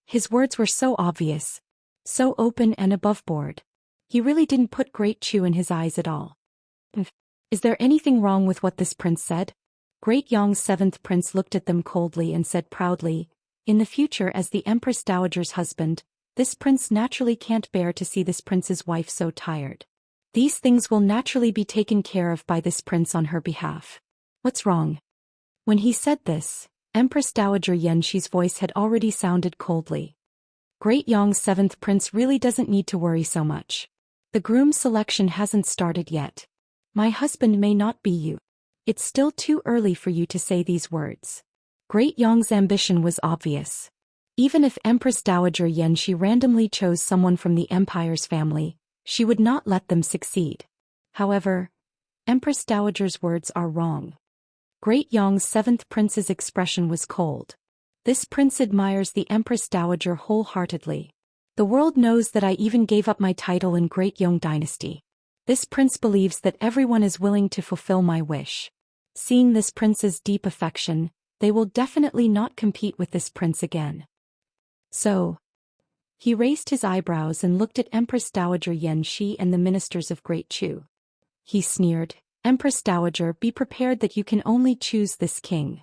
His words were so obvious, so open and above board. He really didn't put Great Chu in his eyes at all. Is there anything wrong with what this prince said? Great Yong's 7th prince looked at them coldly and said proudly, In the future, as the Empress Dowager's husband, this prince naturally can't bear to see this prince's wife so tired. These things will naturally be taken care of by this prince on her behalf. What's wrong? When he said this, Empress Dowager Yenshi's voice had already sounded coldly. Great Yong's seventh prince really doesn't need to worry so much. The groom selection hasn't started yet. My husband may not be you. It's still too early for you to say these words. Great Yong's ambition was obvious. Even if Empress Dowager Yenshi randomly chose someone from the empire's family, she would not let them succeed. However, Empress Dowager's words are wrong. Great Yong's seventh prince's expression was cold. This prince admires the Empress Dowager wholeheartedly. The world knows that I even gave up my title in Great Yong dynasty. This prince believes that everyone is willing to fulfill my wish. Seeing this prince's deep affection, they will definitely not compete with this prince again. So, he raised his eyebrows and looked at Empress Dowager Yenshi and the ministers of Great Chu. He sneered, Empress Dowager, be prepared that you can only choose this king.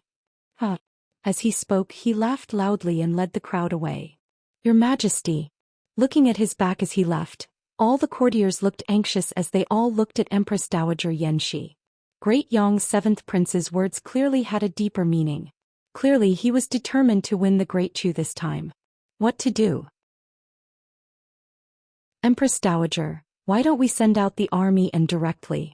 Huh. As he spoke, he laughed loudly and led the crowd away. Your Majesty. Looking at his back as he left, all the courtiers looked anxious as they all looked at Empress Dowager Yenshi. Great Yong's seventh prince's words clearly had a deeper meaning. Clearly he was determined to win the Great Chu this time. What to do? Empress Dowager, why don't we send out the army and directly?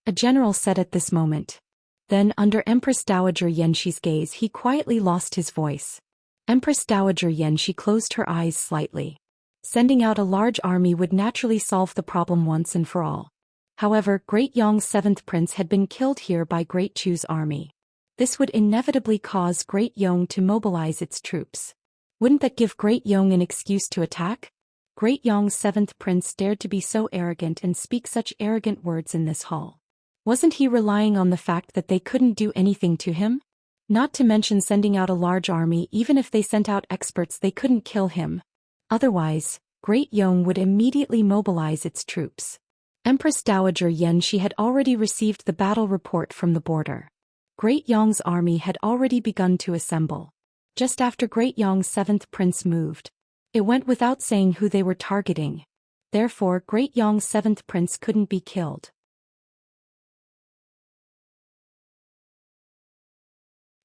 A general said at this moment. Then, under Empress Dowager Yenshi's gaze, he quietly lost his voice. Empress Dowager Yenshi closed her eyes slightly. Sending out a large army would naturally solve the problem once and for all. However, Great Yong's seventh prince had been killed here by Great Chu's army. This would inevitably cause Great Yong to mobilize its troops. Wouldn't that give Great Yong an excuse to attack? Great Yong's seventh prince dared to be so arrogant and speak such arrogant words in this hall. Wasn't he relying on the fact that they couldn't do anything to him? Not to mention sending out a large army. Even if they sent out experts, they couldn't kill him. Otherwise, Great Yong would immediately mobilize its troops. Empress Dowager Yenshi had already received the battle report from the border. Great Yong's army had already begun to assemble. Just after Great Yong's seventh prince moved, it went without saying who they were targeting. Therefore, Great Yong's seventh prince couldn't be killed.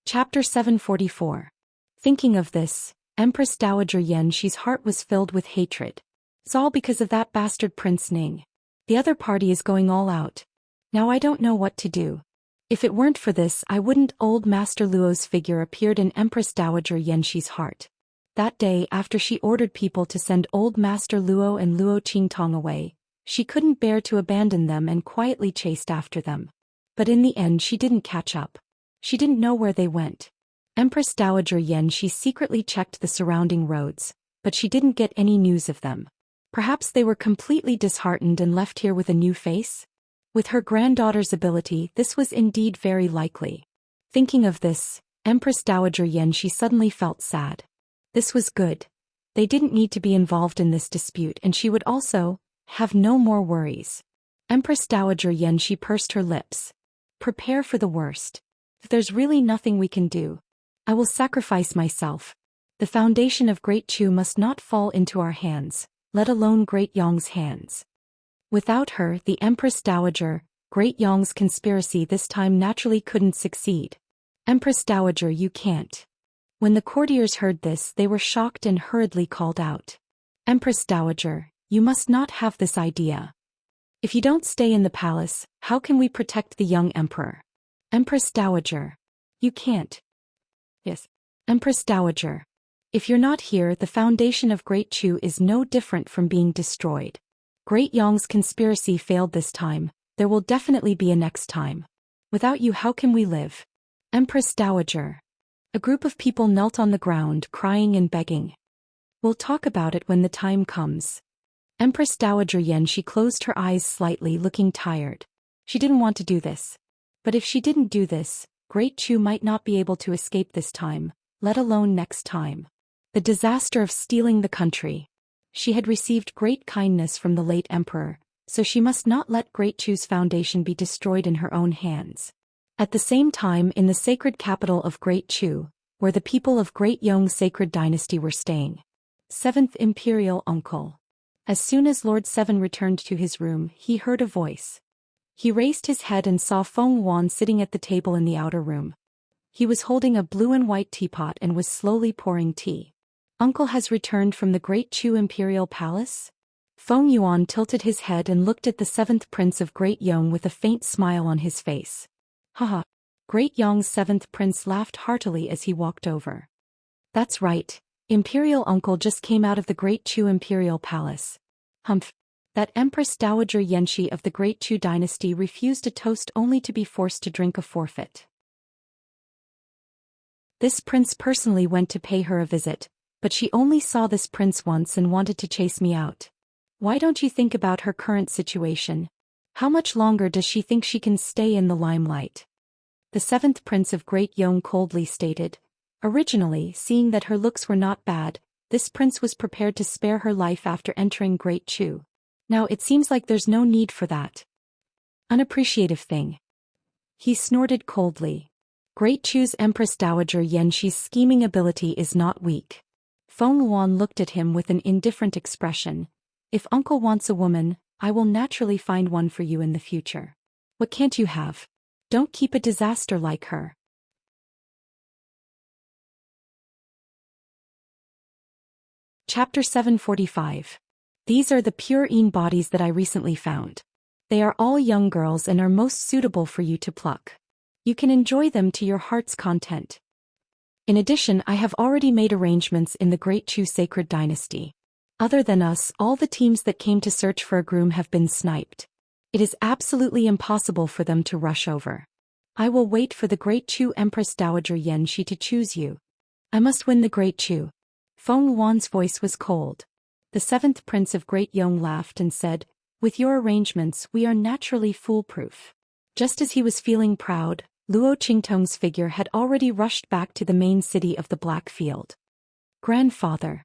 Chapter 744. Thinking of this, Empress Dowager Yenshi's heart was filled with hatred. It's all because of that bastard Prince Ning. The other party is going all out. Now I don't know what to do. If it weren't for this, I wouldn't. Old Master Luo's figure appeared in Empress Dowager Yenshi's heart. That day, after she ordered people to send Old Master Luo and Luo Qingtong away, she couldn't bear to abandon them and quietly chased after them. But in the end she didn't catch up. She didn't know where they went. Empress Dowager Yenshi secretly checked the surrounding roads, but she didn't get any news of them. Perhaps they were completely disheartened and left here with a new face? With her granddaughter's ability, this was indeed very likely. Thinking of this, Empress Dowager Yenshi suddenly felt sad. This was good. They didn't need to be involved in this dispute, and she would also have no more worries. Empress Dowager Yenshi pursed her lips. Prepare for the worst. If there's really nothing we can do, I will sacrifice myself. The foundation of Great Chu must not fall into our hands, let alone Great Yong's hands. Without her, the Empress Dowager, Great Yong's conspiracy this time naturally couldn't succeed. Empress Dowager, you can't. When the courtiers heard this, they were shocked and hurriedly called out. Empress Dowager, you must not have this idea. If you don't stay in the palace, how can we protect the young emperor? Empress Dowager. You can't. Yes. Empress Dowager. If you're not here, the foundation of Great Chu is no different from being destroyed. Great Yong's conspiracy failed this time, there will definitely be a next time. Without you, how can we live? Empress Dowager. A group of people knelt on the ground, crying and begging. We'll talk about it when the time comes. Empress Dowager Yenshi closed her eyes slightly, looking tired. She didn't want to do this. But if she didn't do this, Great Chu might not be able to escape this time, let alone next time. The disaster of stealing the country. She had received great kindness from the late emperor, so she must not let Great Chu's foundation be destroyed in her own hands. At the same time, in the sacred capital of Great Chu, where the people of Great Yong Sacred Dynasty were staying. 7th Imperial Uncle. As soon as Lord Seven returned to his room, he heard a voice. He raised his head and saw Feng Yuan sitting at the table in the outer room. He was holding a blue and white teapot and was slowly pouring tea. Uncle has returned from the Great Chu Imperial Palace? Feng Yuan tilted his head and looked at the 7th Prince of Great Yong with a faint smile on his face. Haha. Great Yong's 7th Prince laughed heartily as he walked over. That's right. Imperial Uncle just came out of the Great Chu Imperial Palace. Humph. That Empress Dowager Yanxi of the Great Chu Dynasty refused a toast only to be forced to drink a forfeit. This prince personally went to pay her a visit, but she only saw this prince once and wanted to chase me out. Why don't you think about her current situation? How much longer does she think she can stay in the limelight? The 7th Prince of Great Yong coldly stated. Originally, seeing that her looks were not bad, this prince was prepared to spare her life after entering Great Chu. Now it seems like there's no need for that. Unappreciative thing. He snorted coldly. Great Chu's Empress Dowager Yanxi's scheming ability is not weak. Feng Yuan looked at him with an indifferent expression. If Uncle wants a woman, I will naturally find one for you in the future. What can't you have? Don't keep a disaster like her. Chapter 745. These are the pure Een bodies that I recently found. They are all young girls and are most suitable for you to pluck. You can enjoy them to your heart's content. In addition, I have already made arrangements in the Great Chu Sacred Dynasty. Other than us, all the teams that came to search for a groom have been sniped. It is absolutely impossible for them to rush over. I will wait for the Great Chu Empress Dowager Yanxi to choose you. I must win the Great Chu. Feng Yuan's voice was cold. The 7th Prince of Great Yong laughed and said, with your arrangements we are naturally foolproof. Just as he was feeling proud, Luo Qingtong's figure had already rushed back to the main city of the Black Field. Grandfather.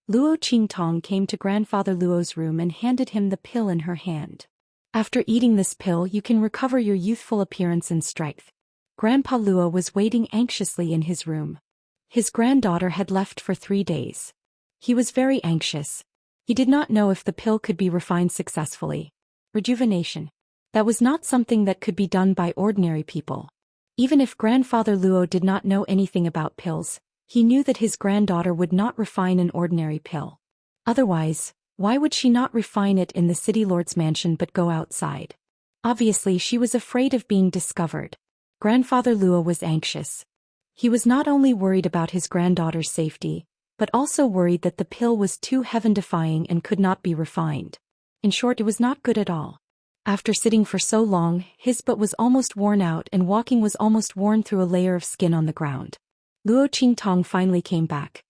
Luo Qingtong came to Grandfather Luo's room and handed him the pill in her hand. After eating this pill you can recover your youthful appearance and strength. Grandpa Luo was waiting anxiously in his room. His granddaughter had left for 3 days. He was very anxious. He did not know if the pill could be refined successfully. Rejuvenation. That was not something that could be done by ordinary people. Even if Grandfather Luo did not know anything about pills, he knew that his granddaughter would not refine an ordinary pill. Otherwise, why would she not refine it in the city lord's mansion but go outside? Obviously she was afraid of being discovered. Grandfather Luo was anxious. He was not only worried about his granddaughter's safety, but also worried that the pill was too heaven-defying and could not be refined. In short, it was not good at all. After sitting for so long, his butt was almost worn out and walking was almost worn through a layer of skin on the ground. Luo Qingtong finally came back.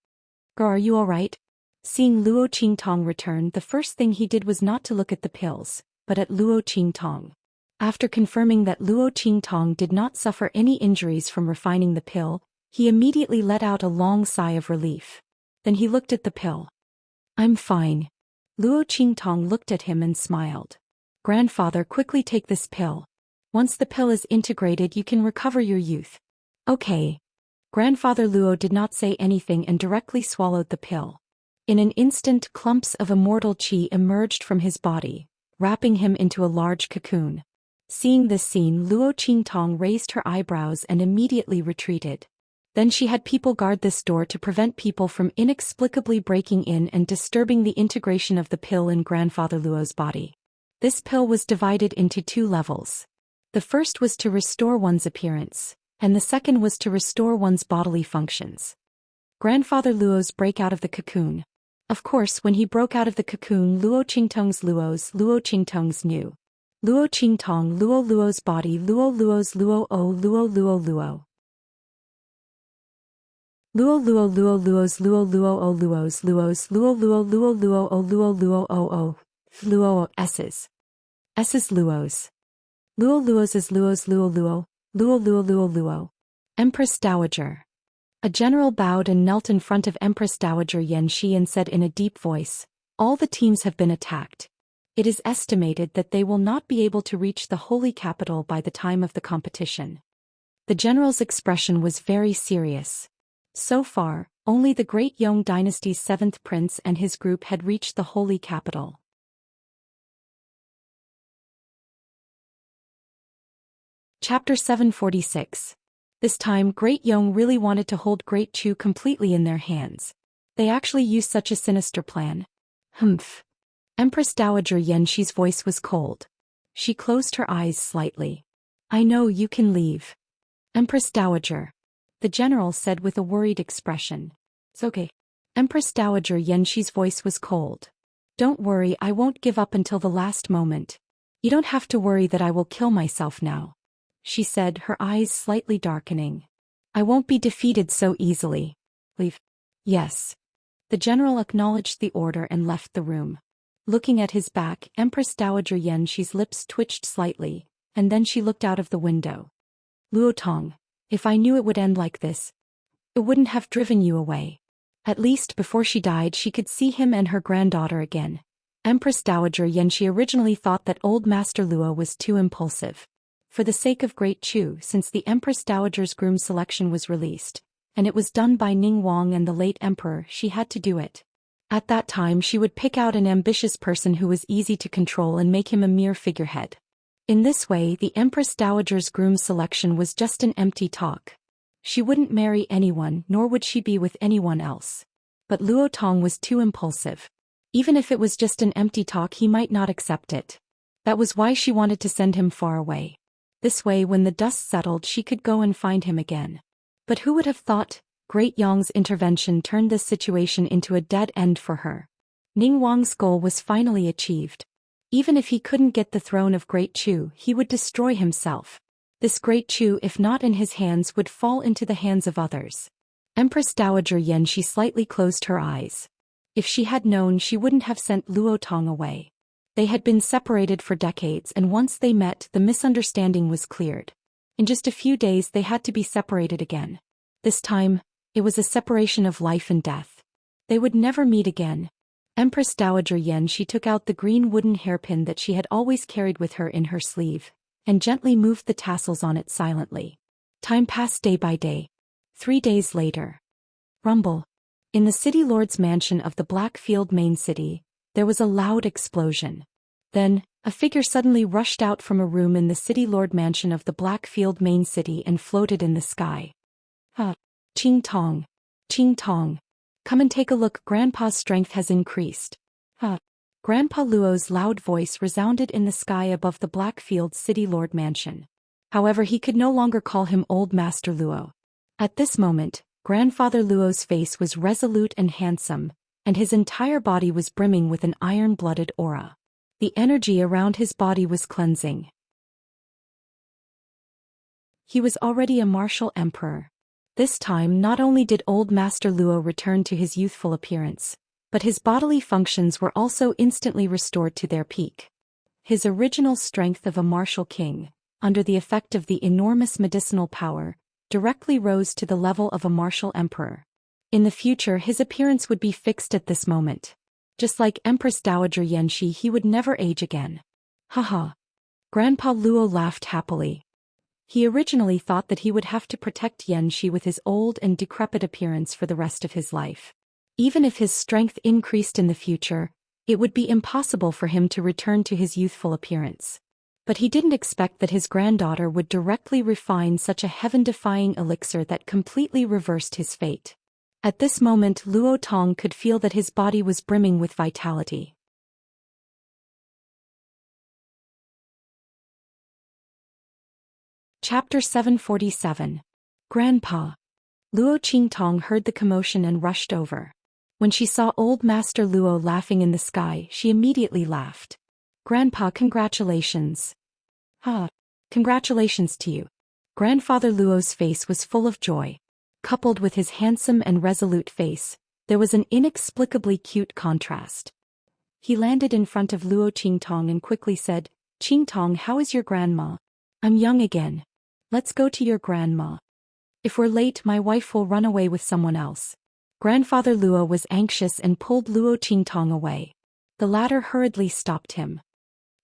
Girl, are you alright? Seeing Luo Qingtong return, the first thing he did was not to look at the pills, but at Luo Qingtong. After confirming that Luo Qingtong did not suffer any injuries from refining the pill, he immediately let out a long sigh of relief. Then he looked at the pill. I'm fine. Luo Qingtong looked at him and smiled. Grandfather, quickly take this pill. Once the pill is integrated you can recover your youth. Okay. Grandfather Luo did not say anything and directly swallowed the pill. In an instant clumps of immortal qi emerged from his body, wrapping him into a large cocoon. Seeing this scene, Luo Qingtong raised her eyebrows and immediately retreated. Then she had people guard this door to prevent people from inexplicably breaking in and disturbing the integration of the pill in Grandfather Luo's body. This pill was divided into 2 levels. The first was to restore one's appearance, and the second was to restore one's bodily functions. Grandfather Luo's break out of the cocoon. Of course, when he broke out of the cocoon, Luo Qingtong's knew. Luo Qingtong, Luo Luo's body, Luo Luo's Luo O, Luo Luo Luo. Luo Luo Luo Luo's Luo Luo O Luo's Luo Luo Luo O Luo O Luo S's. S's Luo's. Luo Luo's is Luo's Luo Luo. Empress Dowager. A general bowed and knelt in front of Empress Dowager Yanxi and said in a deep voice, all the teams have been attacked. It is estimated that they will not be able to reach the holy capital by the time of the competition. The general's expression was very serious. So far, only the Great Yong dynasty's 7th prince and his group had reached the holy capital. Chapter 746. This time Great Yong really wanted to hold Great Chu completely in their hands. They actually used such a sinister plan. Humph. Empress Dowager Yenshi's voice was cold. She closed her eyes slightly. I know you can leave. Empress Dowager. The general said with a worried expression. It's okay. Empress Dowager Yenshi's voice was cold. Don't worry, I won't give up until the last moment. You don't have to worry that I will kill myself now, she said, her eyes slightly darkening. I won't be defeated so easily. Leave. Yes. The general acknowledged the order and left the room. Looking at his back, Empress Dowager Yenshi's lips twitched slightly, and then she looked out of the window. Luo Tong, if I knew it would end like this, it wouldn't have driven you away. At least before she died she could see him and her granddaughter again. Empress Dowager Yenshi originally thought that old Master Luo was too impulsive. For the sake of Great Chu, since the Empress Dowager's groom selection was released, and it was done by Ning Wang and the late emperor, she had to do it. At that time she would pick out an ambitious person who was easy to control and make him a mere figurehead. In this way the Empress Dowager's groom selection was just an empty talk. She wouldn't marry anyone, nor would she be with anyone else. But Luo Tong was too impulsive. Even if it was just an empty talk he might not accept it. That was why she wanted to send him far away. This way when the dust settled she could go and find him again. But who would have thought? Great Yong's intervention turned this situation into a dead end for her. Ning Wang's goal was finally achieved. Even if he couldn't get the throne of Great Chu, he would destroy himself. This Great Chu, if not in his hands, would fall into the hands of others. Empress Dowager Yenshi slightly closed her eyes. If she had known, she wouldn't have sent Luo Tong away. They had been separated for decades, and once they met, the misunderstanding was cleared. In just a few days they had to be separated again. This time, it was a separation of life and death. They would never meet again. Empress Dowager Yenshi took out the green wooden hairpin that she had always carried with her in her sleeve, and gently moved the tassels on it silently. Time passed day by day. 3 days later. Rumble. In the city lord's mansion of the Blackfield main city, there was a loud explosion. Then, a figure suddenly rushed out from a room in the city lord mansion of the Blackfield main city and floated in the sky. Ching Tong. Ching Tong. Come and take a look, Grandpa's strength has increased. Grandpa Luo's loud voice resounded in the sky above the Blackfield city lord mansion. However, he could no longer call him Old Master Luo. At this moment, Grandfather Luo's face was resolute and handsome, and his entire body was brimming with an iron-blooded aura. The energy around his body was cleansing. He was already a martial emperor. This time not only did Old Master Luo return to his youthful appearance, but his bodily functions were also instantly restored to their peak. His original strength of a martial king, under the effect of the enormous medicinal power, directly rose to the level of a martial emperor. In the future his appearance would be fixed at this moment. Just like Empress Dowager Yenshi, he would never age again. Haha. Grandpa Luo laughed happily. He originally thought that he would have to protect Yenshi with his old and decrepit appearance for the rest of his life. Even if his strength increased in the future, it would be impossible for him to return to his youthful appearance. But he didn't expect that his granddaughter would directly refine such a heaven-defying elixir that completely reversed his fate. At this moment Luo Tong could feel that his body was brimming with vitality. Chapter 747. Grandpa. Luo Qingtong heard the commotion and rushed over. When she saw Old Master Luo laughing in the sky, she immediately laughed. Grandpa, congratulations. Congratulations to you. Grandfather Luo's face was full of joy. Coupled with his handsome and resolute face, there was an inexplicably cute contrast. He landed in front of Luo Qingtong and quickly said, Qingtong, how is your grandma? I'm young again. Let's go to your grandma. If we're late, my wife will run away with someone else. Grandfather Luo was anxious and pulled Luo Qingtong away. The latter hurriedly stopped him.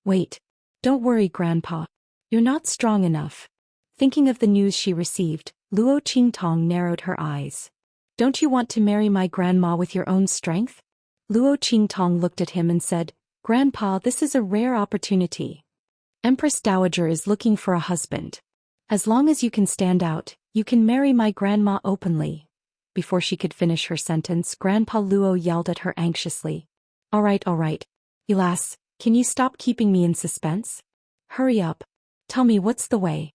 Wait. Don't worry, Grandpa. You're not strong enough. Thinking of the news she received, Luo Qingtong narrowed her eyes. Don't you want to marry my grandma with your own strength? Luo Qingtong looked at him and said, Grandpa, this is a rare opportunity. Empress Dowager is looking for a husband. As long as you can stand out, you can marry my grandma openly. Before she could finish her sentence, Grandpa Luo yelled at her anxiously. All right. Elas, can you stop keeping me in suspense? Hurry up. Tell me what's the way.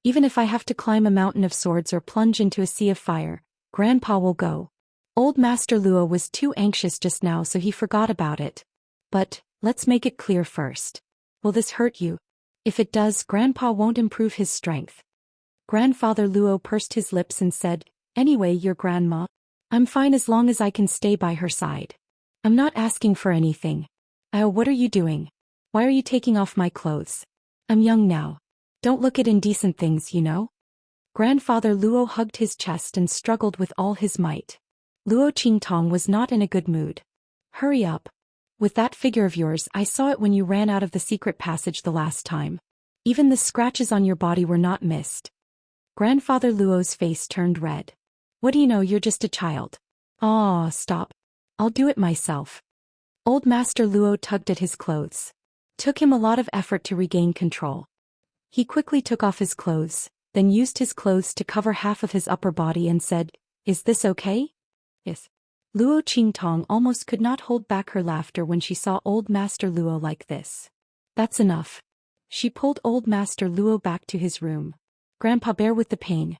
Even if I have to climb a mountain of swords or plunge into a sea of fire, Grandpa will go. Old Master Luo was too anxious just now, so he forgot about it. But, let's make it clear first. Will this hurt you? If it does, Grandpa won't improve his strength. Grandfather Luo pursed his lips and said, Anyway, your grandma. I'm fine as long as I can stay by her side. I'm not asking for anything. Oh, what are you doing? Why are you taking off my clothes? I'm young now. Don't look at indecent things, you know? Grandfather Luo hugged his chest and struggled with all his might. Luo Qingtong was not in a good mood. Hurry up. With that figure of yours, I saw it when you ran out of the secret passage the last time. Even the scratches on your body were not missed. Grandfather Luo's face turned red. What do you know, you're just a child. Aw, stop. I'll do it myself. Old Master Luo tugged at his clothes. Took him a lot of effort to regain control. He quickly took off his clothes, then used his clothes to cover half of his upper body and said, Is this okay? Yes. Luo Qingtong almost could not hold back her laughter when she saw Old Master Luo like this. That's enough. She pulled Old Master Luo back to his room. Grandpa, bear with the pain.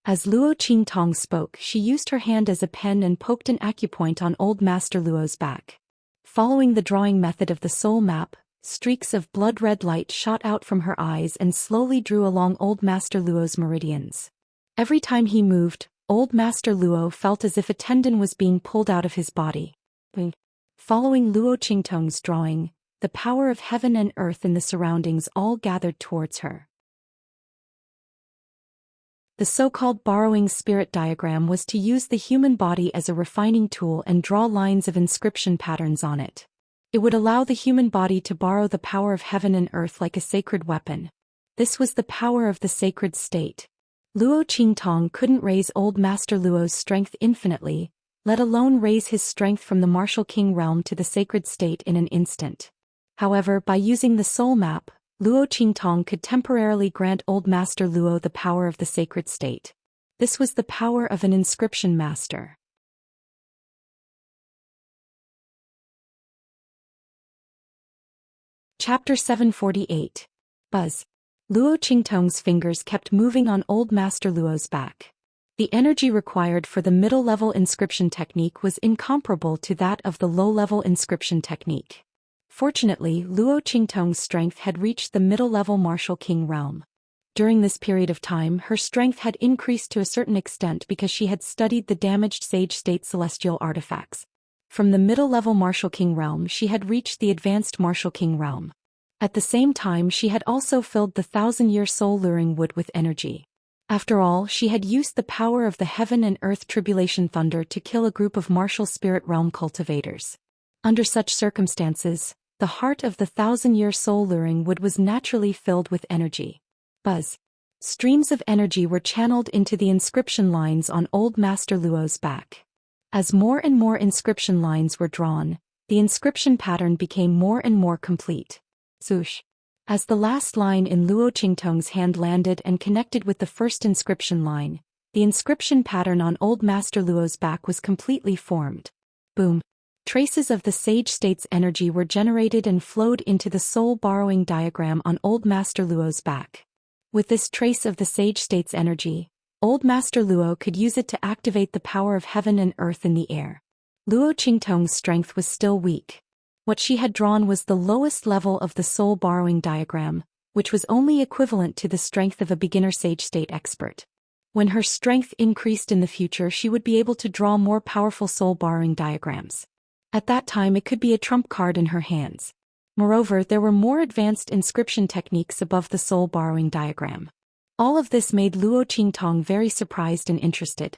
As Luo Qingtong spoke, she used her hand as a pen and poked an acupoint on Old Master Luo's back. Following the drawing method of the soul map, streaks of blood-red light shot out from her eyes and slowly drew along Old Master Luo's meridians. Every time he moved, Old Master Luo felt as if a tendon was being pulled out of his body. Following Luo Qingtong's drawing, the power of heaven and earth in the surroundings all gathered towards her. The so-called borrowing spirit diagram was to use the human body as a refining tool and draw lines of inscription patterns on it. It would allow the human body to borrow the power of heaven and earth like a sacred weapon. This was the power of the sacred state. Luo Qingtong couldn't raise Old Master Luo's strength infinitely, let alone raise his strength from the martial king realm to the sacred state in an instant. However, by using the soul map, Luo Qingtong could temporarily grant Old Master Luo the power of the sacred state. This was the power of an inscription master. Chapter 748. Buzz. Luo Qingtong's fingers kept moving on Old Master Luo's back. The energy required for the middle-level inscription technique was incomparable to that of the low-level inscription technique. Fortunately, Luo Qingtong's strength had reached the middle-level martial king realm. During this period of time, her strength had increased to a certain extent because she had studied the damaged Sage State celestial artifacts. From the middle-level martial king realm, she had reached the advanced martial king realm. At the same time, she had also filled the 1,000-year soul-luring wood with energy. After all, she had used the power of the heaven and earth tribulation thunder to kill a group of martial spirit realm cultivators. Under such circumstances, the heart of the 1,000-year soul-luring wood was naturally filled with energy. Buzz. Streams of energy were channeled into the inscription lines on Old Master Luo's back. As more and more inscription lines were drawn, the inscription pattern became more and more complete. Swoosh. As the last line in Luo Qingtong's hand landed and connected with the first inscription line, the inscription pattern on Old Master Luo's back was completely formed. Boom. Traces of the Sage State's energy were generated and flowed into the soul borrowing diagram on Old Master Luo's back. With this trace of the Sage State's energy, Old Master Luo could use it to activate the power of heaven and earth in the air. Luo Qingtong's strength was still weak. What she had drawn was the lowest level of the soul borrowing diagram, which was only equivalent to the strength of a beginner Sage State expert. When her strength increased in the future, she would be able to draw more powerful soul borrowing diagrams. At that time, it could be a trump card in her hands. Moreover, there were more advanced inscription techniques above the soul borrowing diagram. All of this made Luo Qingtong very surprised and interested.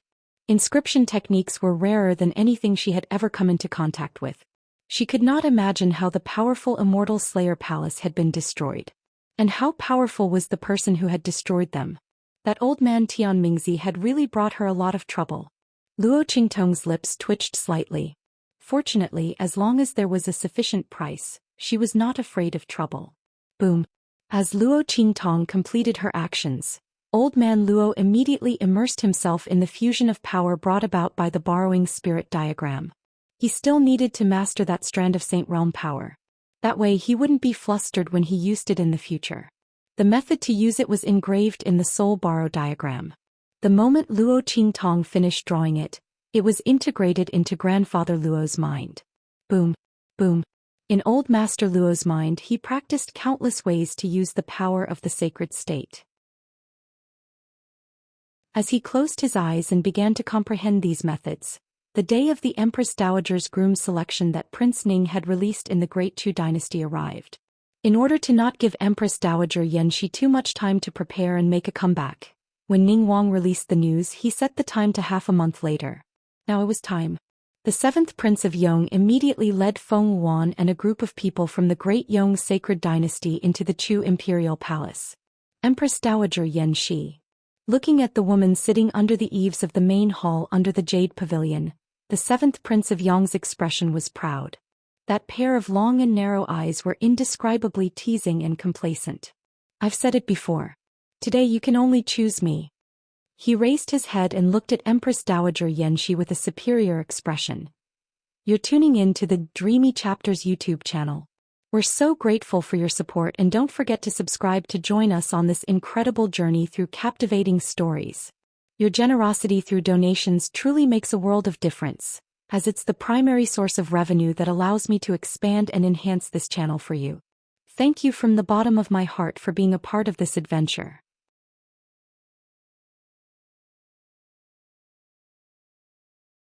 Inscription techniques were rarer than anything she had ever come into contact with. She could not imagine how the powerful Immortal Slayer Palace had been destroyed. And how powerful was the person who had destroyed them. That old man Tian Mingzi had really brought her a lot of trouble. Luo Qingtong's lips twitched slightly. Fortunately, as long as there was a sufficient price, she was not afraid of trouble. Boom. As Luo Qingtong completed her actions, Old Man Luo immediately immersed himself in the fusion of power brought about by the borrowing spirit diagram. He still needed to master that strand of Saint Realm power. That way he wouldn't be flustered when he used it in the future. The method to use it was engraved in the soul borrow diagram. The moment Luo Qingtong finished drawing it, it was integrated into Grandfather Luo's mind. Boom, boom. In Old Master Luo's mind, he practiced countless ways to use the power of the sacred state. As he closed his eyes and began to comprehend these methods, the day of the Empress Dowager's groom selection that Prince Ning had released in the Great Chu dynasty arrived. In order to not give Empress Dowager Yanxi too much time to prepare and make a comeback, when Ning Wang released the news, he set the time to half a month later. Now it was time. The seventh Prince of Yong immediately led Feng Wuan and a group of people from the Great Yong Sacred Dynasty into the Chu Imperial Palace. Empress Dowager Yanxi. Looking at the woman sitting under the eaves of the main hall under the Jade Pavilion, the seventh Prince of Yong's expression was proud. That pair of long and narrow eyes were indescribably teasing and complacent. I've said it before. Today you can only choose me. He raised his head and looked at Empress Dowager Yanxi with a superior expression. You're tuning in to the Dreamy Chapters YouTube channel. We're so grateful for your support, and don't forget to subscribe to join us on this incredible journey through captivating stories. Your generosity through donations truly makes a world of difference, as it's the primary source of revenue that allows me to expand and enhance this channel for you. Thank you from the bottom of my heart for being a part of this adventure.